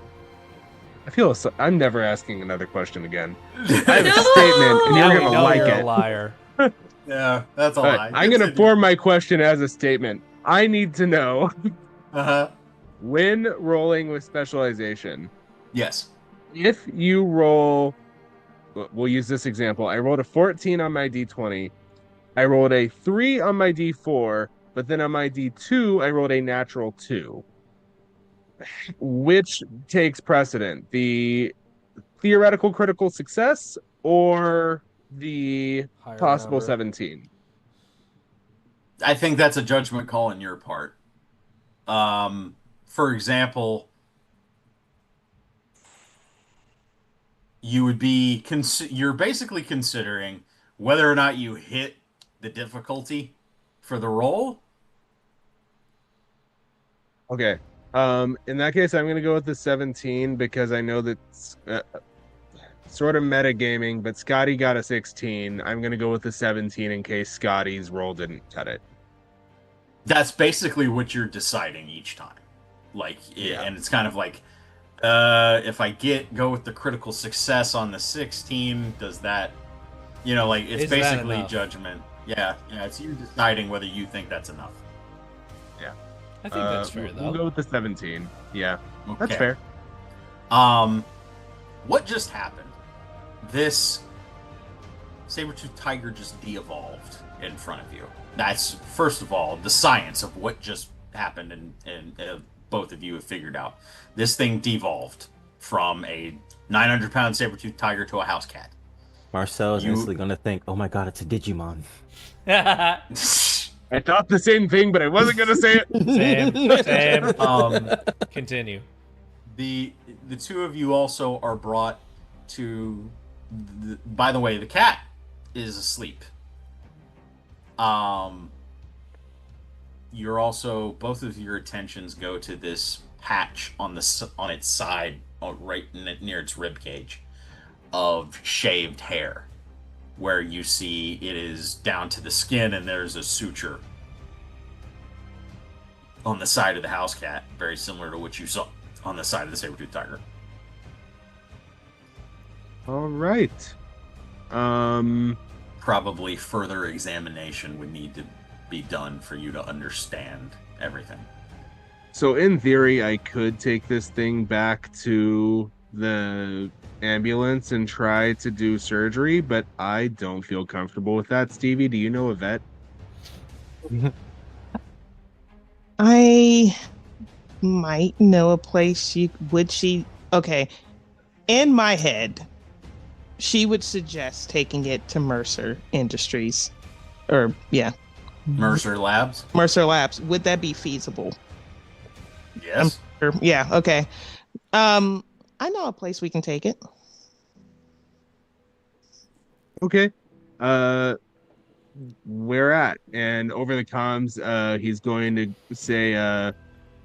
I feel so, I'm never asking another question again. I have No! a statement, and Now you're we gonna know like you're a it. liar. Yeah, that's a All lie. right, I'm gonna form my question as a statement. I need to know Uh-huh. when rolling with specialization. Yes. If you roll, we'll use this example. I rolled a 14 on my d20. I rolled a 3 on my d4, but then on my d2, I rolled a natural 2. Which takes precedent? The theoretical critical success or the Higher possible number. 17? I think that's a judgment call on your part. For example, you would be you're basically considering whether or not you hit the difficulty for the roll. Okay. In that case, I'm going to go with the 17 because I know that's sort of metagaming, but Scotty got a 16. I'm going to go with the 17 in case Scotty's roll didn't cut it. That's basically what you're deciding each time. Like, Yeah. and it's kind of like, if I go with the critical success on the 16, does that, like, it's Is that basically enough? judgment. Yeah, it's you deciding whether you think that's enough. I think that's fair, We'll though. go with the 17. Yeah, Okay. that's fair. What just happened? This saber-toothed tiger just de-evolved in front of you. That's, first of all, the science of what just happened, and both of you have figured out. This thing devolved from a 900-pound saber-toothed tiger to a house cat. Marcel is instantly going to think, oh my god, it's a Digimon. I thought the same thing, but I wasn't going to say it. Sam. Continue. The two of you also are brought to. By the way, the cat is asleep. You're also, both of your attentions go to this patch on its side, right near its rib cage, of shaved hair, where you see it is down to the skin, and there's a suture on the side of the house cat, very similar to what you saw on the side of the saber-toothed tiger. All right. probably further examination would need to be done for you to understand everything. So in theory, I could take this thing back to the ambulance and try to do surgery, but I don't feel comfortable with that. Stevie, do you know a vet? I might know a place okay. In my head, she would suggest taking it to Mercer Industries. Mercer Labs? Mercer Labs. Would that be feasible? Yes. Yeah, okay. I know a place we can take it. Okay. Where at? And over the comms, he's going to say,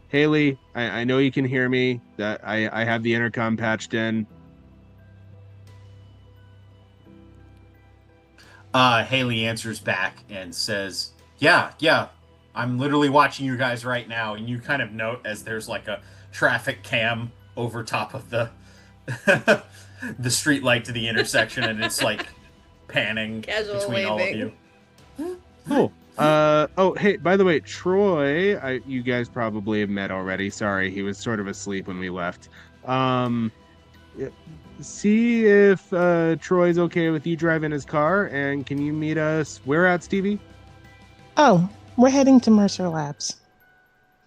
Haley, I know you can hear me. That I have the intercom patched in. Haley answers back and says, yeah, I'm literally watching you guys right now. And you kind of note as there's like a traffic cam over top of the the street light to the intersection, and it's like panning Casual between all of you. waving. Cool. Oh, hey, by the way, Troy, you guys probably have met already. Sorry, he was sort of asleep when we left. See if Troy's okay with you driving his car, and can you meet us where at, Stevie? Oh, we're heading to Mercer Labs.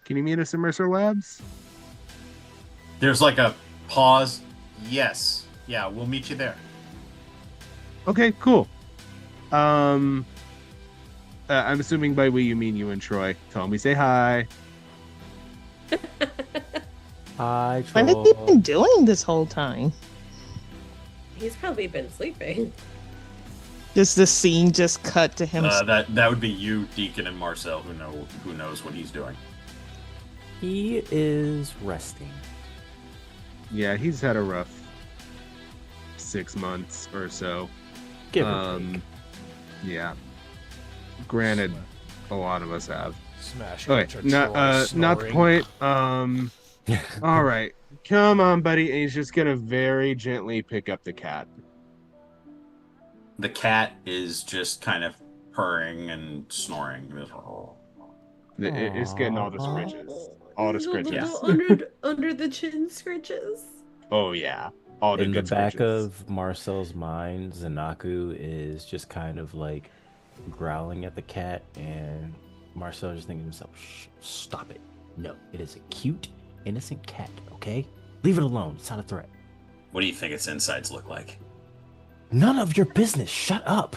Can you meet us at Mercer Labs? There's like a pause. Yes. Yeah, we'll meet you there. Okay, cool. I'm assuming by we you mean you and Troy. Tell him we say hi. Hi, What have you been doing this whole time? He's probably been sleeping. Just the scene just cut to him. That would be you, Deacon, and Marcel, who knows what he's doing. He is resting. Yeah, he's had a rough 6 months or so. Give or take. Yeah. Granted, a lot of us have. Smash. Okay, not the point. All right, come on, buddy. And he's just gonna very gently pick up the cat. The cat is just kind of purring and snoring. It's getting all the scritches. All the scritches. Under the chin scritches. Oh yeah, all the In the good back scritches. of Marcel's mind, Zanaku is just kind of like growling at the cat, and Marcel just thinking to himself, stop it. No, it is a cute, innocent cat, okay? Leave it alone. It's not a threat. What do you think its insides look like? None of your business. Shut up.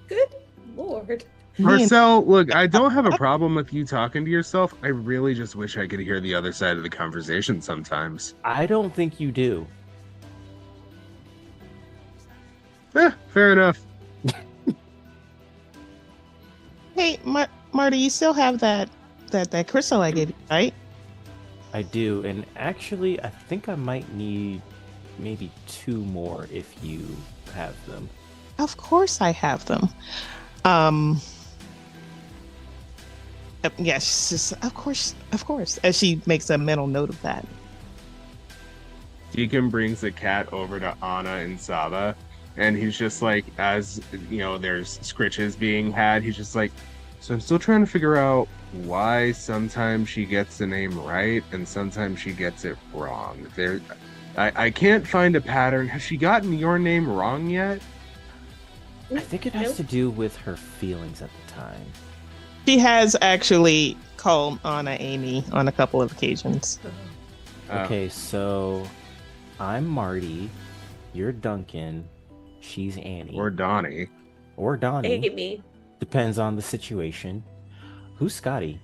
Good lord. Marcel, look, I don't have a problem with you talking to yourself. I really just wish I could hear the other side of the conversation sometimes. I don't think you do. Fair enough. Hey, Marty, you still have that crystal I gave you, right? I do, and actually, I think I might need maybe 2 more if you have them. Of course I have them. Yes, just, of course. As she makes a mental note of that. Deacon brings the cat over to Anna and Saba, and he's just like, as you know, there's scritches being had, he's just like, so I'm still trying to figure out why sometimes she gets the name right and sometimes she gets it wrong. I can't find a pattern. Has she gotten your name wrong yet? I think it has to do with her feelings at the time. She has actually called Anna Amy on a couple of occasions. Okay, so I'm Marty, you're Duncan, she's Annie. Or Donnie. Or Donnie. Amy. Depends on the situation. Who's Scotty?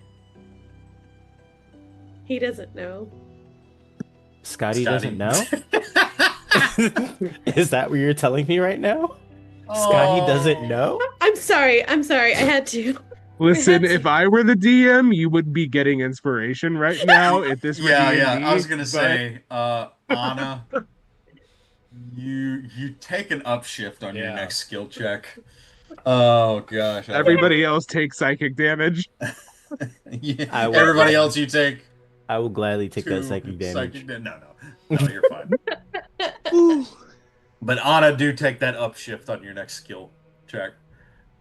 He doesn't know. Scotty doesn't know? Is that what you're telling me right now? Scotty doesn't know? I'm sorry. I had to. Listen, if I were the DM, you would be getting inspiration right now if this were D&D, I was gonna say, Anna, you take an upshift on your next skill check. Oh gosh! Everybody else takes psychic damage. Everybody else, you take. I will gladly take that psychic damage. No, you're fine. Ooh. But Anna, do take that upshift on your next skill check.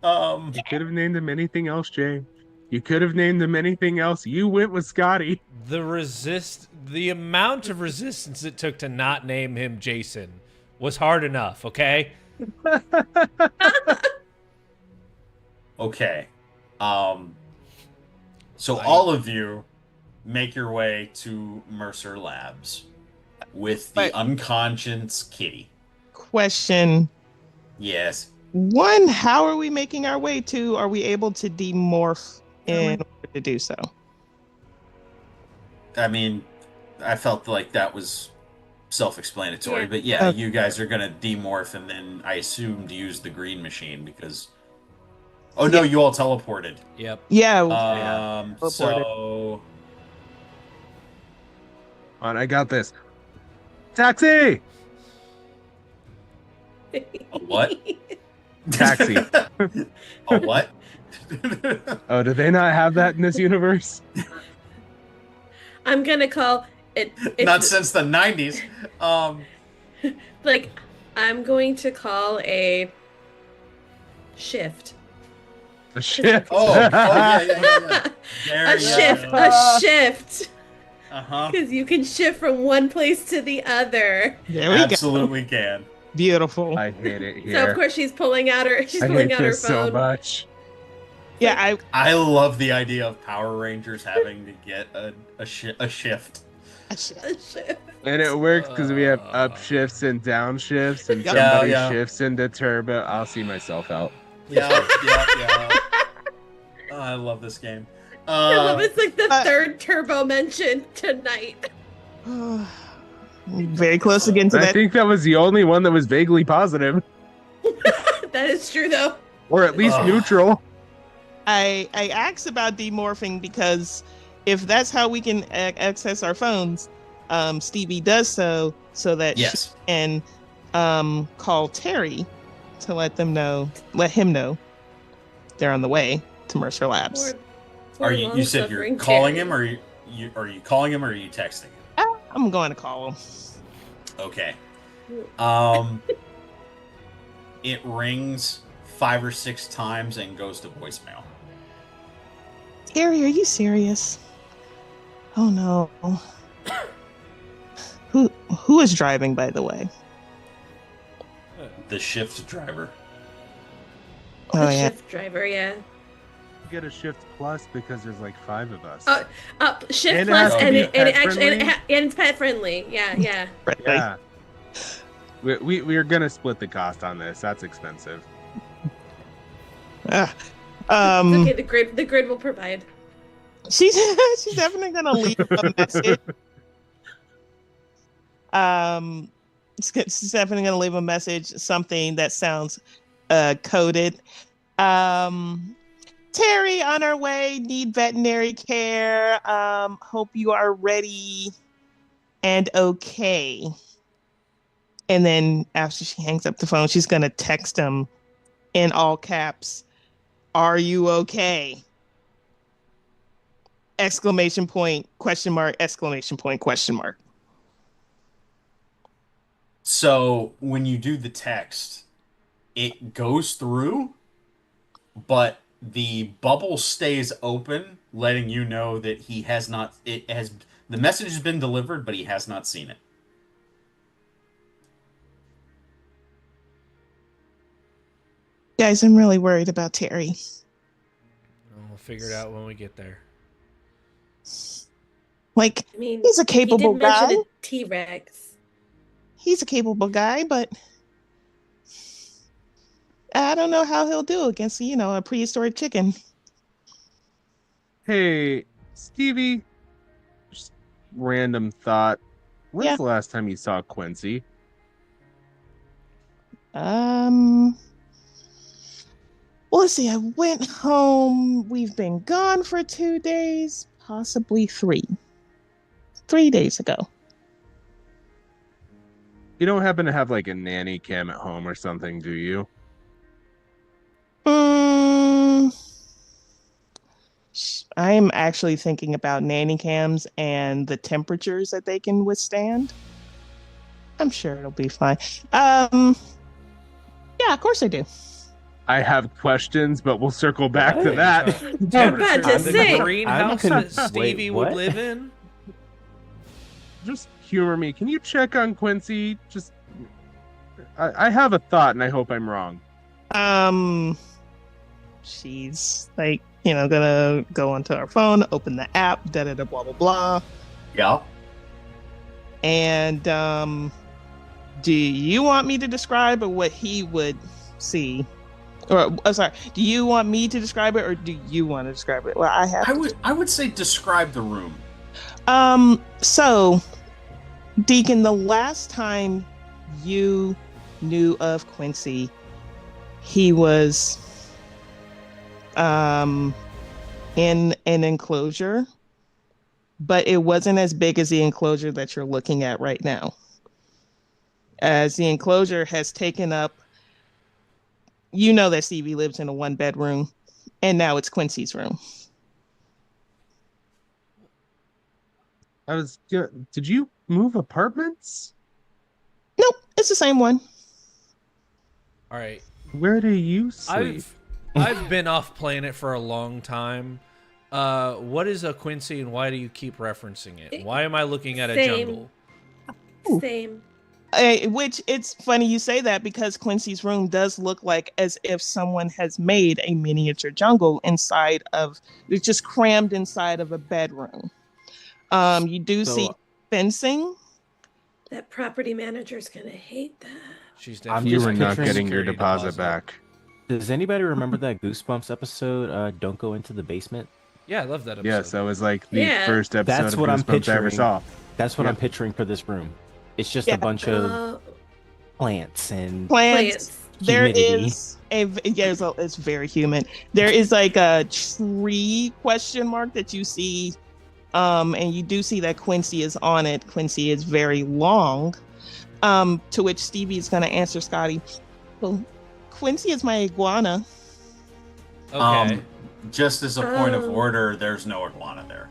You could have named him anything else, Jay. You could have named him anything else. You went with Scotty. The amount of resistance it took to not name him Jason was hard enough, okay? Okay. So all of you make your way to Mercer Labs with the But- unconscious kitty. Question Yes. one: how are we making our way to? Are we able to demorph in order to do so? I mean, I felt like that was self-explanatory, Yeah. but yeah, Okay. you guys are gonna demorph and then I assumed use the green machine because. Oh no, you all teleported. Yep. Yeah. So On, I got this. Taxi! what? Taxi. A what? Oh, do they not have that in this universe? I'm gonna call it. Not since the 90s. Like, I'm going to call a shift. A ship. Yeah. There A you shift. go. A shift. Uh-huh. Because you can shift from one place to the other. There we Absolutely can. go. Beautiful. I hate it here. So of course she's pulling out her. She's I pulling hate out her this so phone. much. Yeah. I love the idea of Power Rangers having to get a shift. A shift. And it works because we have up shifts and down shifts, and Yeah, somebody yeah. shifts into turbo. I'll see myself out. Yeah. Oh, I love this game. I love it's like the uh, third turbo mention tonight. Very close again to I that. think that was the only one that was vaguely positive, That is true though. or at least neutral. I asked about demorphing because if that's how we can access our phones, Stevie does so that Yes. she can call Terry to let him know they're on the way to Mercer Labs. Are you said you're calling him, or are you calling him, or are you texting him? I'm going to call him. Okay. It rings 5 or 6 times and goes to voicemail. Terry, are you serious? Oh no. Who is driving, by the way? The shift driver. Oh The yeah. shift driver, yeah. Get a shift plus because there's like 5 of us. Shift And it plus, has to and be it pet actually and friendly? it's pet friendly. Yeah. Right. Yeah. We're gonna split the cost on this. That's expensive. It's Um, okay, the grid will provide. she's definitely gonna leave a message. She's definitely gonna leave a message, something that sounds coded. Terry, on our way, need veterinary care. Hope you are ready and okay. And then after she hangs up the phone, she's gonna text him in all caps, "Are you okay?" Exclamation point, question mark, exclamation point, question mark. So when you do the text, it goes through, but the bubble stays open, letting you know that he has not. The message has been delivered, but he has not seen it. Guys, I'm really worried about Terry. We'll figure it out when we get there. Like, I mean, he's a he capable did guy. mention a T-Rex. He's a capable guy, but I don't know how he'll do against, a prehistoric chicken. Hey, Stevie. Just random thought. When's Yeah. the last time you saw Quincy? Well, let's see. I went home. We've been gone for 2 days, possibly 3. 3 days ago. You don't happen to have like a nanny cam at home or something, do you? I'm actually thinking about nanny cams and the temperatures that they can withstand. I'm sure it'll be fine. Yeah, of course I do. I have questions, but we'll circle back to What? that. About to The say. greenhouse I'm that Stevie would what? live in? Just humor me. Can you check on Quincy? Just, I have a thought, and I hope I'm wrong. She's like, gonna go onto our phone, open the app, da da da, blah blah blah. Yeah. And do you want me to describe what he would see? Or sorry, do you want me to describe it, or do you want to describe it? Well, I would say describe the room. So, Deacon, the last time you knew of Quincy, he was in an enclosure, but it wasn't as big as the enclosure that you're looking at right now. As the enclosure has taken up, that Stevie lives in a 1-bedroom, and now it's Quincy's room. Did you move apartments? Nope, it's the same one. All right. Where do you sleep? I've been off planet for a long time. What is a Quincy and why do you keep referencing it? Why am I looking at a Same. jungle? Same. Which it's funny you say that, because Quincy's room does look like as if someone has made a miniature jungle it's just crammed inside of a bedroom. You do see fencing. That property manager's gonna hate that. She's I'm definitely You just are not picturing getting your security deposit back. Does anybody remember that Goosebumps episode, Don't Go Into the Basement? Yeah, I love that episode. Yes, that was like the Yeah. first episode That's of what I'm Goosebumps I ever picturing. saw. That's what Yeah. I'm picturing for this room. It's just Yeah. a bunch of Uh, plants and Plants. There humidity. is it's very humid. There is like a tree question mark that you see, and you do see that Quincy is on it. Quincy is very long. To which Stevie is going to answer Scotty. Well, Quincy is my iguana. Okay. Just as a point of Oh. order, there's no iguana there.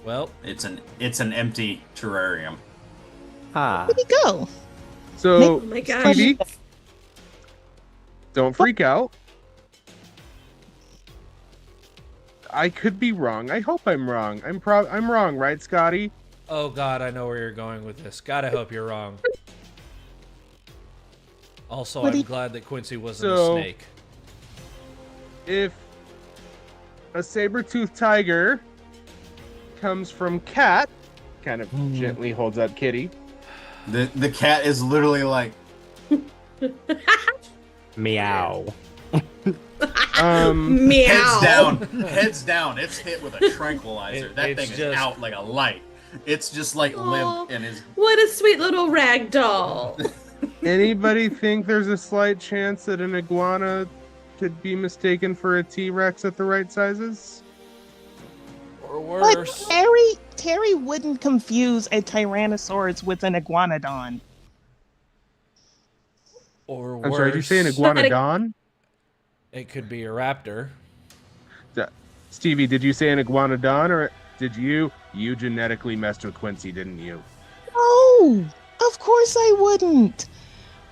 Well, It's an empty terrarium. Ah, Where'd he go? So, Oh my gosh. Stevie, don't freak out. I could be wrong. I hope I'm wrong. I'm wrong, right, Scotty? oh god, I know where you're going with this. God, I hope you're wrong. Also, What do I'm you- glad that Quincy wasn't a So- snake. If a saber-toothed tiger comes from cat, kind of gently holds up Kitty. The cat is literally like, meow. Meow. heads down. It's hit with a tranquilizer. That It's thing is just- out like a light. It's just like Aw. limp and is. What a sweet little rag doll. Anybody think there's a slight chance that an iguana could be mistaken for a T-Rex at the right sizes? Or But worse. Terry wouldn't confuse a Tyrannosaurus with an iguanodon. Or worse. I'm sorry, did you say an iguanodon? It could be a raptor. Stevie, did you say an iguanodon, or did you genetically messed with Quincy, didn't you? No, of course I wouldn't.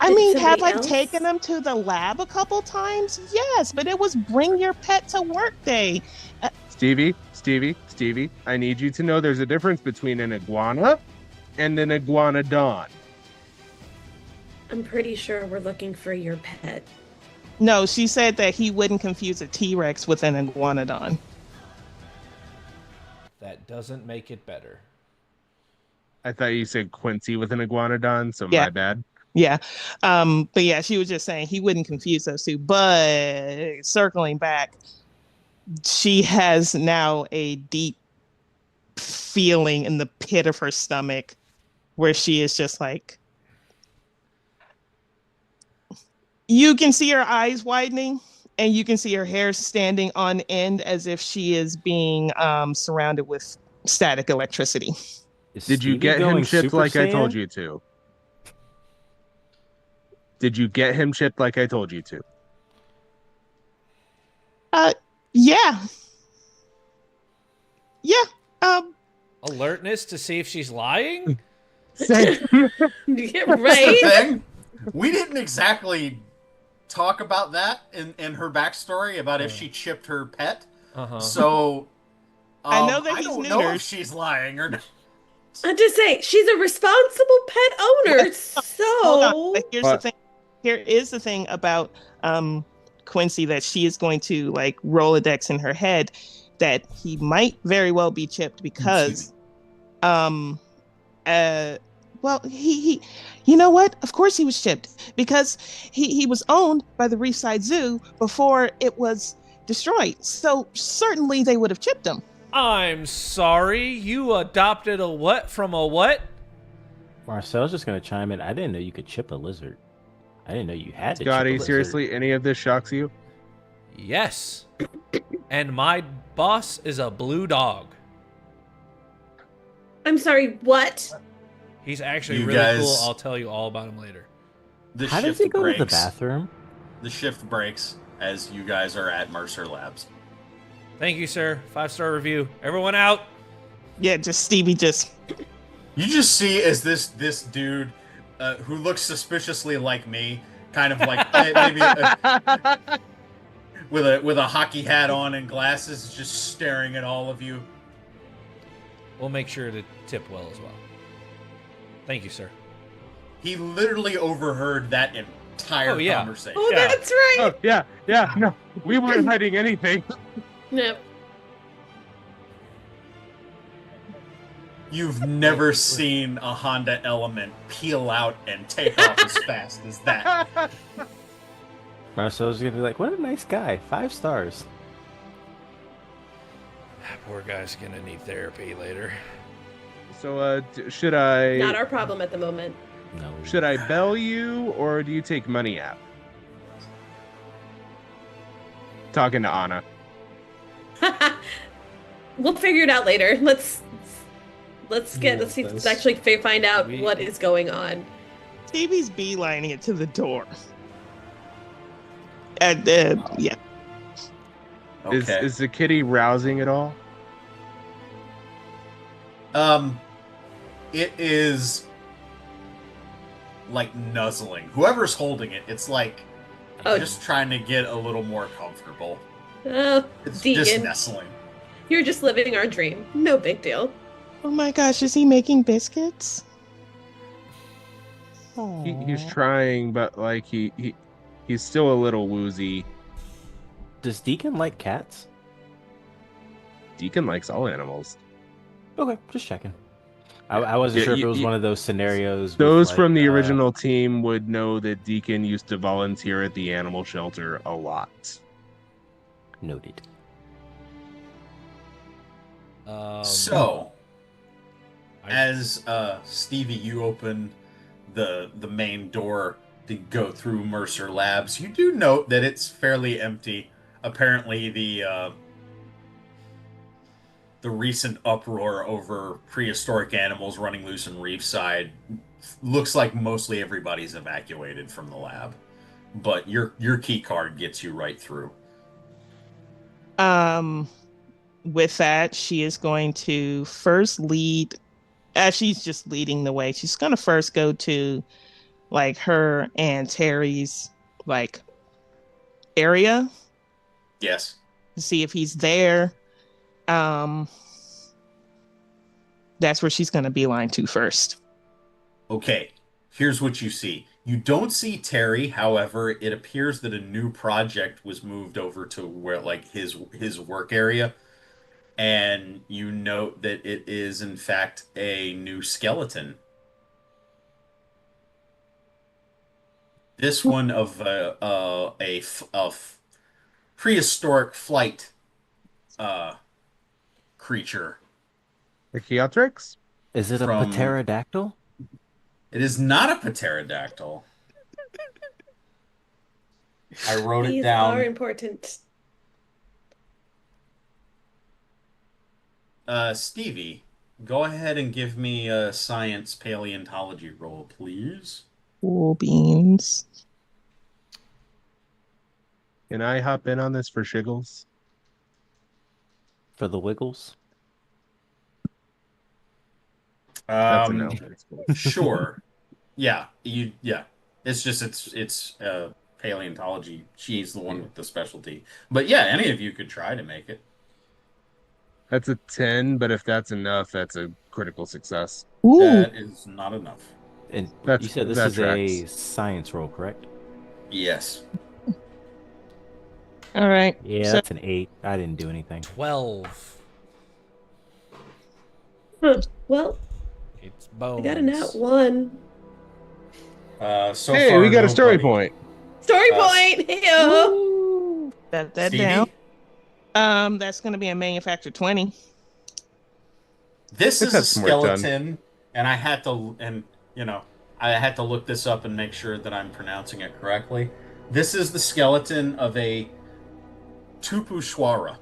I Did mean, have I somebody else? taken him to the lab a couple times? Yes, but it was bring your pet to work day. Stevie, I need you to know there's a difference between an iguana and an iguanodon. I'm pretty sure we're looking for your pet. No, she said that he wouldn't confuse a T-Rex with an iguanodon. That doesn't make it better. I thought you said Quincy with an iguanodon, so Yeah. my bad. Yeah. But yeah, she was just saying he wouldn't confuse those two. But circling back, she has now a deep feeling in the pit of her stomach where she is just like, you can see her eyes widening and you can see her hair standing on end as if she is being surrounded with static electricity. Is Did you Stevie get him going chipped Super like I told Saiyan? you to? Did you get him chipped like I told you to? Yeah. Yeah. Um, Alertness to see if she's lying? Same. Yeah, That's the right? thing. We didn't exactly talk about that in her backstory about if she chipped her pet. Uh-huh. So I know that I he's don't know if neutered. she's lying or not. I'm just saying, she's a responsible pet owner, Hold on. so But here's the But thing. Here is the thing about Quincy that she is going to like Rolodex in her head that he might very well be chipped Excuse because um uh well he you know what? Of course he was chipped because he was owned by the Reefside Zoo before it was destroyed. So certainly they would have chipped him. I'm sorry, you adopted a what from a what? Marcel's just gonna chime in. I didn't know you could chip a lizard. I didn't know you had to chip a Scotty, lizard. seriously, any of this shocks you? Yes. And my boss is a blue dog. I'm sorry, what? He's actually You really guys- cool. I'll tell you all about him later. The How does shift he go breaks. to the bathroom? The shift breaks as you guys are at Mercer Labs. Thank you, sir. 5-star review. Everyone out. Yeah, just Stevie just You just see as this dude who looks suspiciously like me, kind of like maybe with a hockey hat on and glasses, just staring at all of you. We'll make sure to tip well as well. Thank you, sir. He literally overheard that entire Oh, yeah. conversation. Oh, Yeah. that's right. Oh, yeah, no. We weren't hiding anything. Yep. You've never seen a Honda Element peel out and take off as fast as that. Marcel's gonna be like, "What a nice guy. 5 stars." That poor guy's gonna need therapy later. So, should I Not our problem at the moment. No. should I bell you or do you take money app? Talking to Anna. We'll figure it out later. Let's actually find out what is going on. Stevie's beelining it to the door. And yeah. Okay. Is the kitty rousing at all? It is like nuzzling. Whoever's holding it, it's like Oh. just trying to get a little more comfortable. Oh, It's just Deacon, nestling. you're just living our dream. No big deal. Oh my gosh, is he making biscuits? He's trying, but like he's still a little woozy. Does Deacon like cats? Deacon likes all animals. Okay, just checking. I wasn't Yeah, sure if it was one of those scenarios. with, Those like, from the original team would know that Deacon used to volunteer at the animal shelter a lot. Noted. So, I- as Stevie, you open the main door to go through Mercer Labs, you do note that it's fairly empty. Apparently, the recent uproar over prehistoric animals running loose in Reefside looks like mostly everybody's evacuated from the lab. But your key card gets you right through. With that, she is going to first lead, as she's just leading the way, she's going to first go to like her and Terry's like area Yes. to see if he's there. That's where she's going to beeline to first. Okay, here's what you see. You don't see Terry, however, it appears that a new project was moved over to where like his work area, and you note that it is in fact a new skeleton. This one of a prehistoric flight creature. Archaeopteryx? Is it a From- pterodactyl? It is not a pterodactyl. I wrote it These down. are important. Stevie, go ahead and give me a science paleontology roll, please. Cool beans. Can I hop in on this for shiggles? For the wiggles? That's a no. Um, sure. Yeah. It's paleontology. She's the one with the specialty. But yeah, any of you could try to make it. That's a 10, but if that's enough, that's a critical success. Ooh, That is not enough. And you That's said this that is a tracks. science roll, correct? Yes. all right. Yeah, So that's an 8. I didn't do anything. 12. Huh. Well, It's I got a nat bones. 1. So Hey, far, we got a story nobody. point. Story Uh, point. Ew. ooh, that down. Stevie, That's gonna be a manufactured 20. this We've is a had some work done. skeleton, and I had to look this up and make sure that I'm pronouncing it correctly. This is the skeleton of a Tupushwara.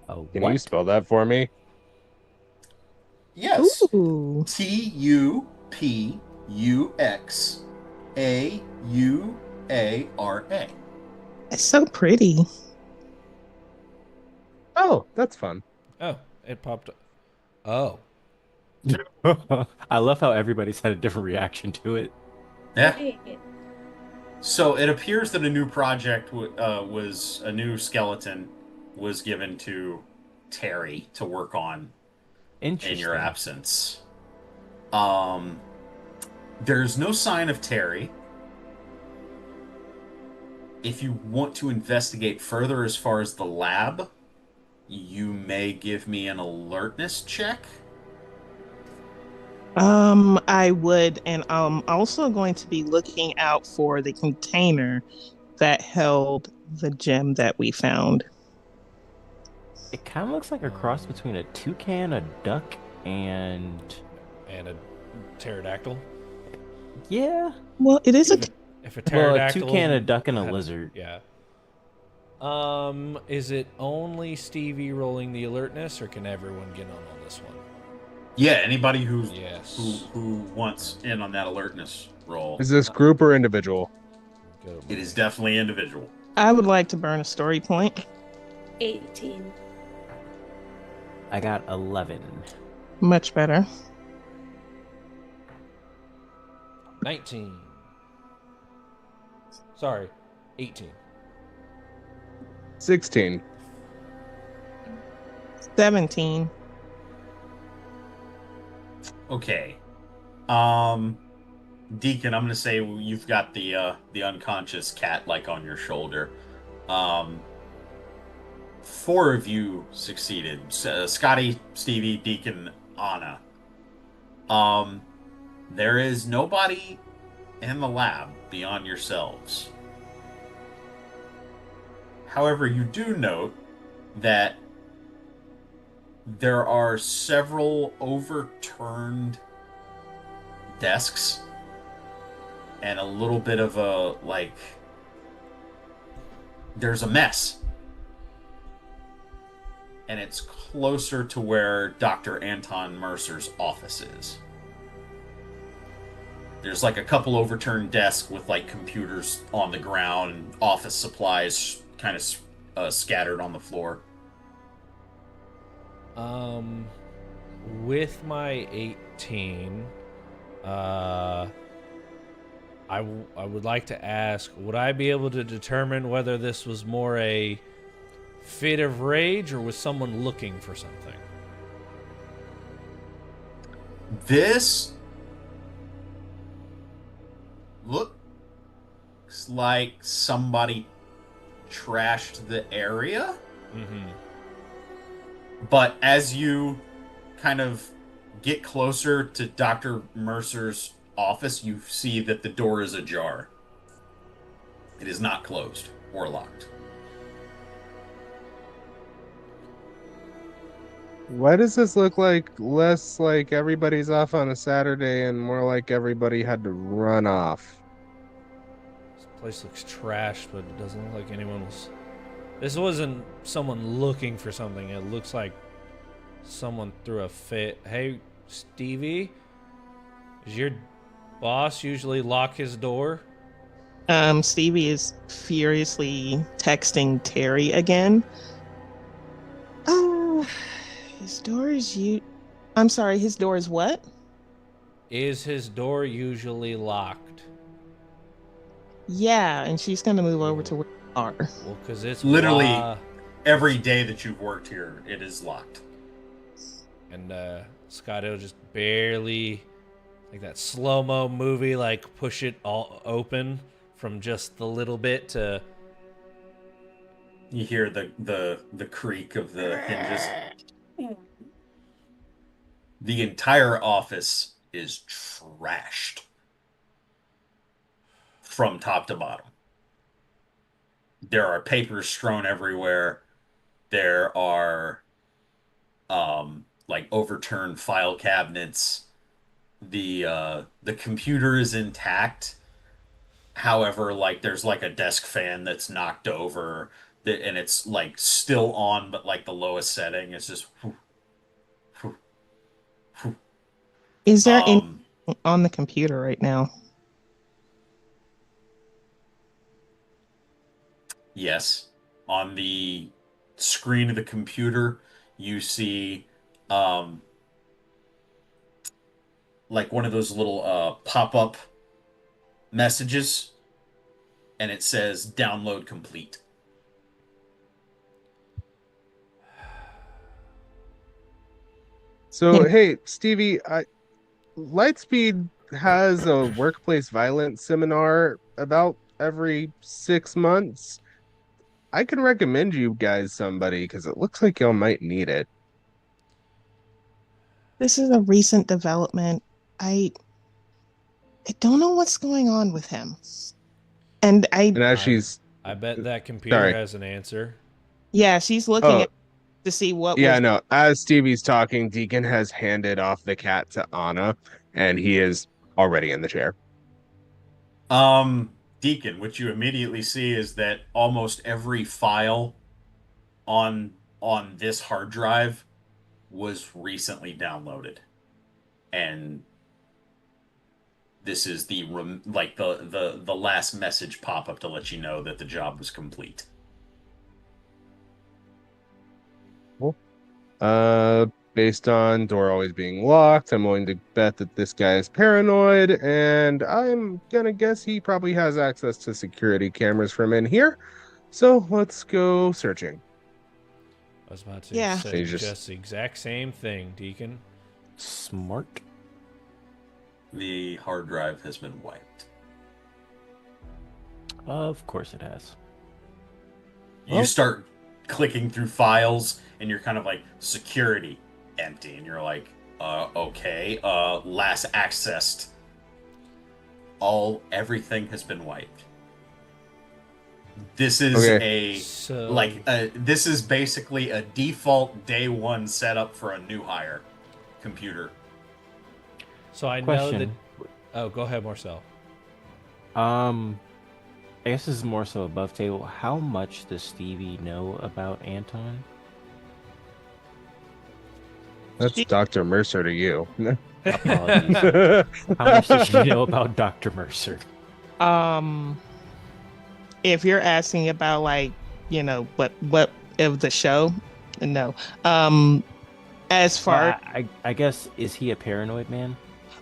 Oh, Can you what? spell that for me? Yes. Ooh, Tupuxauara. that's so pretty. Oh, that's fun. Oh, it popped up. Oh. I love how everybody's had a different reaction to it. Yeah. Right. So it appears that a new project was a new skeleton was given to Terry to work on in Interesting. your absence. Um, there's no sign of Terry. If you want to investigate further as far as the lab, you may give me an alertness check. I would, and I'm also going to be looking out for the container that held the gem that we found. It kind of looks like a cross between a toucan, a duck, and A pterodactyl. yeah, Well, it is a. If a well, a pterodactyl. toucan, a duck, and a had lizard. Yeah. Is it only Stevie rolling the alertness, or can everyone get on this one? Yeah, anybody Yes. who wants in on that alertness roll. Is this group or individual? Go to It is definitely individual. I would like to burn a story point. 18. I got 11. Much better. 19. Sorry, 18. 16. 17. Okay. Deacon, I'm gonna say you've got the unconscious cat like on your shoulder. 4 of you succeeded. Scotty, Stevie, Deacon, Anna. There is nobody in the lab beyond yourselves. However, you do note that there are several overturned desks and a little bit of there's a mess. And it's closer to where Dr. Anton Mercer's office is. There's like a couple overturned desks with like computers on the ground and office supplies kind of scattered on the floor. With my 18, I would like to ask, would I be able to determine whether this was more a fit of rage or was someone looking for something? This looks like somebody trashed the area. Mm-hmm. But as you kind of get closer to Dr. Mercer's office, you see that the door is ajar. It is not closed or locked. Why does this look like less like everybody's off on a Saturday and more like everybody had to run off? This place looks trashed, but it doesn't look like anyone was... This wasn't someone looking for something. It looks like someone threw a fit. Hey, Stevie, does your boss usually lock his door? Stevie is furiously texting Terry again. His door is I'm sorry, his door is what? Is his door usually locked? Yeah, and she's gonna move over to where you are. Well, because it's Literally why. every day that you've worked here, it is locked. And Scott, will just barely, like that slow-mo movie, like push it all open from just the little bit to. You hear the creak of the hinges. The entire office is trashed from top to bottom. There are papers strewn everywhere. There are like overturned file cabinets. The computer is intact. However, like there's like a desk fan that's knocked over and it's like still on, but like the lowest setting. It's just whew, whew, whew. Is there anything um on the computer right now? yes. On the screen of the computer, you see um like one of those little pop-up messages and it says download complete. So, hey, Stevie, Lightspeed has a workplace violence seminar about every 6 months. I can recommend you guys somebody because it looks like y'all might need it. This is a recent development. I I don't know what's going on with him. And And as I bet that computer sorry. has an answer. yeah, she's looking Oh, at to see what yeah, was no. As Stevie's talking, Deacon has handed off the cat to Anna, and he is already in the chair. Deacon, what you immediately see is that almost every file on this hard drive was recently downloaded. And this is like the last message pop-up to let you know that the job was complete. Cool. Based on door always being locked, I'm willing to bet that this guy is paranoid, and I'm gonna guess he probably has access to security cameras from in here. So let's go searching. I was about to Yeah. say They just the exact same thing, Deacon. Smart. The hard drive has been wiped. Of course it has. You start clicking through files and you're kind of like security empty and you're like okay, last accessed, everything has been wiped. This is this is basically a default day one setup for a new hire computer. So I know Question. that. Oh, go ahead, Marcel. I guess this is more so above table. How much does Stevie know about Anton? That's Dr. Mercer to you. Apologies. How much does she know about Dr. Mercer? If you're asking about like, what of the show, no. As far I guess, is he a paranoid man?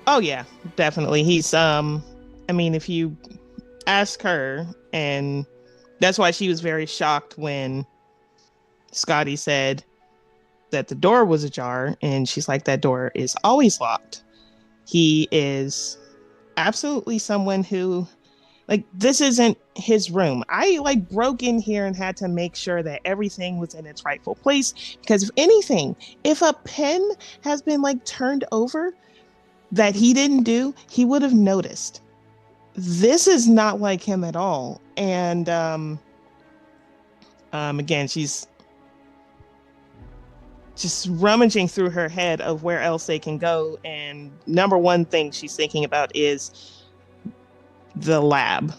Oh yeah, definitely. He's I mean, if you ask her, and that's why she was very shocked when Scotty said that the door was ajar, and she's like, that door is always locked. He is absolutely someone who, like, this isn't his room. I like broke in here and had to make sure that everything was in its rightful place, because if anything, if a pen has been like turned over that he didn't do, he would have noticed. This is not like him at all. And again, she's just rummaging through her head of where else they can go, and number one thing she's thinking about is the lab.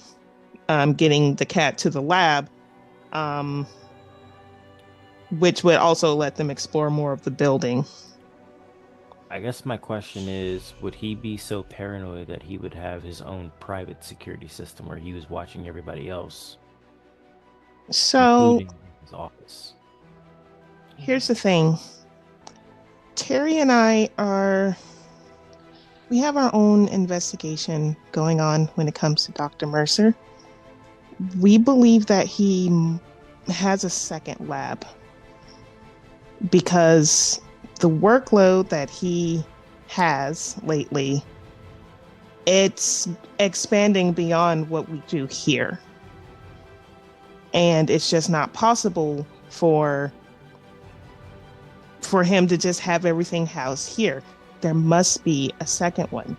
Getting the cat to the lab, which would also let them explore more of the building. I guess my question is, would he be so paranoid that he would have his own private security system where he was watching everybody else, So including his office? here's the thing. Terry and I we have our own investigation going on when it comes to Dr. Mercer. We believe that he has a second lab because the workload that he has lately, it's expanding beyond what we do here. And it's just not possible for him to just have everything housed here. There must be a second one.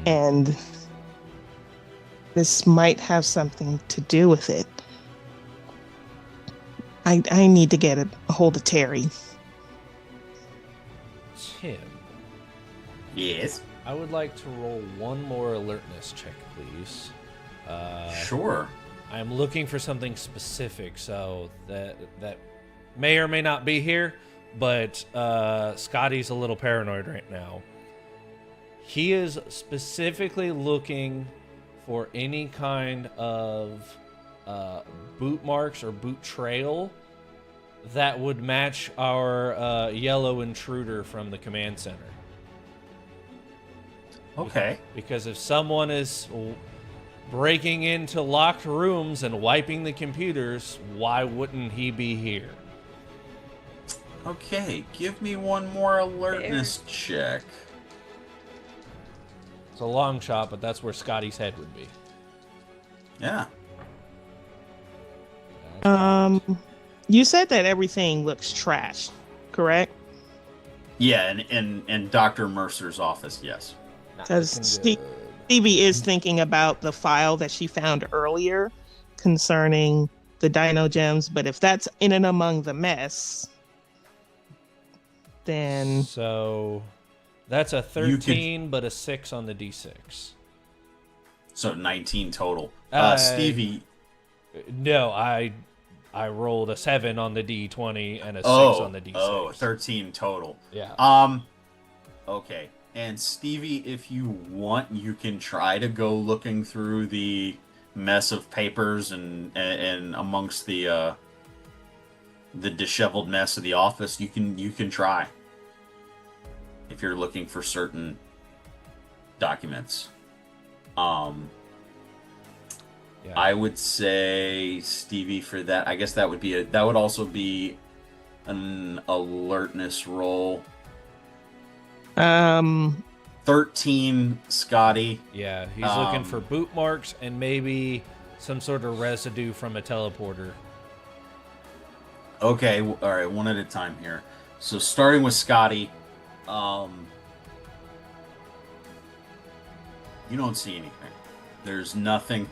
And this might have something to do with it. I need to get a hold of Terry. Tim, Yes. I would like to roll one more alertness check, please. Sure. I'm looking for something specific, so that may or may not be here, but Scotty's a little paranoid right now. He is specifically looking for any kind of boot marks or boot trail that would match our yellow intruder from the command center. Okay. Because if someone is breaking into locked rooms and wiping the computers, why wouldn't he be here? Okay, give me one more alertness check. It's a long shot, but that's where Scotty's head would be. Yeah. You said that everything looks trash, correct? Yeah, in Dr. Mercer's office, yes. Because Stevie is thinking about the file that she found earlier concerning the dino gems, but if that's in and among the mess, then... So that's a 13, but a 6 on the D6. So 19 total. Stevie... No, I rolled a 7 on the D20 and a 6 on the D6. Oh, 13 total. Yeah. Okay. And Stevie, if you want, you can try to go looking through the mess of papers and amongst the disheveled mess of the office. You can try if you're looking for certain documents. Yeah. I would say Stevie for that. I guess that would also be an alertness roll. 13, Scotty. Yeah, he's looking for boot marks and maybe some sort of residue from a teleporter. Okay, all right, one at a time here. So starting with Scotty, you don't see anything. There's nothing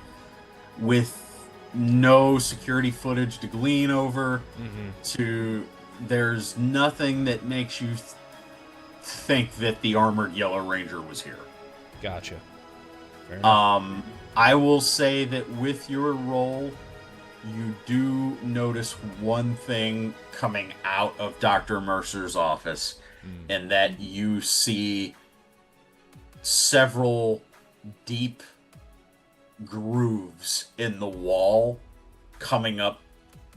with no security footage to glean over. There's nothing that makes you think that the armored Yellow Ranger was here. Gotcha. Fair enough. I will say that with your roll, you do notice one thing coming out of Dr. Mercer's office, and that you see several deep grooves in the wall coming up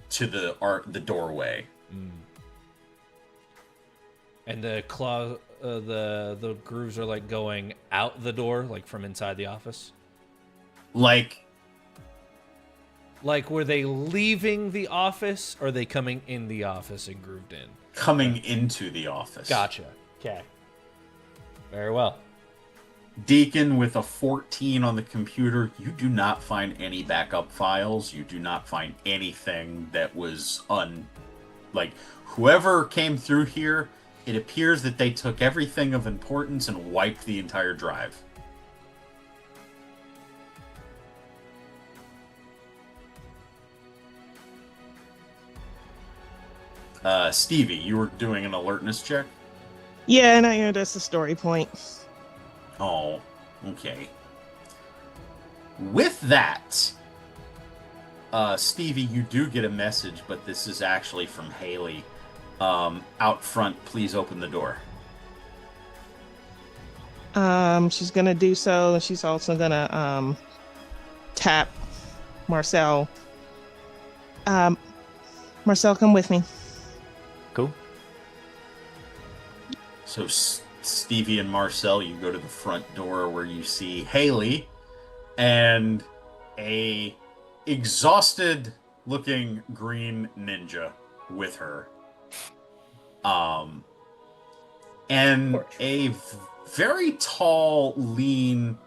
to the doorway. And the claw, the grooves are like going out the door, like from inside the office. Like were they leaving the office, or are they coming in the office and grooved in? Coming into the office. Gotcha. Okay. Very well. Deacon, with a 14 on the computer, you do not find any backup files. You do not find anything that was whoever came through here, it appears that they took everything of importance and wiped the entire drive. Stevie, you were doing an alertness check? Yeah, and I know that's the story point. Oh, okay. With that, Stevie, you do get a message, but this is actually from Haley. Out front, please open the door. She's gonna do so, and she's also gonna tap Marcel. Marcel, come with me. Cool. So Stevie and Marcel, you go to the front door where you see Haley and a exhausted looking green ninja with her. And a very tall, lean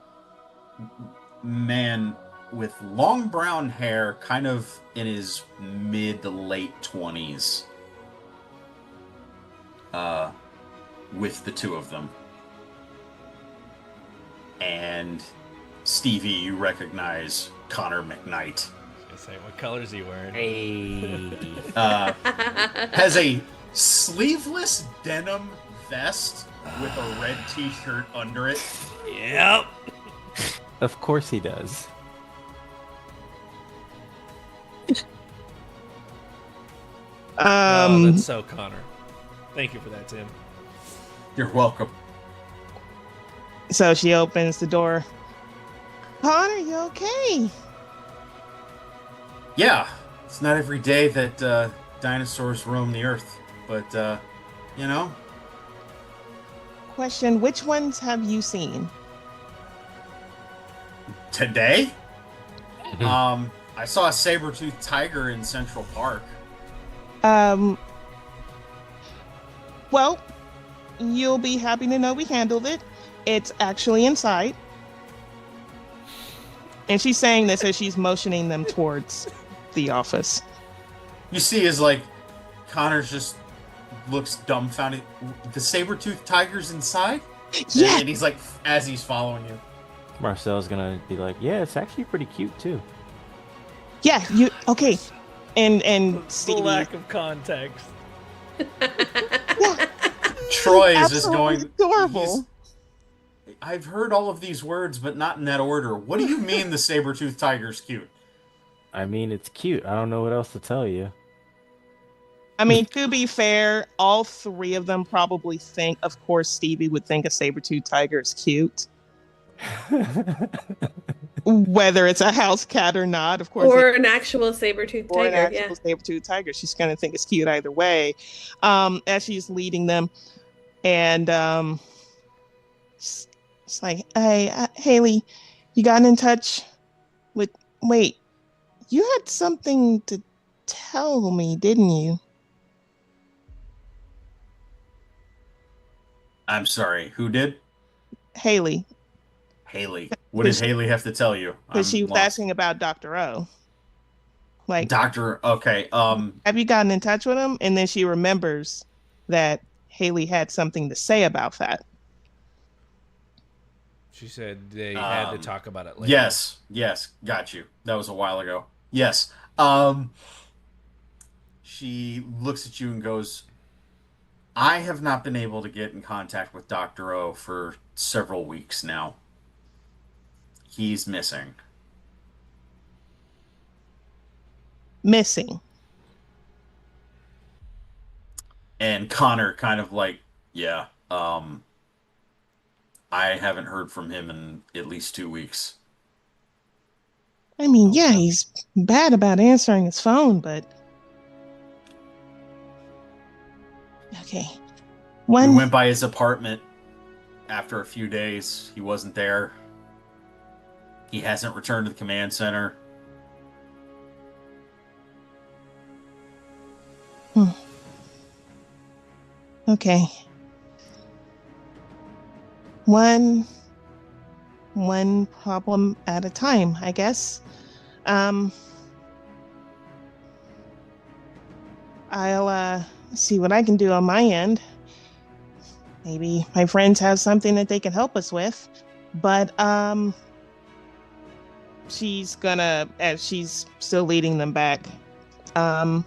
man with long brown hair, kind of in his mid to late 20s. With the two of them. And Stevie, you recognize Connor McKnight. I was gonna say, what color is he wearing? Hey. Has a sleeveless denim vest with a red t-shirt under it. Yep. Of course he does. Oh, that's so Connor. Thank you for that, Tim. You're welcome. So she opens the door. Connor, you okay? Yeah, it's not every day that dinosaurs roam the earth, but you know. Question, which ones have you seen? Today, I saw a saber-toothed tiger in Central Park. Well, you'll be happy to know we handled it. It's actually inside. And she's saying this as she's motioning them towards the office. You see is like Connor just looks dumbfounded. The saber-toothed tiger's inside? Yeah. And he's like, as he's following you. Marcel's gonna be like, yeah, it's actually pretty cute too. Yeah, you okay. And The Stevie. lack of context. Yeah, Troy is just absolutely going adorable. I've heard all of these words, but not in that order. What do you mean the saber-toothed tiger's cute? I mean, it's cute. I don't know what else to tell you. I mean, to be fair, all three of them probably think, of course, Stevie would think a saber-toothed tiger is cute. Whether it's a house cat or not, of course. Or an actual saber-toothed Or an tiger, yeah. actual saber-toothed tiger. She's going to think it's cute either way. As she's leading them. And it's like, hey, Haley, you got in touch with... Wait, you had something to tell me, didn't you? I'm sorry, who did? Haley. Haley. What did Haley have to tell you? Because she was lost. asking about Dr. O. Like, Okay, have you gotten in touch with him? And then she remembers that Haley had something to say about that. She said they had to talk about it later. Yes, got you. That was a while ago. Yes. She looks at you and goes, I have not been able to get in contact with Dr. O for several weeks now. He's missing. Missing. And Connor kind of like, yeah, I haven't heard from him in at least 2 weeks. I mean, yeah, he's bad about answering his phone, but... Okay. We went by his apartment after a few days. He wasn't there. He hasn't returned to the command center. Okay. One problem at a time, I guess. I'll see what I can do on my end. Maybe my friends have something that they can help us with. But she's gonna, as she's still leading them back, Anna?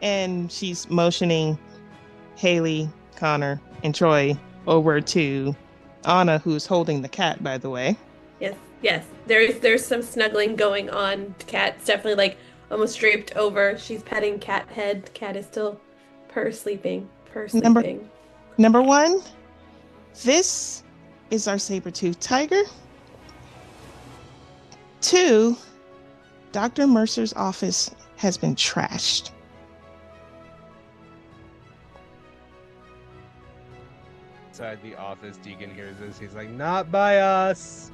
And she's motioning Haley, Connor, and Troy over to Anna, who's holding the cat, by the way. Yes. There's some snuggling going on. Cat's definitely like almost draped over. She's petting cat head. Cat is still purr sleeping. Number one, this is our saber-toothed tiger. 2, Dr. Mercer's office has been trashed. Inside the office, Deacon hears this. He's like, "Not by us."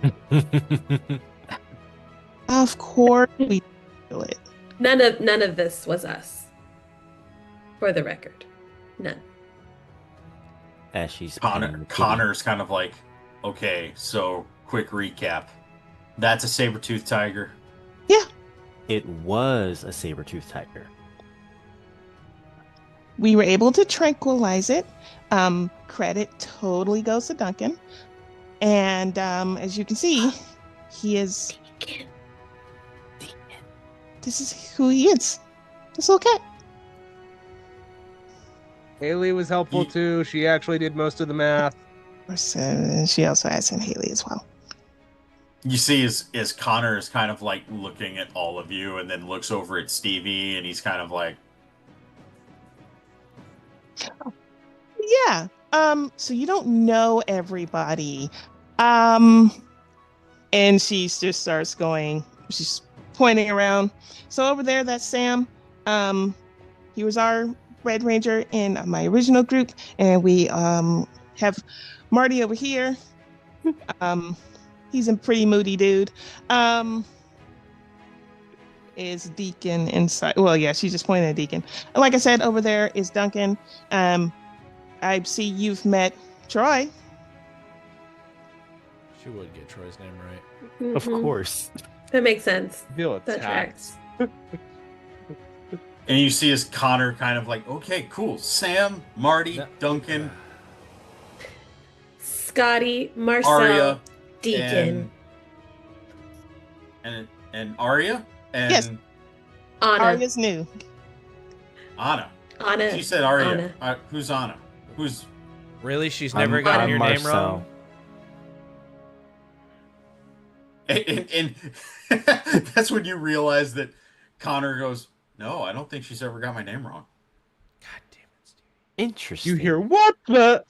Of course we do it. None of this was us. For the record. None. As she's petting the kitty. Connor's kind of like, okay, so quick recap. That's a saber-toothed tiger. Yeah. It was a saber-toothed tiger. We were able to tranquilize it. Credit totally goes to Duncan. And as you can see, he is... This is who he is. This little cat. Haley was helpful too. She actually did most of the math. So she also has in Haley as well. You see as Connor is kind of like looking at all of you and then looks over at Stevie and he's kind of like... Yeah. So you don't know everybody. And she just starts going, she's pointing around. So over there, that's Sam. He was our Red Ranger in my original group, and we have Marty over here. He's a pretty moody dude. Is Deacon inside? Well, yeah, she just pointed at Deacon. Like I said, over there is Duncan. I see you've met Troy. She would get Troy's name right. Of course. That makes sense. I feel That attacked. tracks. And you see as Connor kind of like, okay, cool. Sam, Marty, Duncan, Scotty, Marcel, Arya, Deacon, and Arya, and Yes. Anna. Arya's new. Anna. Anna. She said Arya. Anna. Who's Anna? Who's... Really? She's never gotten I'm your name Marcel. wrong? And that's when you realize that Connor goes, no, I don't think she's ever got my name wrong. God damn it, Steve. Interesting. You hear what the?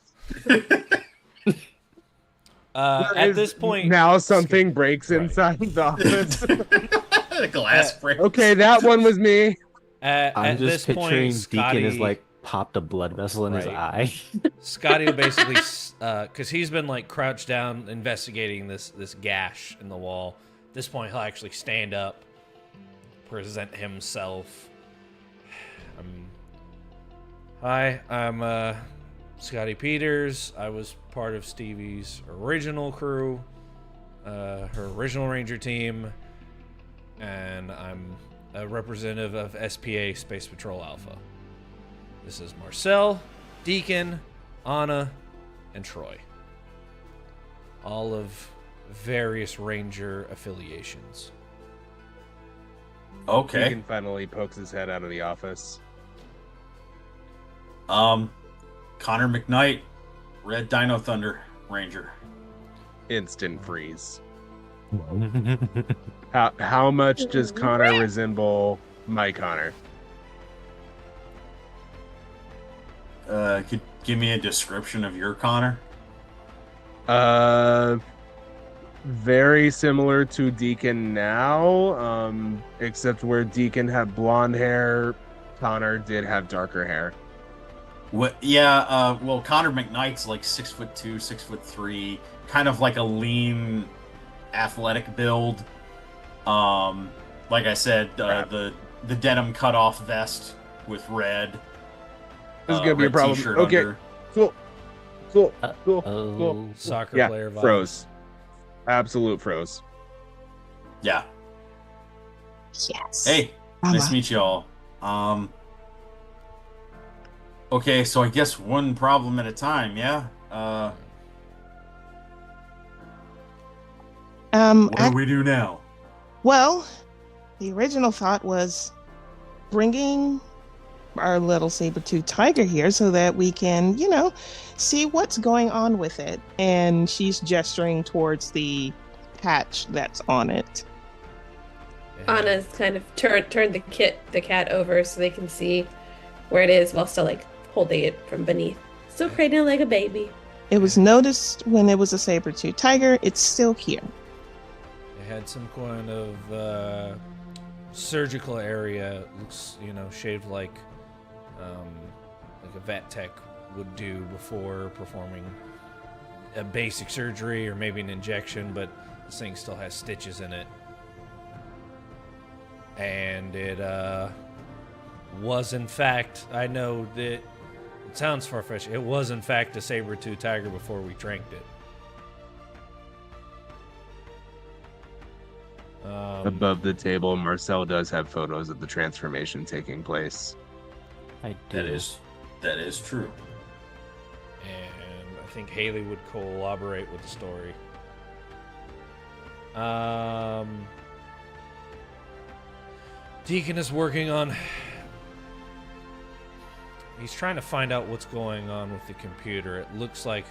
At this point, Now something breaks Right. inside the office. The glass breaks. Okay, that one was me. at I'm this just picturing point, Scotty, Deacon is like popped a blood vessel in his Right. eye. Scotty will basically, because he's been like crouched down investigating this gash in the wall. At this point, he'll actually stand up, present himself. Hi, I'm Scotty Peters. I was part of Stevie's original crew, her original Ranger team, and I'm a representative of SPA Space Patrol Alpha. This is Marcel, Deacon, Anna, and Troy. All of various Ranger affiliations. Okay. Deacon finally pokes his head out of the office. Connor McKnight, Red Dino Thunder Ranger. Instant freeze. How much does Connor resemble my Connor? Could you give me a description of your Connor? Very similar to Deacon now, except where Deacon had blonde hair, Connor did have darker hair. What? Yeah. Well, Connor McKnight's like 6'2", 6'3", kind of like a lean, athletic build. Like I said, the denim cutoff vest with red. This is gonna be a red problem. t-shirt Okay, under. cool. Oh. Soccer Yeah, player vibes. froze. Absolute froze. Yeah. Yes. Hey, nice to meet you all. Okay, so I guess one problem at a time, yeah? What do we do now? Well, the original thought was bringing our little saber-tooth tiger here so that we can, see what's going on with it. And she's gesturing towards the patch that's on it. Anna's kind of turned the cat over so they can see where it is while still like holding it from beneath. Still cradling it like a baby. It was noticed when it was a saber-tooth tiger. It's still here. They had some kind of surgical area, looks, shaved like a vet tech would do before performing a basic surgery or maybe an injection, but this thing still has stitches in it. And it was in fact, I know that it sounds far-fetched, it was in fact a saber-tooth tiger before we tranked it. Above the table, Marcel does have photos of the transformation taking place. I do. That is true. And I think Haley would corroborate with the story. Deacon is working on... He's trying to find out what's going on with the computer. It looks like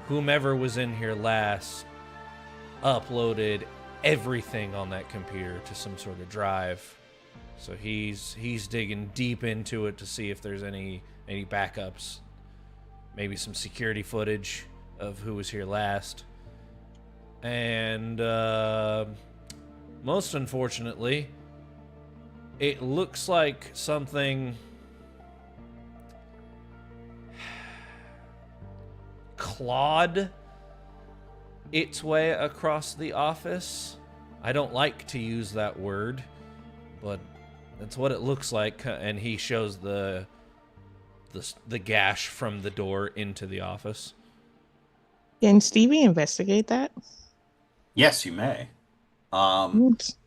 whomever was in here last uploaded everything on that computer to some sort of drive. So he's digging deep into it to see if there's any backups. Maybe some security footage of who was here last. And most unfortunately, it looks like something clawed its way across the office. I don't like to use that word, but that's what it looks like. And he shows the gash from the door into the office. Can Stevie investigate that? Yes, you may. Oops.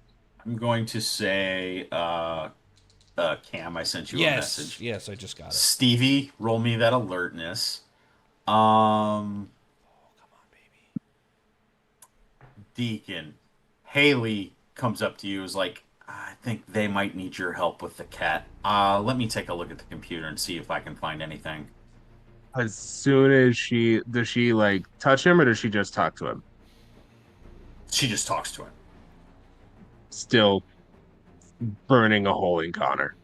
I'm going to say, Cam, I sent you a message. Yes, I just got it. Stevie, roll me that alertness. Deacon, Haley comes up to you, is like, I think they might need your help with the cat. Let me take a look at the computer and see if I can find anything. As soon as does she like touch him, or does she just talk to him? She just talks to him. Still burning a hole in Connor.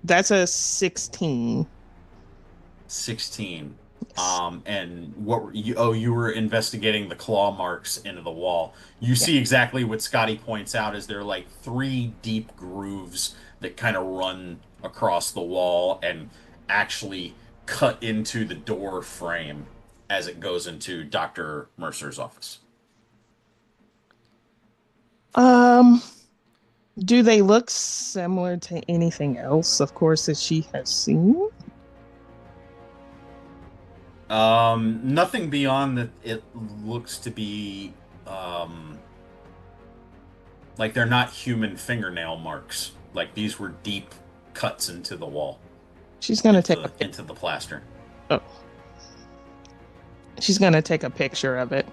That's a 16. 16. And what were you? Oh, you were investigating the claw marks into the wall. You see exactly what Scotty points out is there are like 3 deep grooves that kind of run across the wall and actually cut into the door frame as it goes into Dr. Mercer's office. Do they look similar to anything else, of course, that she has seen? Nothing beyond that. It looks to be, like they're not human fingernail marks. Like these were deep cuts into the wall. She's gonna take into the plaster. Oh. She's gonna take a picture of it.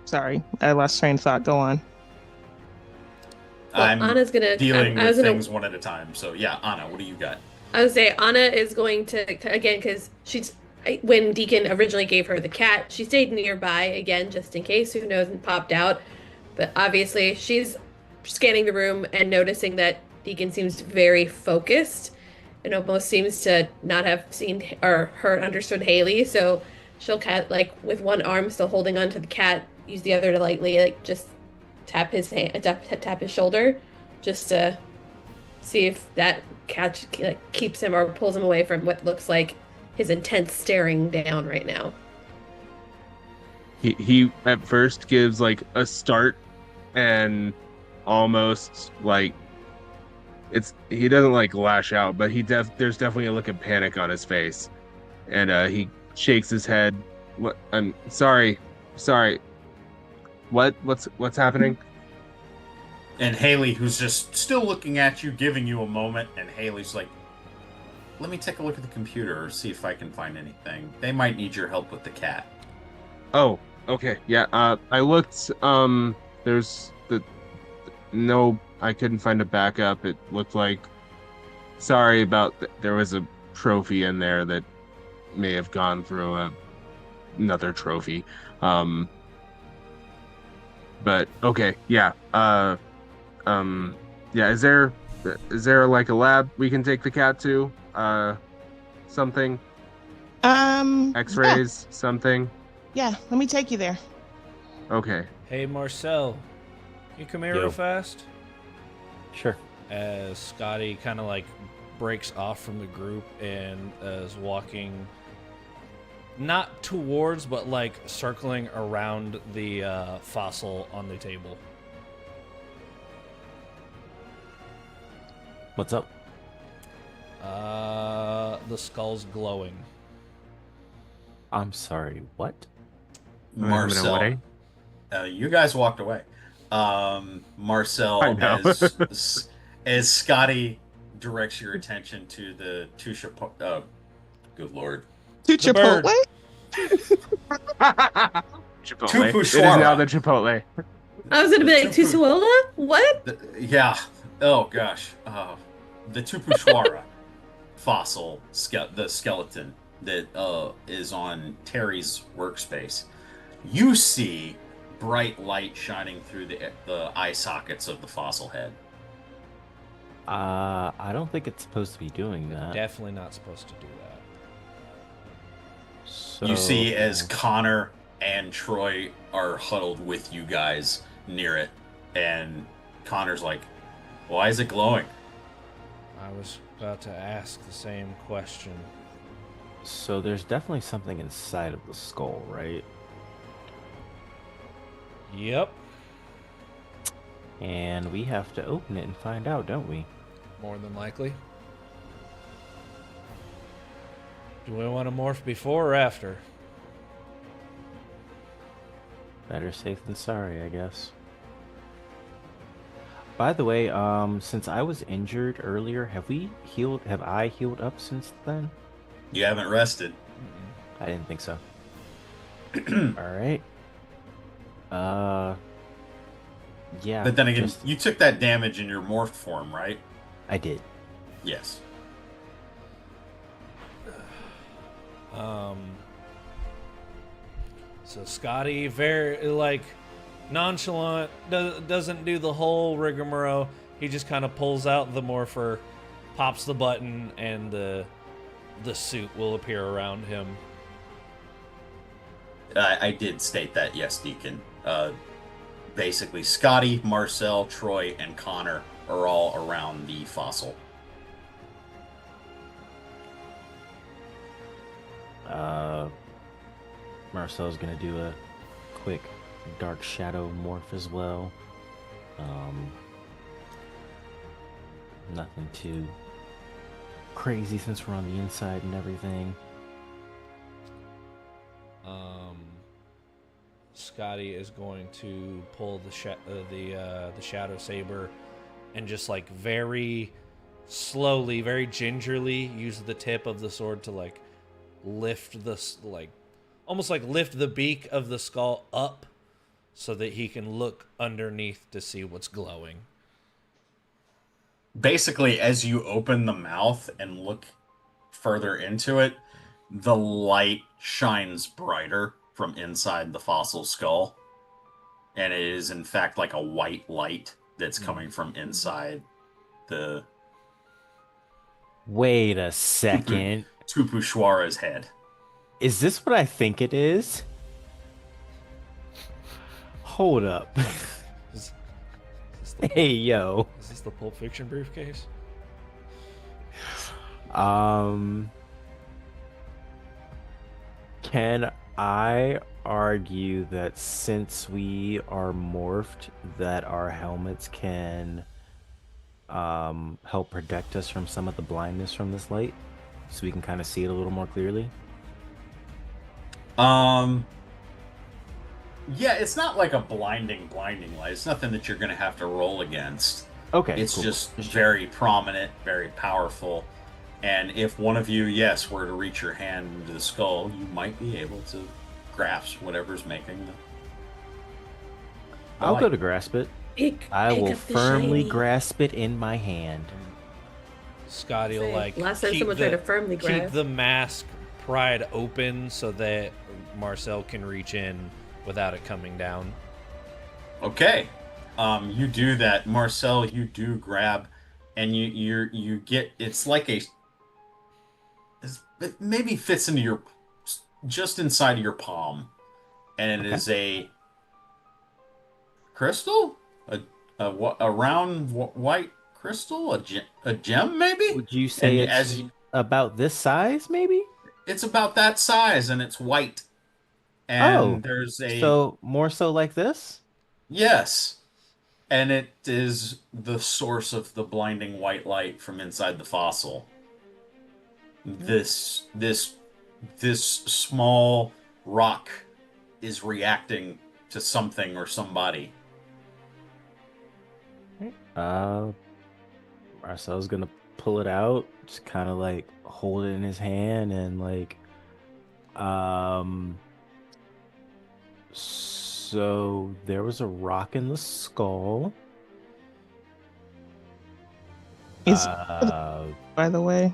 Sorry, I lost train of thought. Go on. Well, I'm Anna's gonna dealing with things one at a time. So yeah, Anna, what do you got? I would say Anna is going to, again, because when Deacon originally gave her the cat, she stayed nearby again just in case, who knows, and popped out. But obviously she's scanning the room and noticing that Deacon seems very focused and almost seems to not have seen or heard, understood Haley. So she'll like with one arm still holding onto the cat, use the other to lightly just tap his hand, tap his shoulder, just to see if that catch keeps him or pulls him away from what looks like his intense staring down right now. He at first gives like a start and almost like he doesn't like lash out, but there's definitely a look of panic on his face, and he shakes his head. What? I'm sorry. What's happening? And Haley, who's just still looking at you, giving you a moment, and Haley's like, let me take a look at the computer or see if I can find anything. They might need your help with the cat. Oh, okay. Yeah, I looked, there's no, I couldn't find a backup. It looked like, sorry about, there was a trophy in there that may have gone through another trophy. But okay, yeah. Yeah, is there like a lab we can take the cat to? Something? X-rays, something? Yeah, let me take you there. Okay. Hey, Marcel, can you come here real fast? Sure. as Scotty kind of like breaks off from the group and is walking not towards, but like circling around the fossil on the table. What's up? The skull's glowing. I'm sorry, what? Marcel, you guys walked away. Marcel, I know. as Scotty directs your attention to the two good lord. To The bird. Chipotle? Chipotle. It is Pushwara. now the Chipotle. I was gonna be like, Tusuola? What? Yeah. Oh gosh. The Tupushwara fossil, the skeleton that is on Terry's workspace. You see bright light shining through the eye sockets of the fossil head. I don't think it's supposed to be doing that. Definitely not supposed to do that. So... You see as Connor and Troy are huddled with you guys near it, and Connor's like, "Why is it glowing?" I was about to ask the same question. So there's definitely something inside of the skull, right? Yep. And we have to open it and find out, don't we? More than likely. Do we want to morph before or after? Better safe than sorry, I guess. By the way, since I was injured earlier, have I healed up since then? You haven't rested. I didn't think so. Alright. Yeah. But then again, you took that damage in your morph form, right? I did. Yes. So Scotty, very like nonchalant, doesn't do the whole rigmarole. He just kind of pulls out the morpher, pops the button, and the suit will appear around him. I did state that, yes, Deacon. Basically, Scotty, Marcel, Troy, and Connor are all around the fossil. Marcel's gonna do a quick dark shadow morph as well. Nothing too crazy since we're on the inside and everything. Scotty is going to pull the shadow saber and just like very slowly, very gingerly use the tip of the sword to like lift almost like lift the beak of the skull up so that he can look underneath to see what's glowing. Basically, as you open the mouth and look further into it, the light shines brighter from inside the fossil skull. And it is, in fact, like a white light that's coming from inside the... Wait a second. Tupushwara's head. Is this what I think it is? Hold up. Hey, yo. Is this the Pulp Fiction briefcase? Can I argue that since we are morphed, that our helmets can help protect us from some of the blindness from this light, so we can kind of see it a little more clearly? Yeah, it's not like a blinding light. It's nothing that you're going to have to roll against. Okay, It's cool. just very prominent, very powerful. And if one of you, yes, were to reach your hand into the skull, you might be able to grasp whatever's making the I'll light. go to grasp it. I will firmly grasp it in my hand. Scotty will like Last time keep someone tried to firmly keep grasp. the mask pried open so that Marcel can reach in without it coming down. Okay. You do that. Marcel, you do grab, and you get, it's like it maybe fits into your, just inside of your palm. And it is a crystal? A round white crystal, a gem maybe. Would you say And it's about this size, maybe? it's about that size, and it's white. Oh, And there's a so more so like this? yes, and it is the source of the blinding white light from inside the fossil. This small rock is reacting to something or somebody. Uh, Marcel's gonna pull it out, just kind of like hold it in his hand and like, um, so there was a rock in the skull. Is Uh, by the way,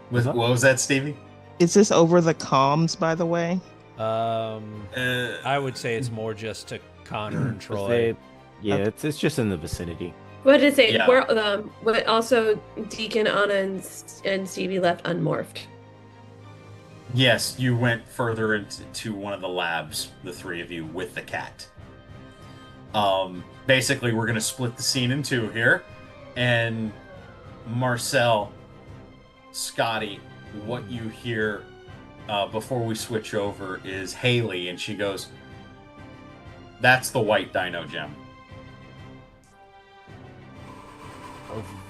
What was that, Stevie? is this over the comms? By the way, I would say it's more just to Connor and was Troy. yeah, it's just in the vicinity. What did it say? Yeah. We're but also Deacon, Anna, and Stevie left unmorphed. Yes, you went further into one of the labs, the three of you, with the cat. Basically, we're gonna split the scene in two here, and Marcel, Scotty, what you hear before we switch over is Haley, and she goes, "That's the white dino gem,"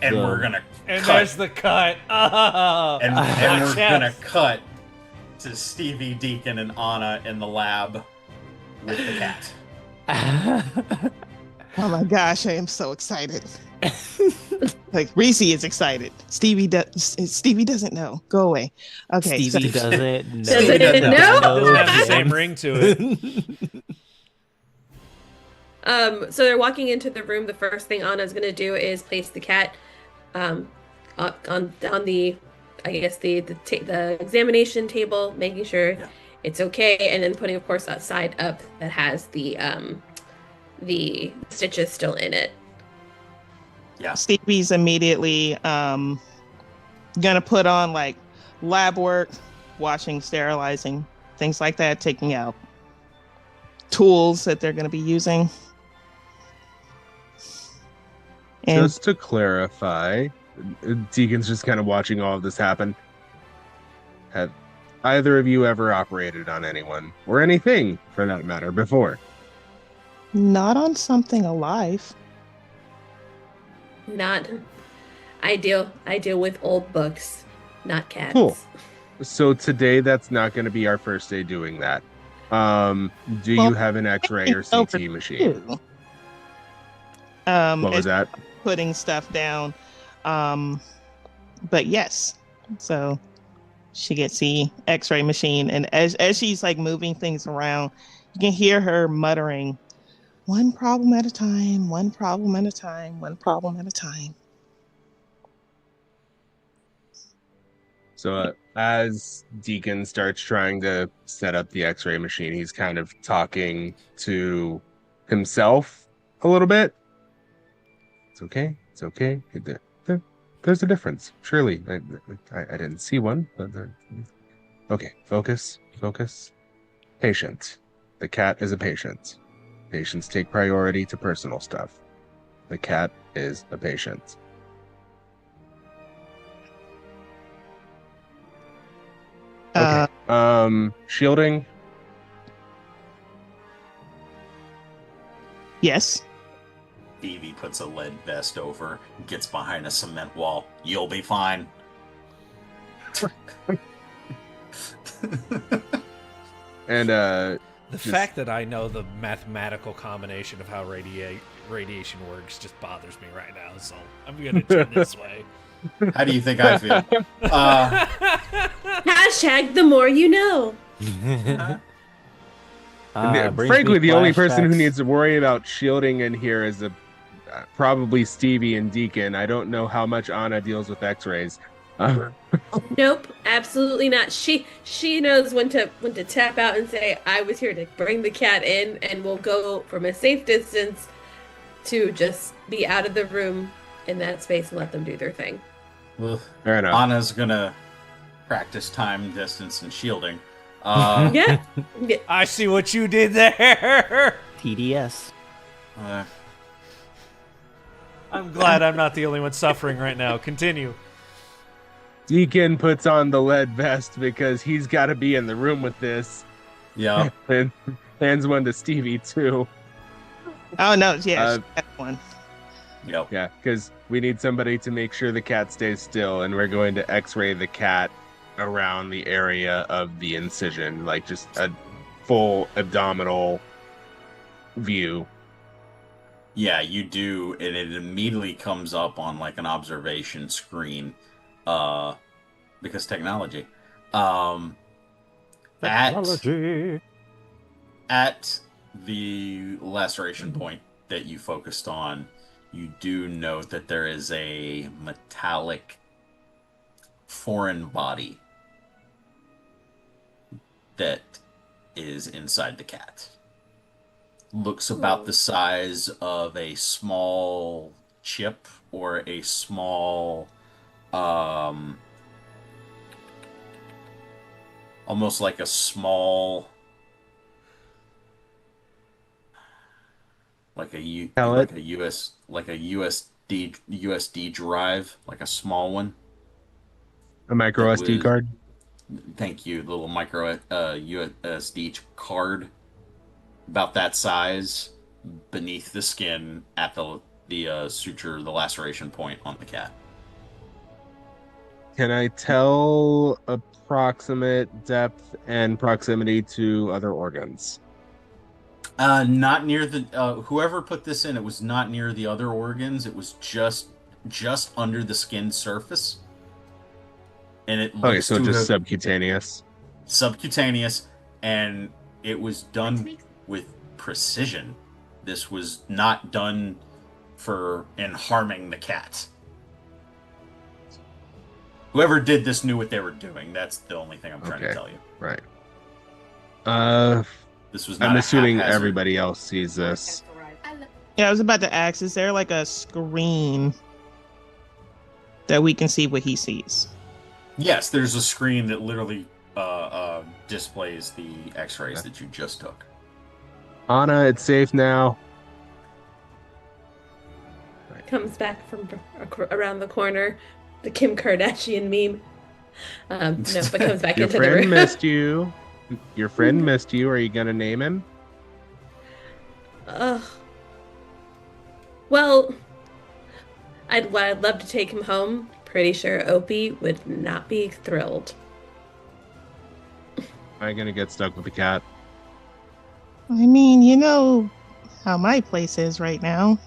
and we're gonna And cut, there's the cut. and we're Yes. gonna cut to Stevie, Deacon, and Anna in the lab with the cat. oh my gosh, I am so excited. Like Reese is excited. Stevie doesn't know. Go away. Okay. Stevie so- doesn't know. Doesn't doesn't know. know? Doesn't have the same ring to it. So they're walking into the room. The first thing Anna's gonna do is place the cat on the, I guess the examination table, making sure it's okay, and then putting, of course, a side up that has the stitches still in it. Yeah. Stevie's immediately gonna put on like lab work, washing, sterilizing, things like that, taking out tools that they're gonna be using. And Just to clarify, Deacon's just kind of watching all of this happen. Have either of you ever operated on anyone, or anything for that matter, before? not on something alive. Not. I deal with old books, not cats. Cool. So today, that's not going to be our first day doing that. Do you Well, have an X-ray or over CT machine? Ew. What was that? Putting stuff down. But yes, so she gets the X-ray machine, and as she's like moving things around, you can hear her muttering, "One problem at a time, one problem at a time, one problem at a time." So as Deacon starts trying to set up the X-ray machine, he's kind of talking to himself a little bit. It's okay. It's okay. There's a difference. Surely, I didn't see one. But okay, focus. Patient. The cat is a patient. Patients take priority to personal stuff. The cat is a patient. Okay. Shielding. Yes. Phoebe puts a lead vest over, gets behind a cement wall. You'll be fine. And The fact that I know the mathematical combination of how radiation works just bothers me right now, so I'm gonna turn this way. How do you think I feel? Hashtag the more you know. frankly, the only person who flashbacks. needs to worry about shielding in here is probably Stevie and Deacon. I don't know how much Anna deals with X-rays. Nope, absolutely not. She knows when to tap out and say, "I was here to bring the cat in," and will go from a safe distance to just be out of the room in that space and let them do their thing. Well, Fair enough. Anna's gonna practice time, distance, and shielding. Yeah. I see what you did there. TDS. I'm glad I'm not the only one suffering right now. Continue. Deacon puts on the lead vest because he's got to be in the room with this. Yeah. And hands one to Stevie too. Oh no, yeah, that one. Yep. Yeah, because we need somebody to make sure the cat stays still, and we're going to X-ray the cat around the area of the incision, like just a full abdominal view. Yeah, you do, and it immediately comes up on like an observation screen, because technology. Technology. At the laceration point that you focused on, you do note that there is a metallic foreign body that is inside the cat. Looks about the size of a small chip or a small, almost like a small, like a Pellet? like a USD drive, like a small one. A micro That SD was, card. thank you, the little micro USD card, about that size, beneath the skin at the suture, the laceration point on the cat. Can I tell approximate depth and proximity to other organs? Not near the whoever put this in. It was not near the other organs. It was just under the skin surface, and it Okay, looks so to just have subcutaneous. subcutaneous, and it was done with precision. This was not done in harming the cat. Whoever did this knew what they were doing. That's the only thing I'm trying to tell you. Right. This was not I'm a assuming haphazard. everybody else sees this. Yeah, I was about to ask, is there like a screen that we can see what he sees? Yes, there's a screen that literally displays the X-rays that you just took. Anna, it's safe now. Comes back from around the corner, the Kim Kardashian meme. No, but comes back Your into the friend room. missed you. Your friend missed you. Are you gonna name him? Well, I'd love to take him home. Pretty sure Opie would not be thrilled. Am I gonna get stuck with the cat? I mean, you know how my place is right now.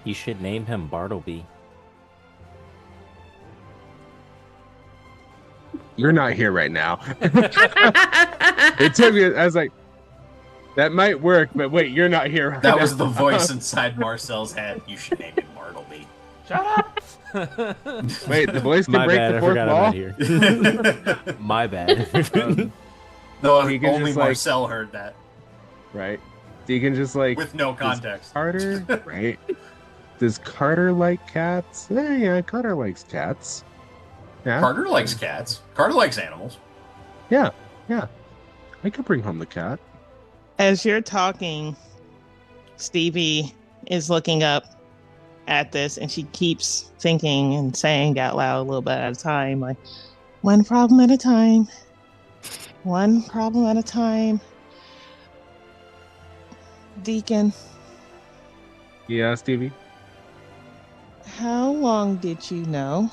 You should name him Bartleby. You're not here right now. It took me. I was like, that might work, but wait, you're not here right That now. was the voice inside Marcel's head. You should name it Bartleby. Shut up. Wait, the voice can My break bad, the I fourth forgot wall. about here. My bad. No, Deacon only just, like- Marcel heard that Right? Deacon just like with no does context. Carter, right? Does Carter like cats? Yeah, Carter likes cats. Yeah, Carter likes cats. Carter likes animals. yeah. I could bring home the cat. As you're talking, Stevie is looking up at this and she keeps thinking and saying out loud a little bit at a time, like, one problem at a time. One problem at a time. Deacon, Yeah, Stevie. how long did you know?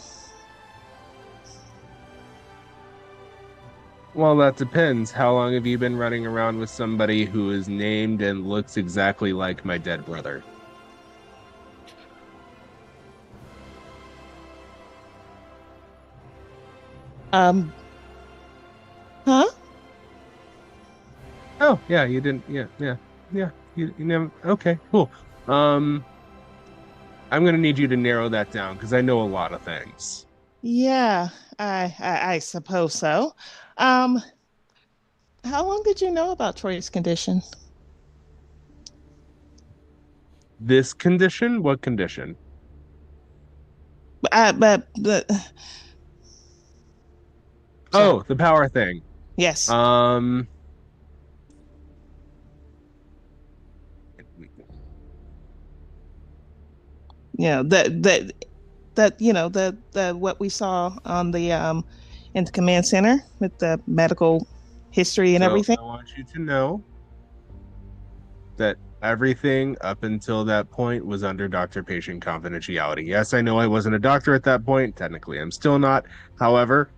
Well, that depends. How long have you been running around with somebody who is named and looks exactly like my dead brother? Huh? Oh, yeah, you didn't. Yeah. You never. Okay, cool. I'm gonna need you to narrow that down because I know a lot of things. Yeah, I suppose so. How long did you know about Troy's condition? This condition? What condition? But Oh, the power thing. yes. you know, that the what we saw on the in the command center with the medical history and So everything. I want you to know that everything up until that point was under doctor-patient confidentiality. Yes, I know I wasn't a doctor at that point. Technically, I'm still not. However,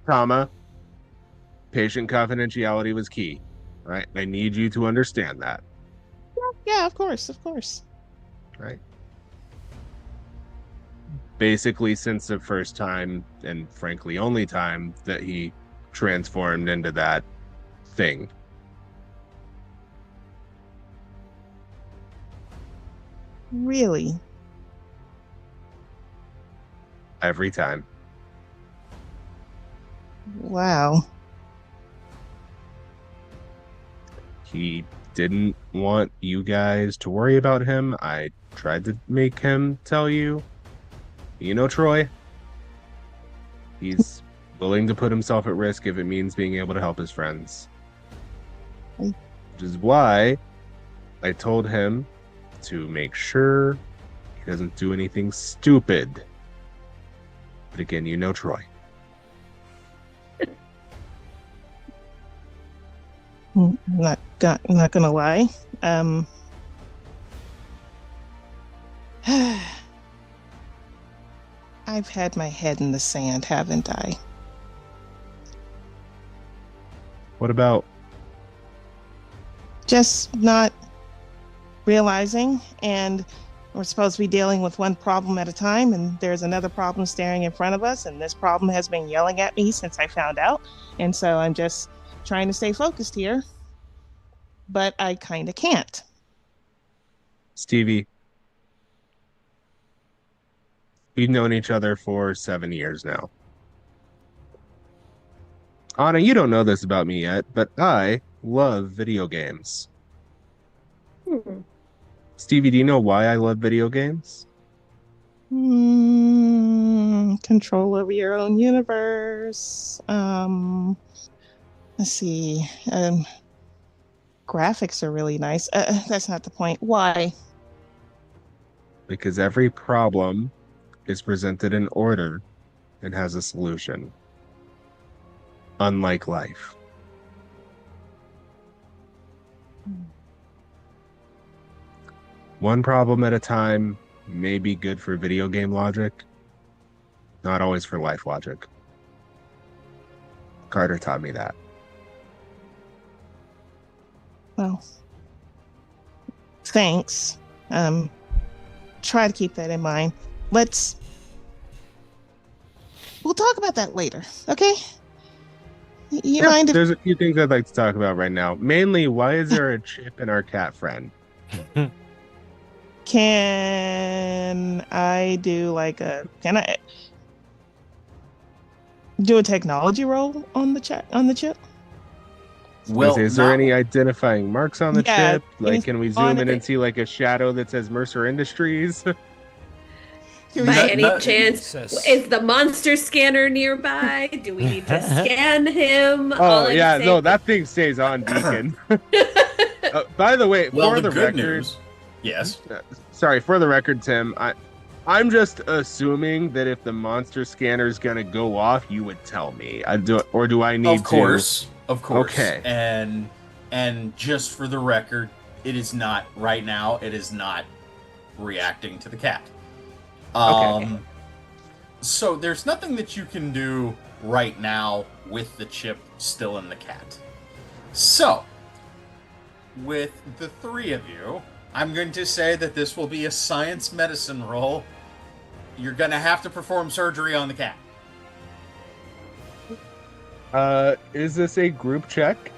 patient confidentiality was key, right? I need you to understand that, Yeah, of course, of course. right? Basically, since the first time, and frankly, only time that he transformed into that thing. Really? Every time. Wow. He didn't want you guys to worry about him. I tried to make him tell you. You know, Troy, he's willing to put himself at risk if it means being able to help his friends. Which is why I told him to make sure he doesn't do anything stupid. But again, you know Troy. Not gonna lie. I've had my head in the sand, haven't I? What about Just not realizing, and we're supposed to be dealing with one problem at a time, and there's another problem staring in front of us, and this problem has been yelling at me since I found out, and so I'm just trying to stay focused here, but I kind of can't. Stevie? We've known each other for 7 years now. Anna, you don't know this about me yet, but I love video games. Hmm. Stevie, do you know why I love video games? Control over your own universe. Let's see. Graphics are really nice. That's not the point. Why? Because every problem is presented in order and has a solution. Unlike life. One problem at a time may be good for video game logic, not always for life logic. Carter taught me that. Well, thanks. Try to keep that in mind. We'll talk about that later, okay? You mind if There's a few things I'd like to talk about right now. Mainly, why is there a chip in our cat friend? can I can I do a technology roll on the chip? Well, Is there any identifying marks on the Yeah, chip? Like, can we zoom in it. and see like a shadow that says Mercer Industries? By any chance, Says- is the monster scanner nearby? Do we need to scan him? All Oh I'm yeah, saying- no, that thing stays on, Deacon. By the way, well, for the the good record, news. Yes. sorry, for the record, Tim, I'm just assuming that if the monster scanner's gonna go off, you would tell me. Do I need Of course. Okay. And just for the record, it is not right now. It is not reacting to the cat. Okay. So there's nothing that you can do right now with the chip still in the cat. So, with the three of you, I'm going to say that this will be a science medicine roll. You're going to have to perform surgery on the cat. Is this a group check?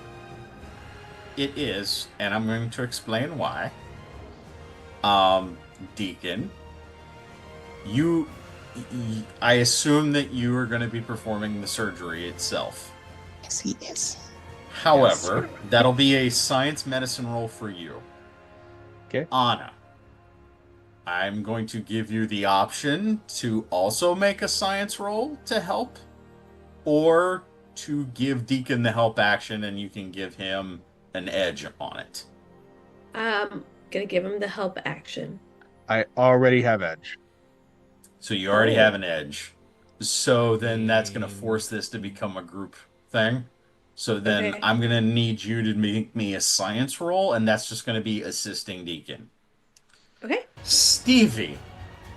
It is, and I'm going to explain why. Deacon, I assume that you are going to be performing the surgery itself. Yes, he is. However, that'll be a science medicine roll for you. Okay. Anna, I'm going to give you the option to also make a science roll to help, or to give Deacon the help action and you can give him an edge on it. Gonna give him the help action. I already have edge. So you already Oh. have an edge. So then that's going to force this to become a group thing. So then Okay. I'm going to need you to make me a science roll, and that's just going to be assisting Deacon. Okay. Stevie,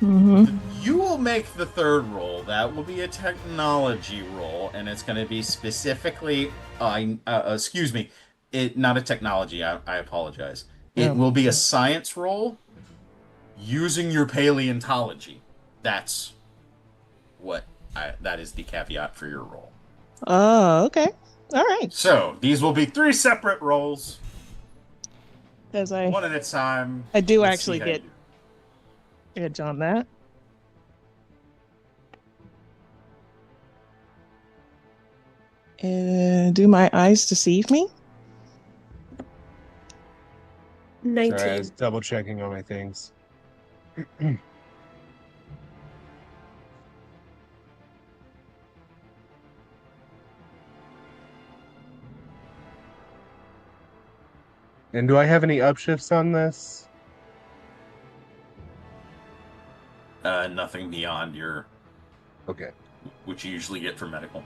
Mm-hmm. you will make the third roll. That will be a technology roll, and it's going to be specifically, excuse me, it not a technology. I apologize. It Oh. will be a science roll using your paleontology. That's that is the caveat for your roll. Oh, okay. All right. So these will be three separate rolls, As one at a time. I do Let's see actually how you get do. edge on that. Do my eyes deceive me? Sorry, I was 19. double checking on my things. And do I have any upshifts on this? Nothing beyond your, Okay. which you usually get for medical.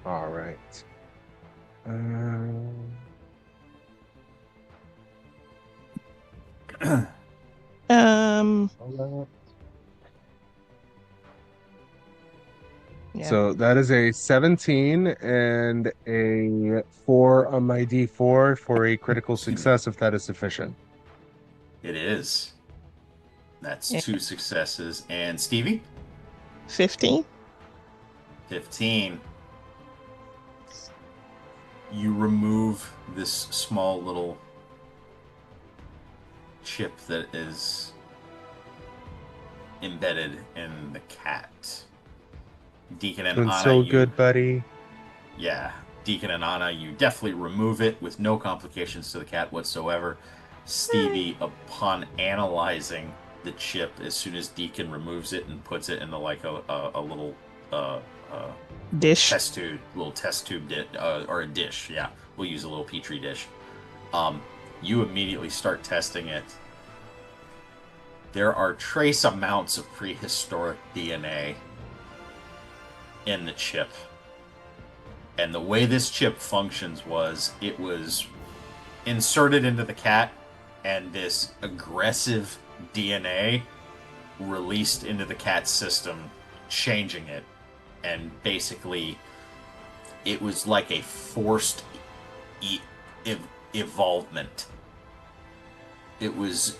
All right. Um, yeah. So that is a 17 and a 4 on my D4 for a critical Excuse me. success, if that is sufficient. It is. That's Yeah. 2 successes. And Stevie? 15. 15. You remove this small little chip that is embedded in the cat. Deacon and Doing Anna, so you, good, buddy. yeah, Deacon and Anna, you definitely remove it with no complications to the cat whatsoever. Stevie, upon analyzing the chip, as soon as Deacon removes it and puts it into like a little Dish. test tube, or a dish. Yeah, we'll use a little petri dish. You immediately start testing it. There are trace amounts of prehistoric DNA in the chip. And the way this chip functions was it was inserted into the cat, and this aggressive DNA released into the cat's system, changing it. And basically, it was like a forced evolvement. It was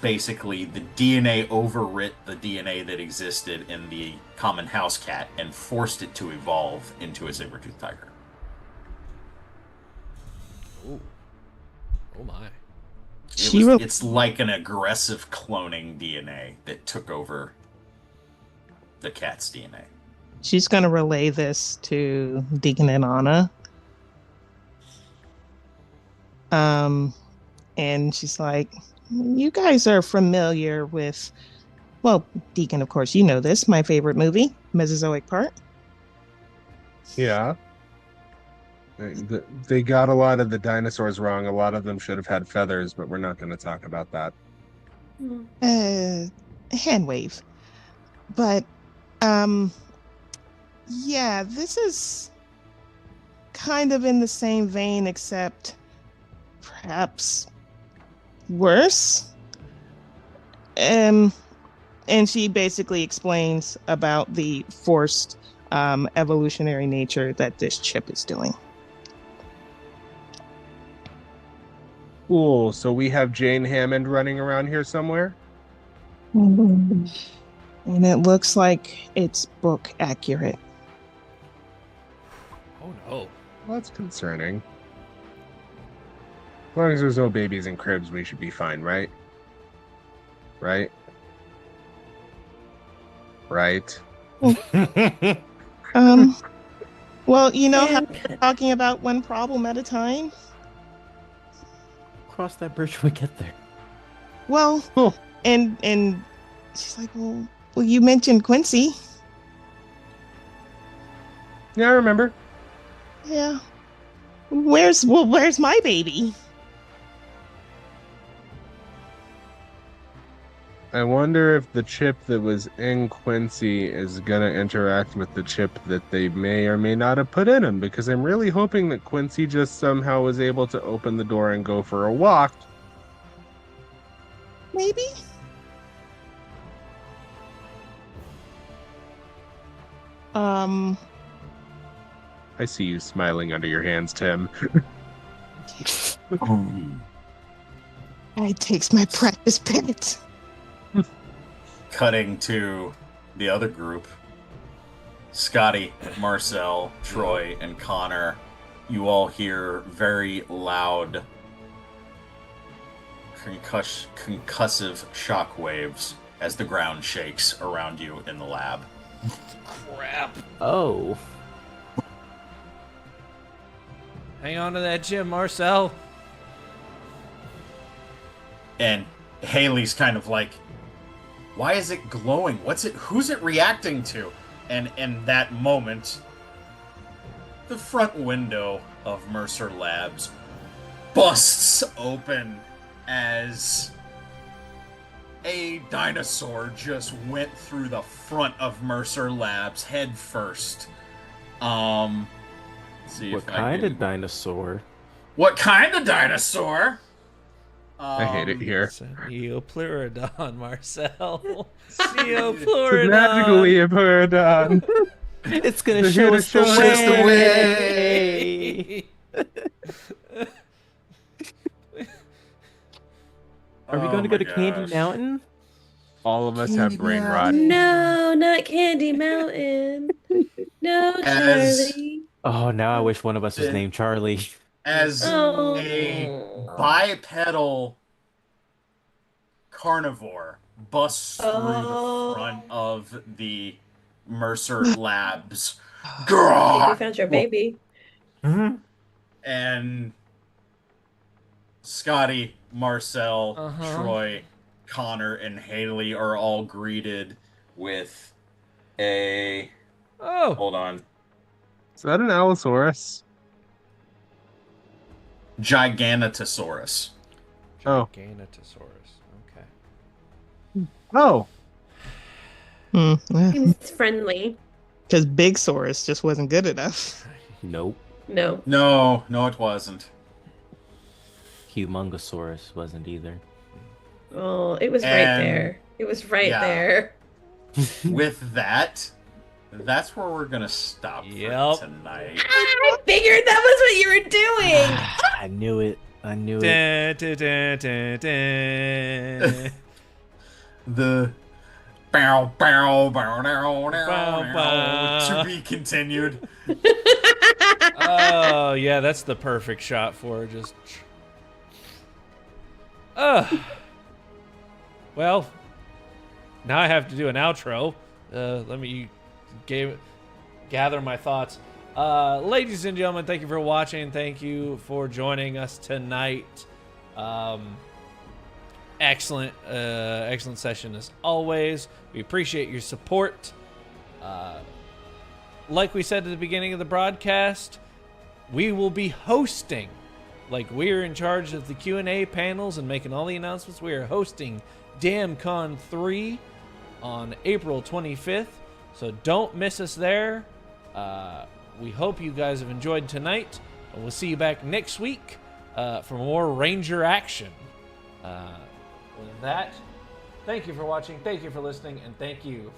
basically the DNA overwrit the DNA that existed in the common house cat and forced it to evolve into a saber-toothed tiger. Oh, oh my! It's like an aggressive cloning DNA that took over the cat's DNA. She's going to relay this to Deacon and Anna. And she's like, you guys are familiar with, well, Deacon, of course, you know this, my favorite movie, Mesozoic Park. Yeah. They got a lot of the dinosaurs wrong. A lot of them should have had feathers, but we're not going to talk about that. Hand wave. But, yeah, this is kind of in the same vein, except perhaps worse. And she basically explains about the forced evolutionary nature that this chip is doing. Cool. So we have Jane Hammond running around here somewhere? And it looks like it's book accurate. Oh no! Well, that's concerning. As long as there's no babies in cribs, we should be fine, right? Right? Right? Well, you know how we're talking about one problem at a time? Cross that bridge when we get there. Well, and she's like, well, you mentioned Quincy. Yeah, I remember. Yeah. Where's my baby? I wonder if the chip that was in Quincy is gonna interact with the chip that they may or may not have put in him, because I'm really hoping that Quincy just somehow was able to open the door and go for a walk. Maybe? I see you smiling under your hands, Tim. I takes my practice pit. Cutting to the other group. Scotty, Marcel, Troy, and Connor. You all hear very loud concussive shockwaves as the ground shakes around you in the lab. Crap. Oh. Hang on to that gym, Marcel. And Haley's kind of like, why is it glowing? Who's it reacting to? And in that moment, the front window of Mercer Labs busts open as a dinosaur just went through the front of Mercer Labs head first. See What kind of dinosaur? What kind of dinosaur? I hate it here. It's a Neopleurodon, Marcel. Neopleurodon. Magically a Pleurodon. It's gonna They're show here to us show the us the way. Are we going to go to Candy Mountain? All of us have brain rot. No, not Candy Mountain. No, Charlie. Oh, now I wish one of us was named Charlie. As a bipedal carnivore busts through the front of the Mercer Labs. You found your baby. And Scotty, Marcel, Troy, Connor, and Haley are all greeted with a... Oh. Hold on. Is that an Allosaurus? Giganotosaurus. Oh. Giganotosaurus. Okay. Oh. Seems friendly. Because Big Saurus just wasn't good enough. Nope. No. No, it wasn't. Humongosaurus wasn't either. Oh, it was right there. It was right there. With that, that's where we're gonna stop for tonight. I figured that was what you were doing. I knew it. The bow to be continued. Oh yeah, that's the perfect shot for it. Just. Well, now I have to do an outro. Let me gather my thoughts. Ladies and gentlemen, thank you for watching. Thank you for joining us tonight. Excellent session as always. We appreciate your support. Like we said at the beginning of the broadcast, we will be hosting, like we're in charge of the Q&A panels and making all the announcements. We are hosting DamnCon 3 on April 25th, so don't miss us there. We hope you guys have enjoyed tonight, and we'll see you back next week for more Ranger action. With that, thank you for watching, thank you for listening, and thank you for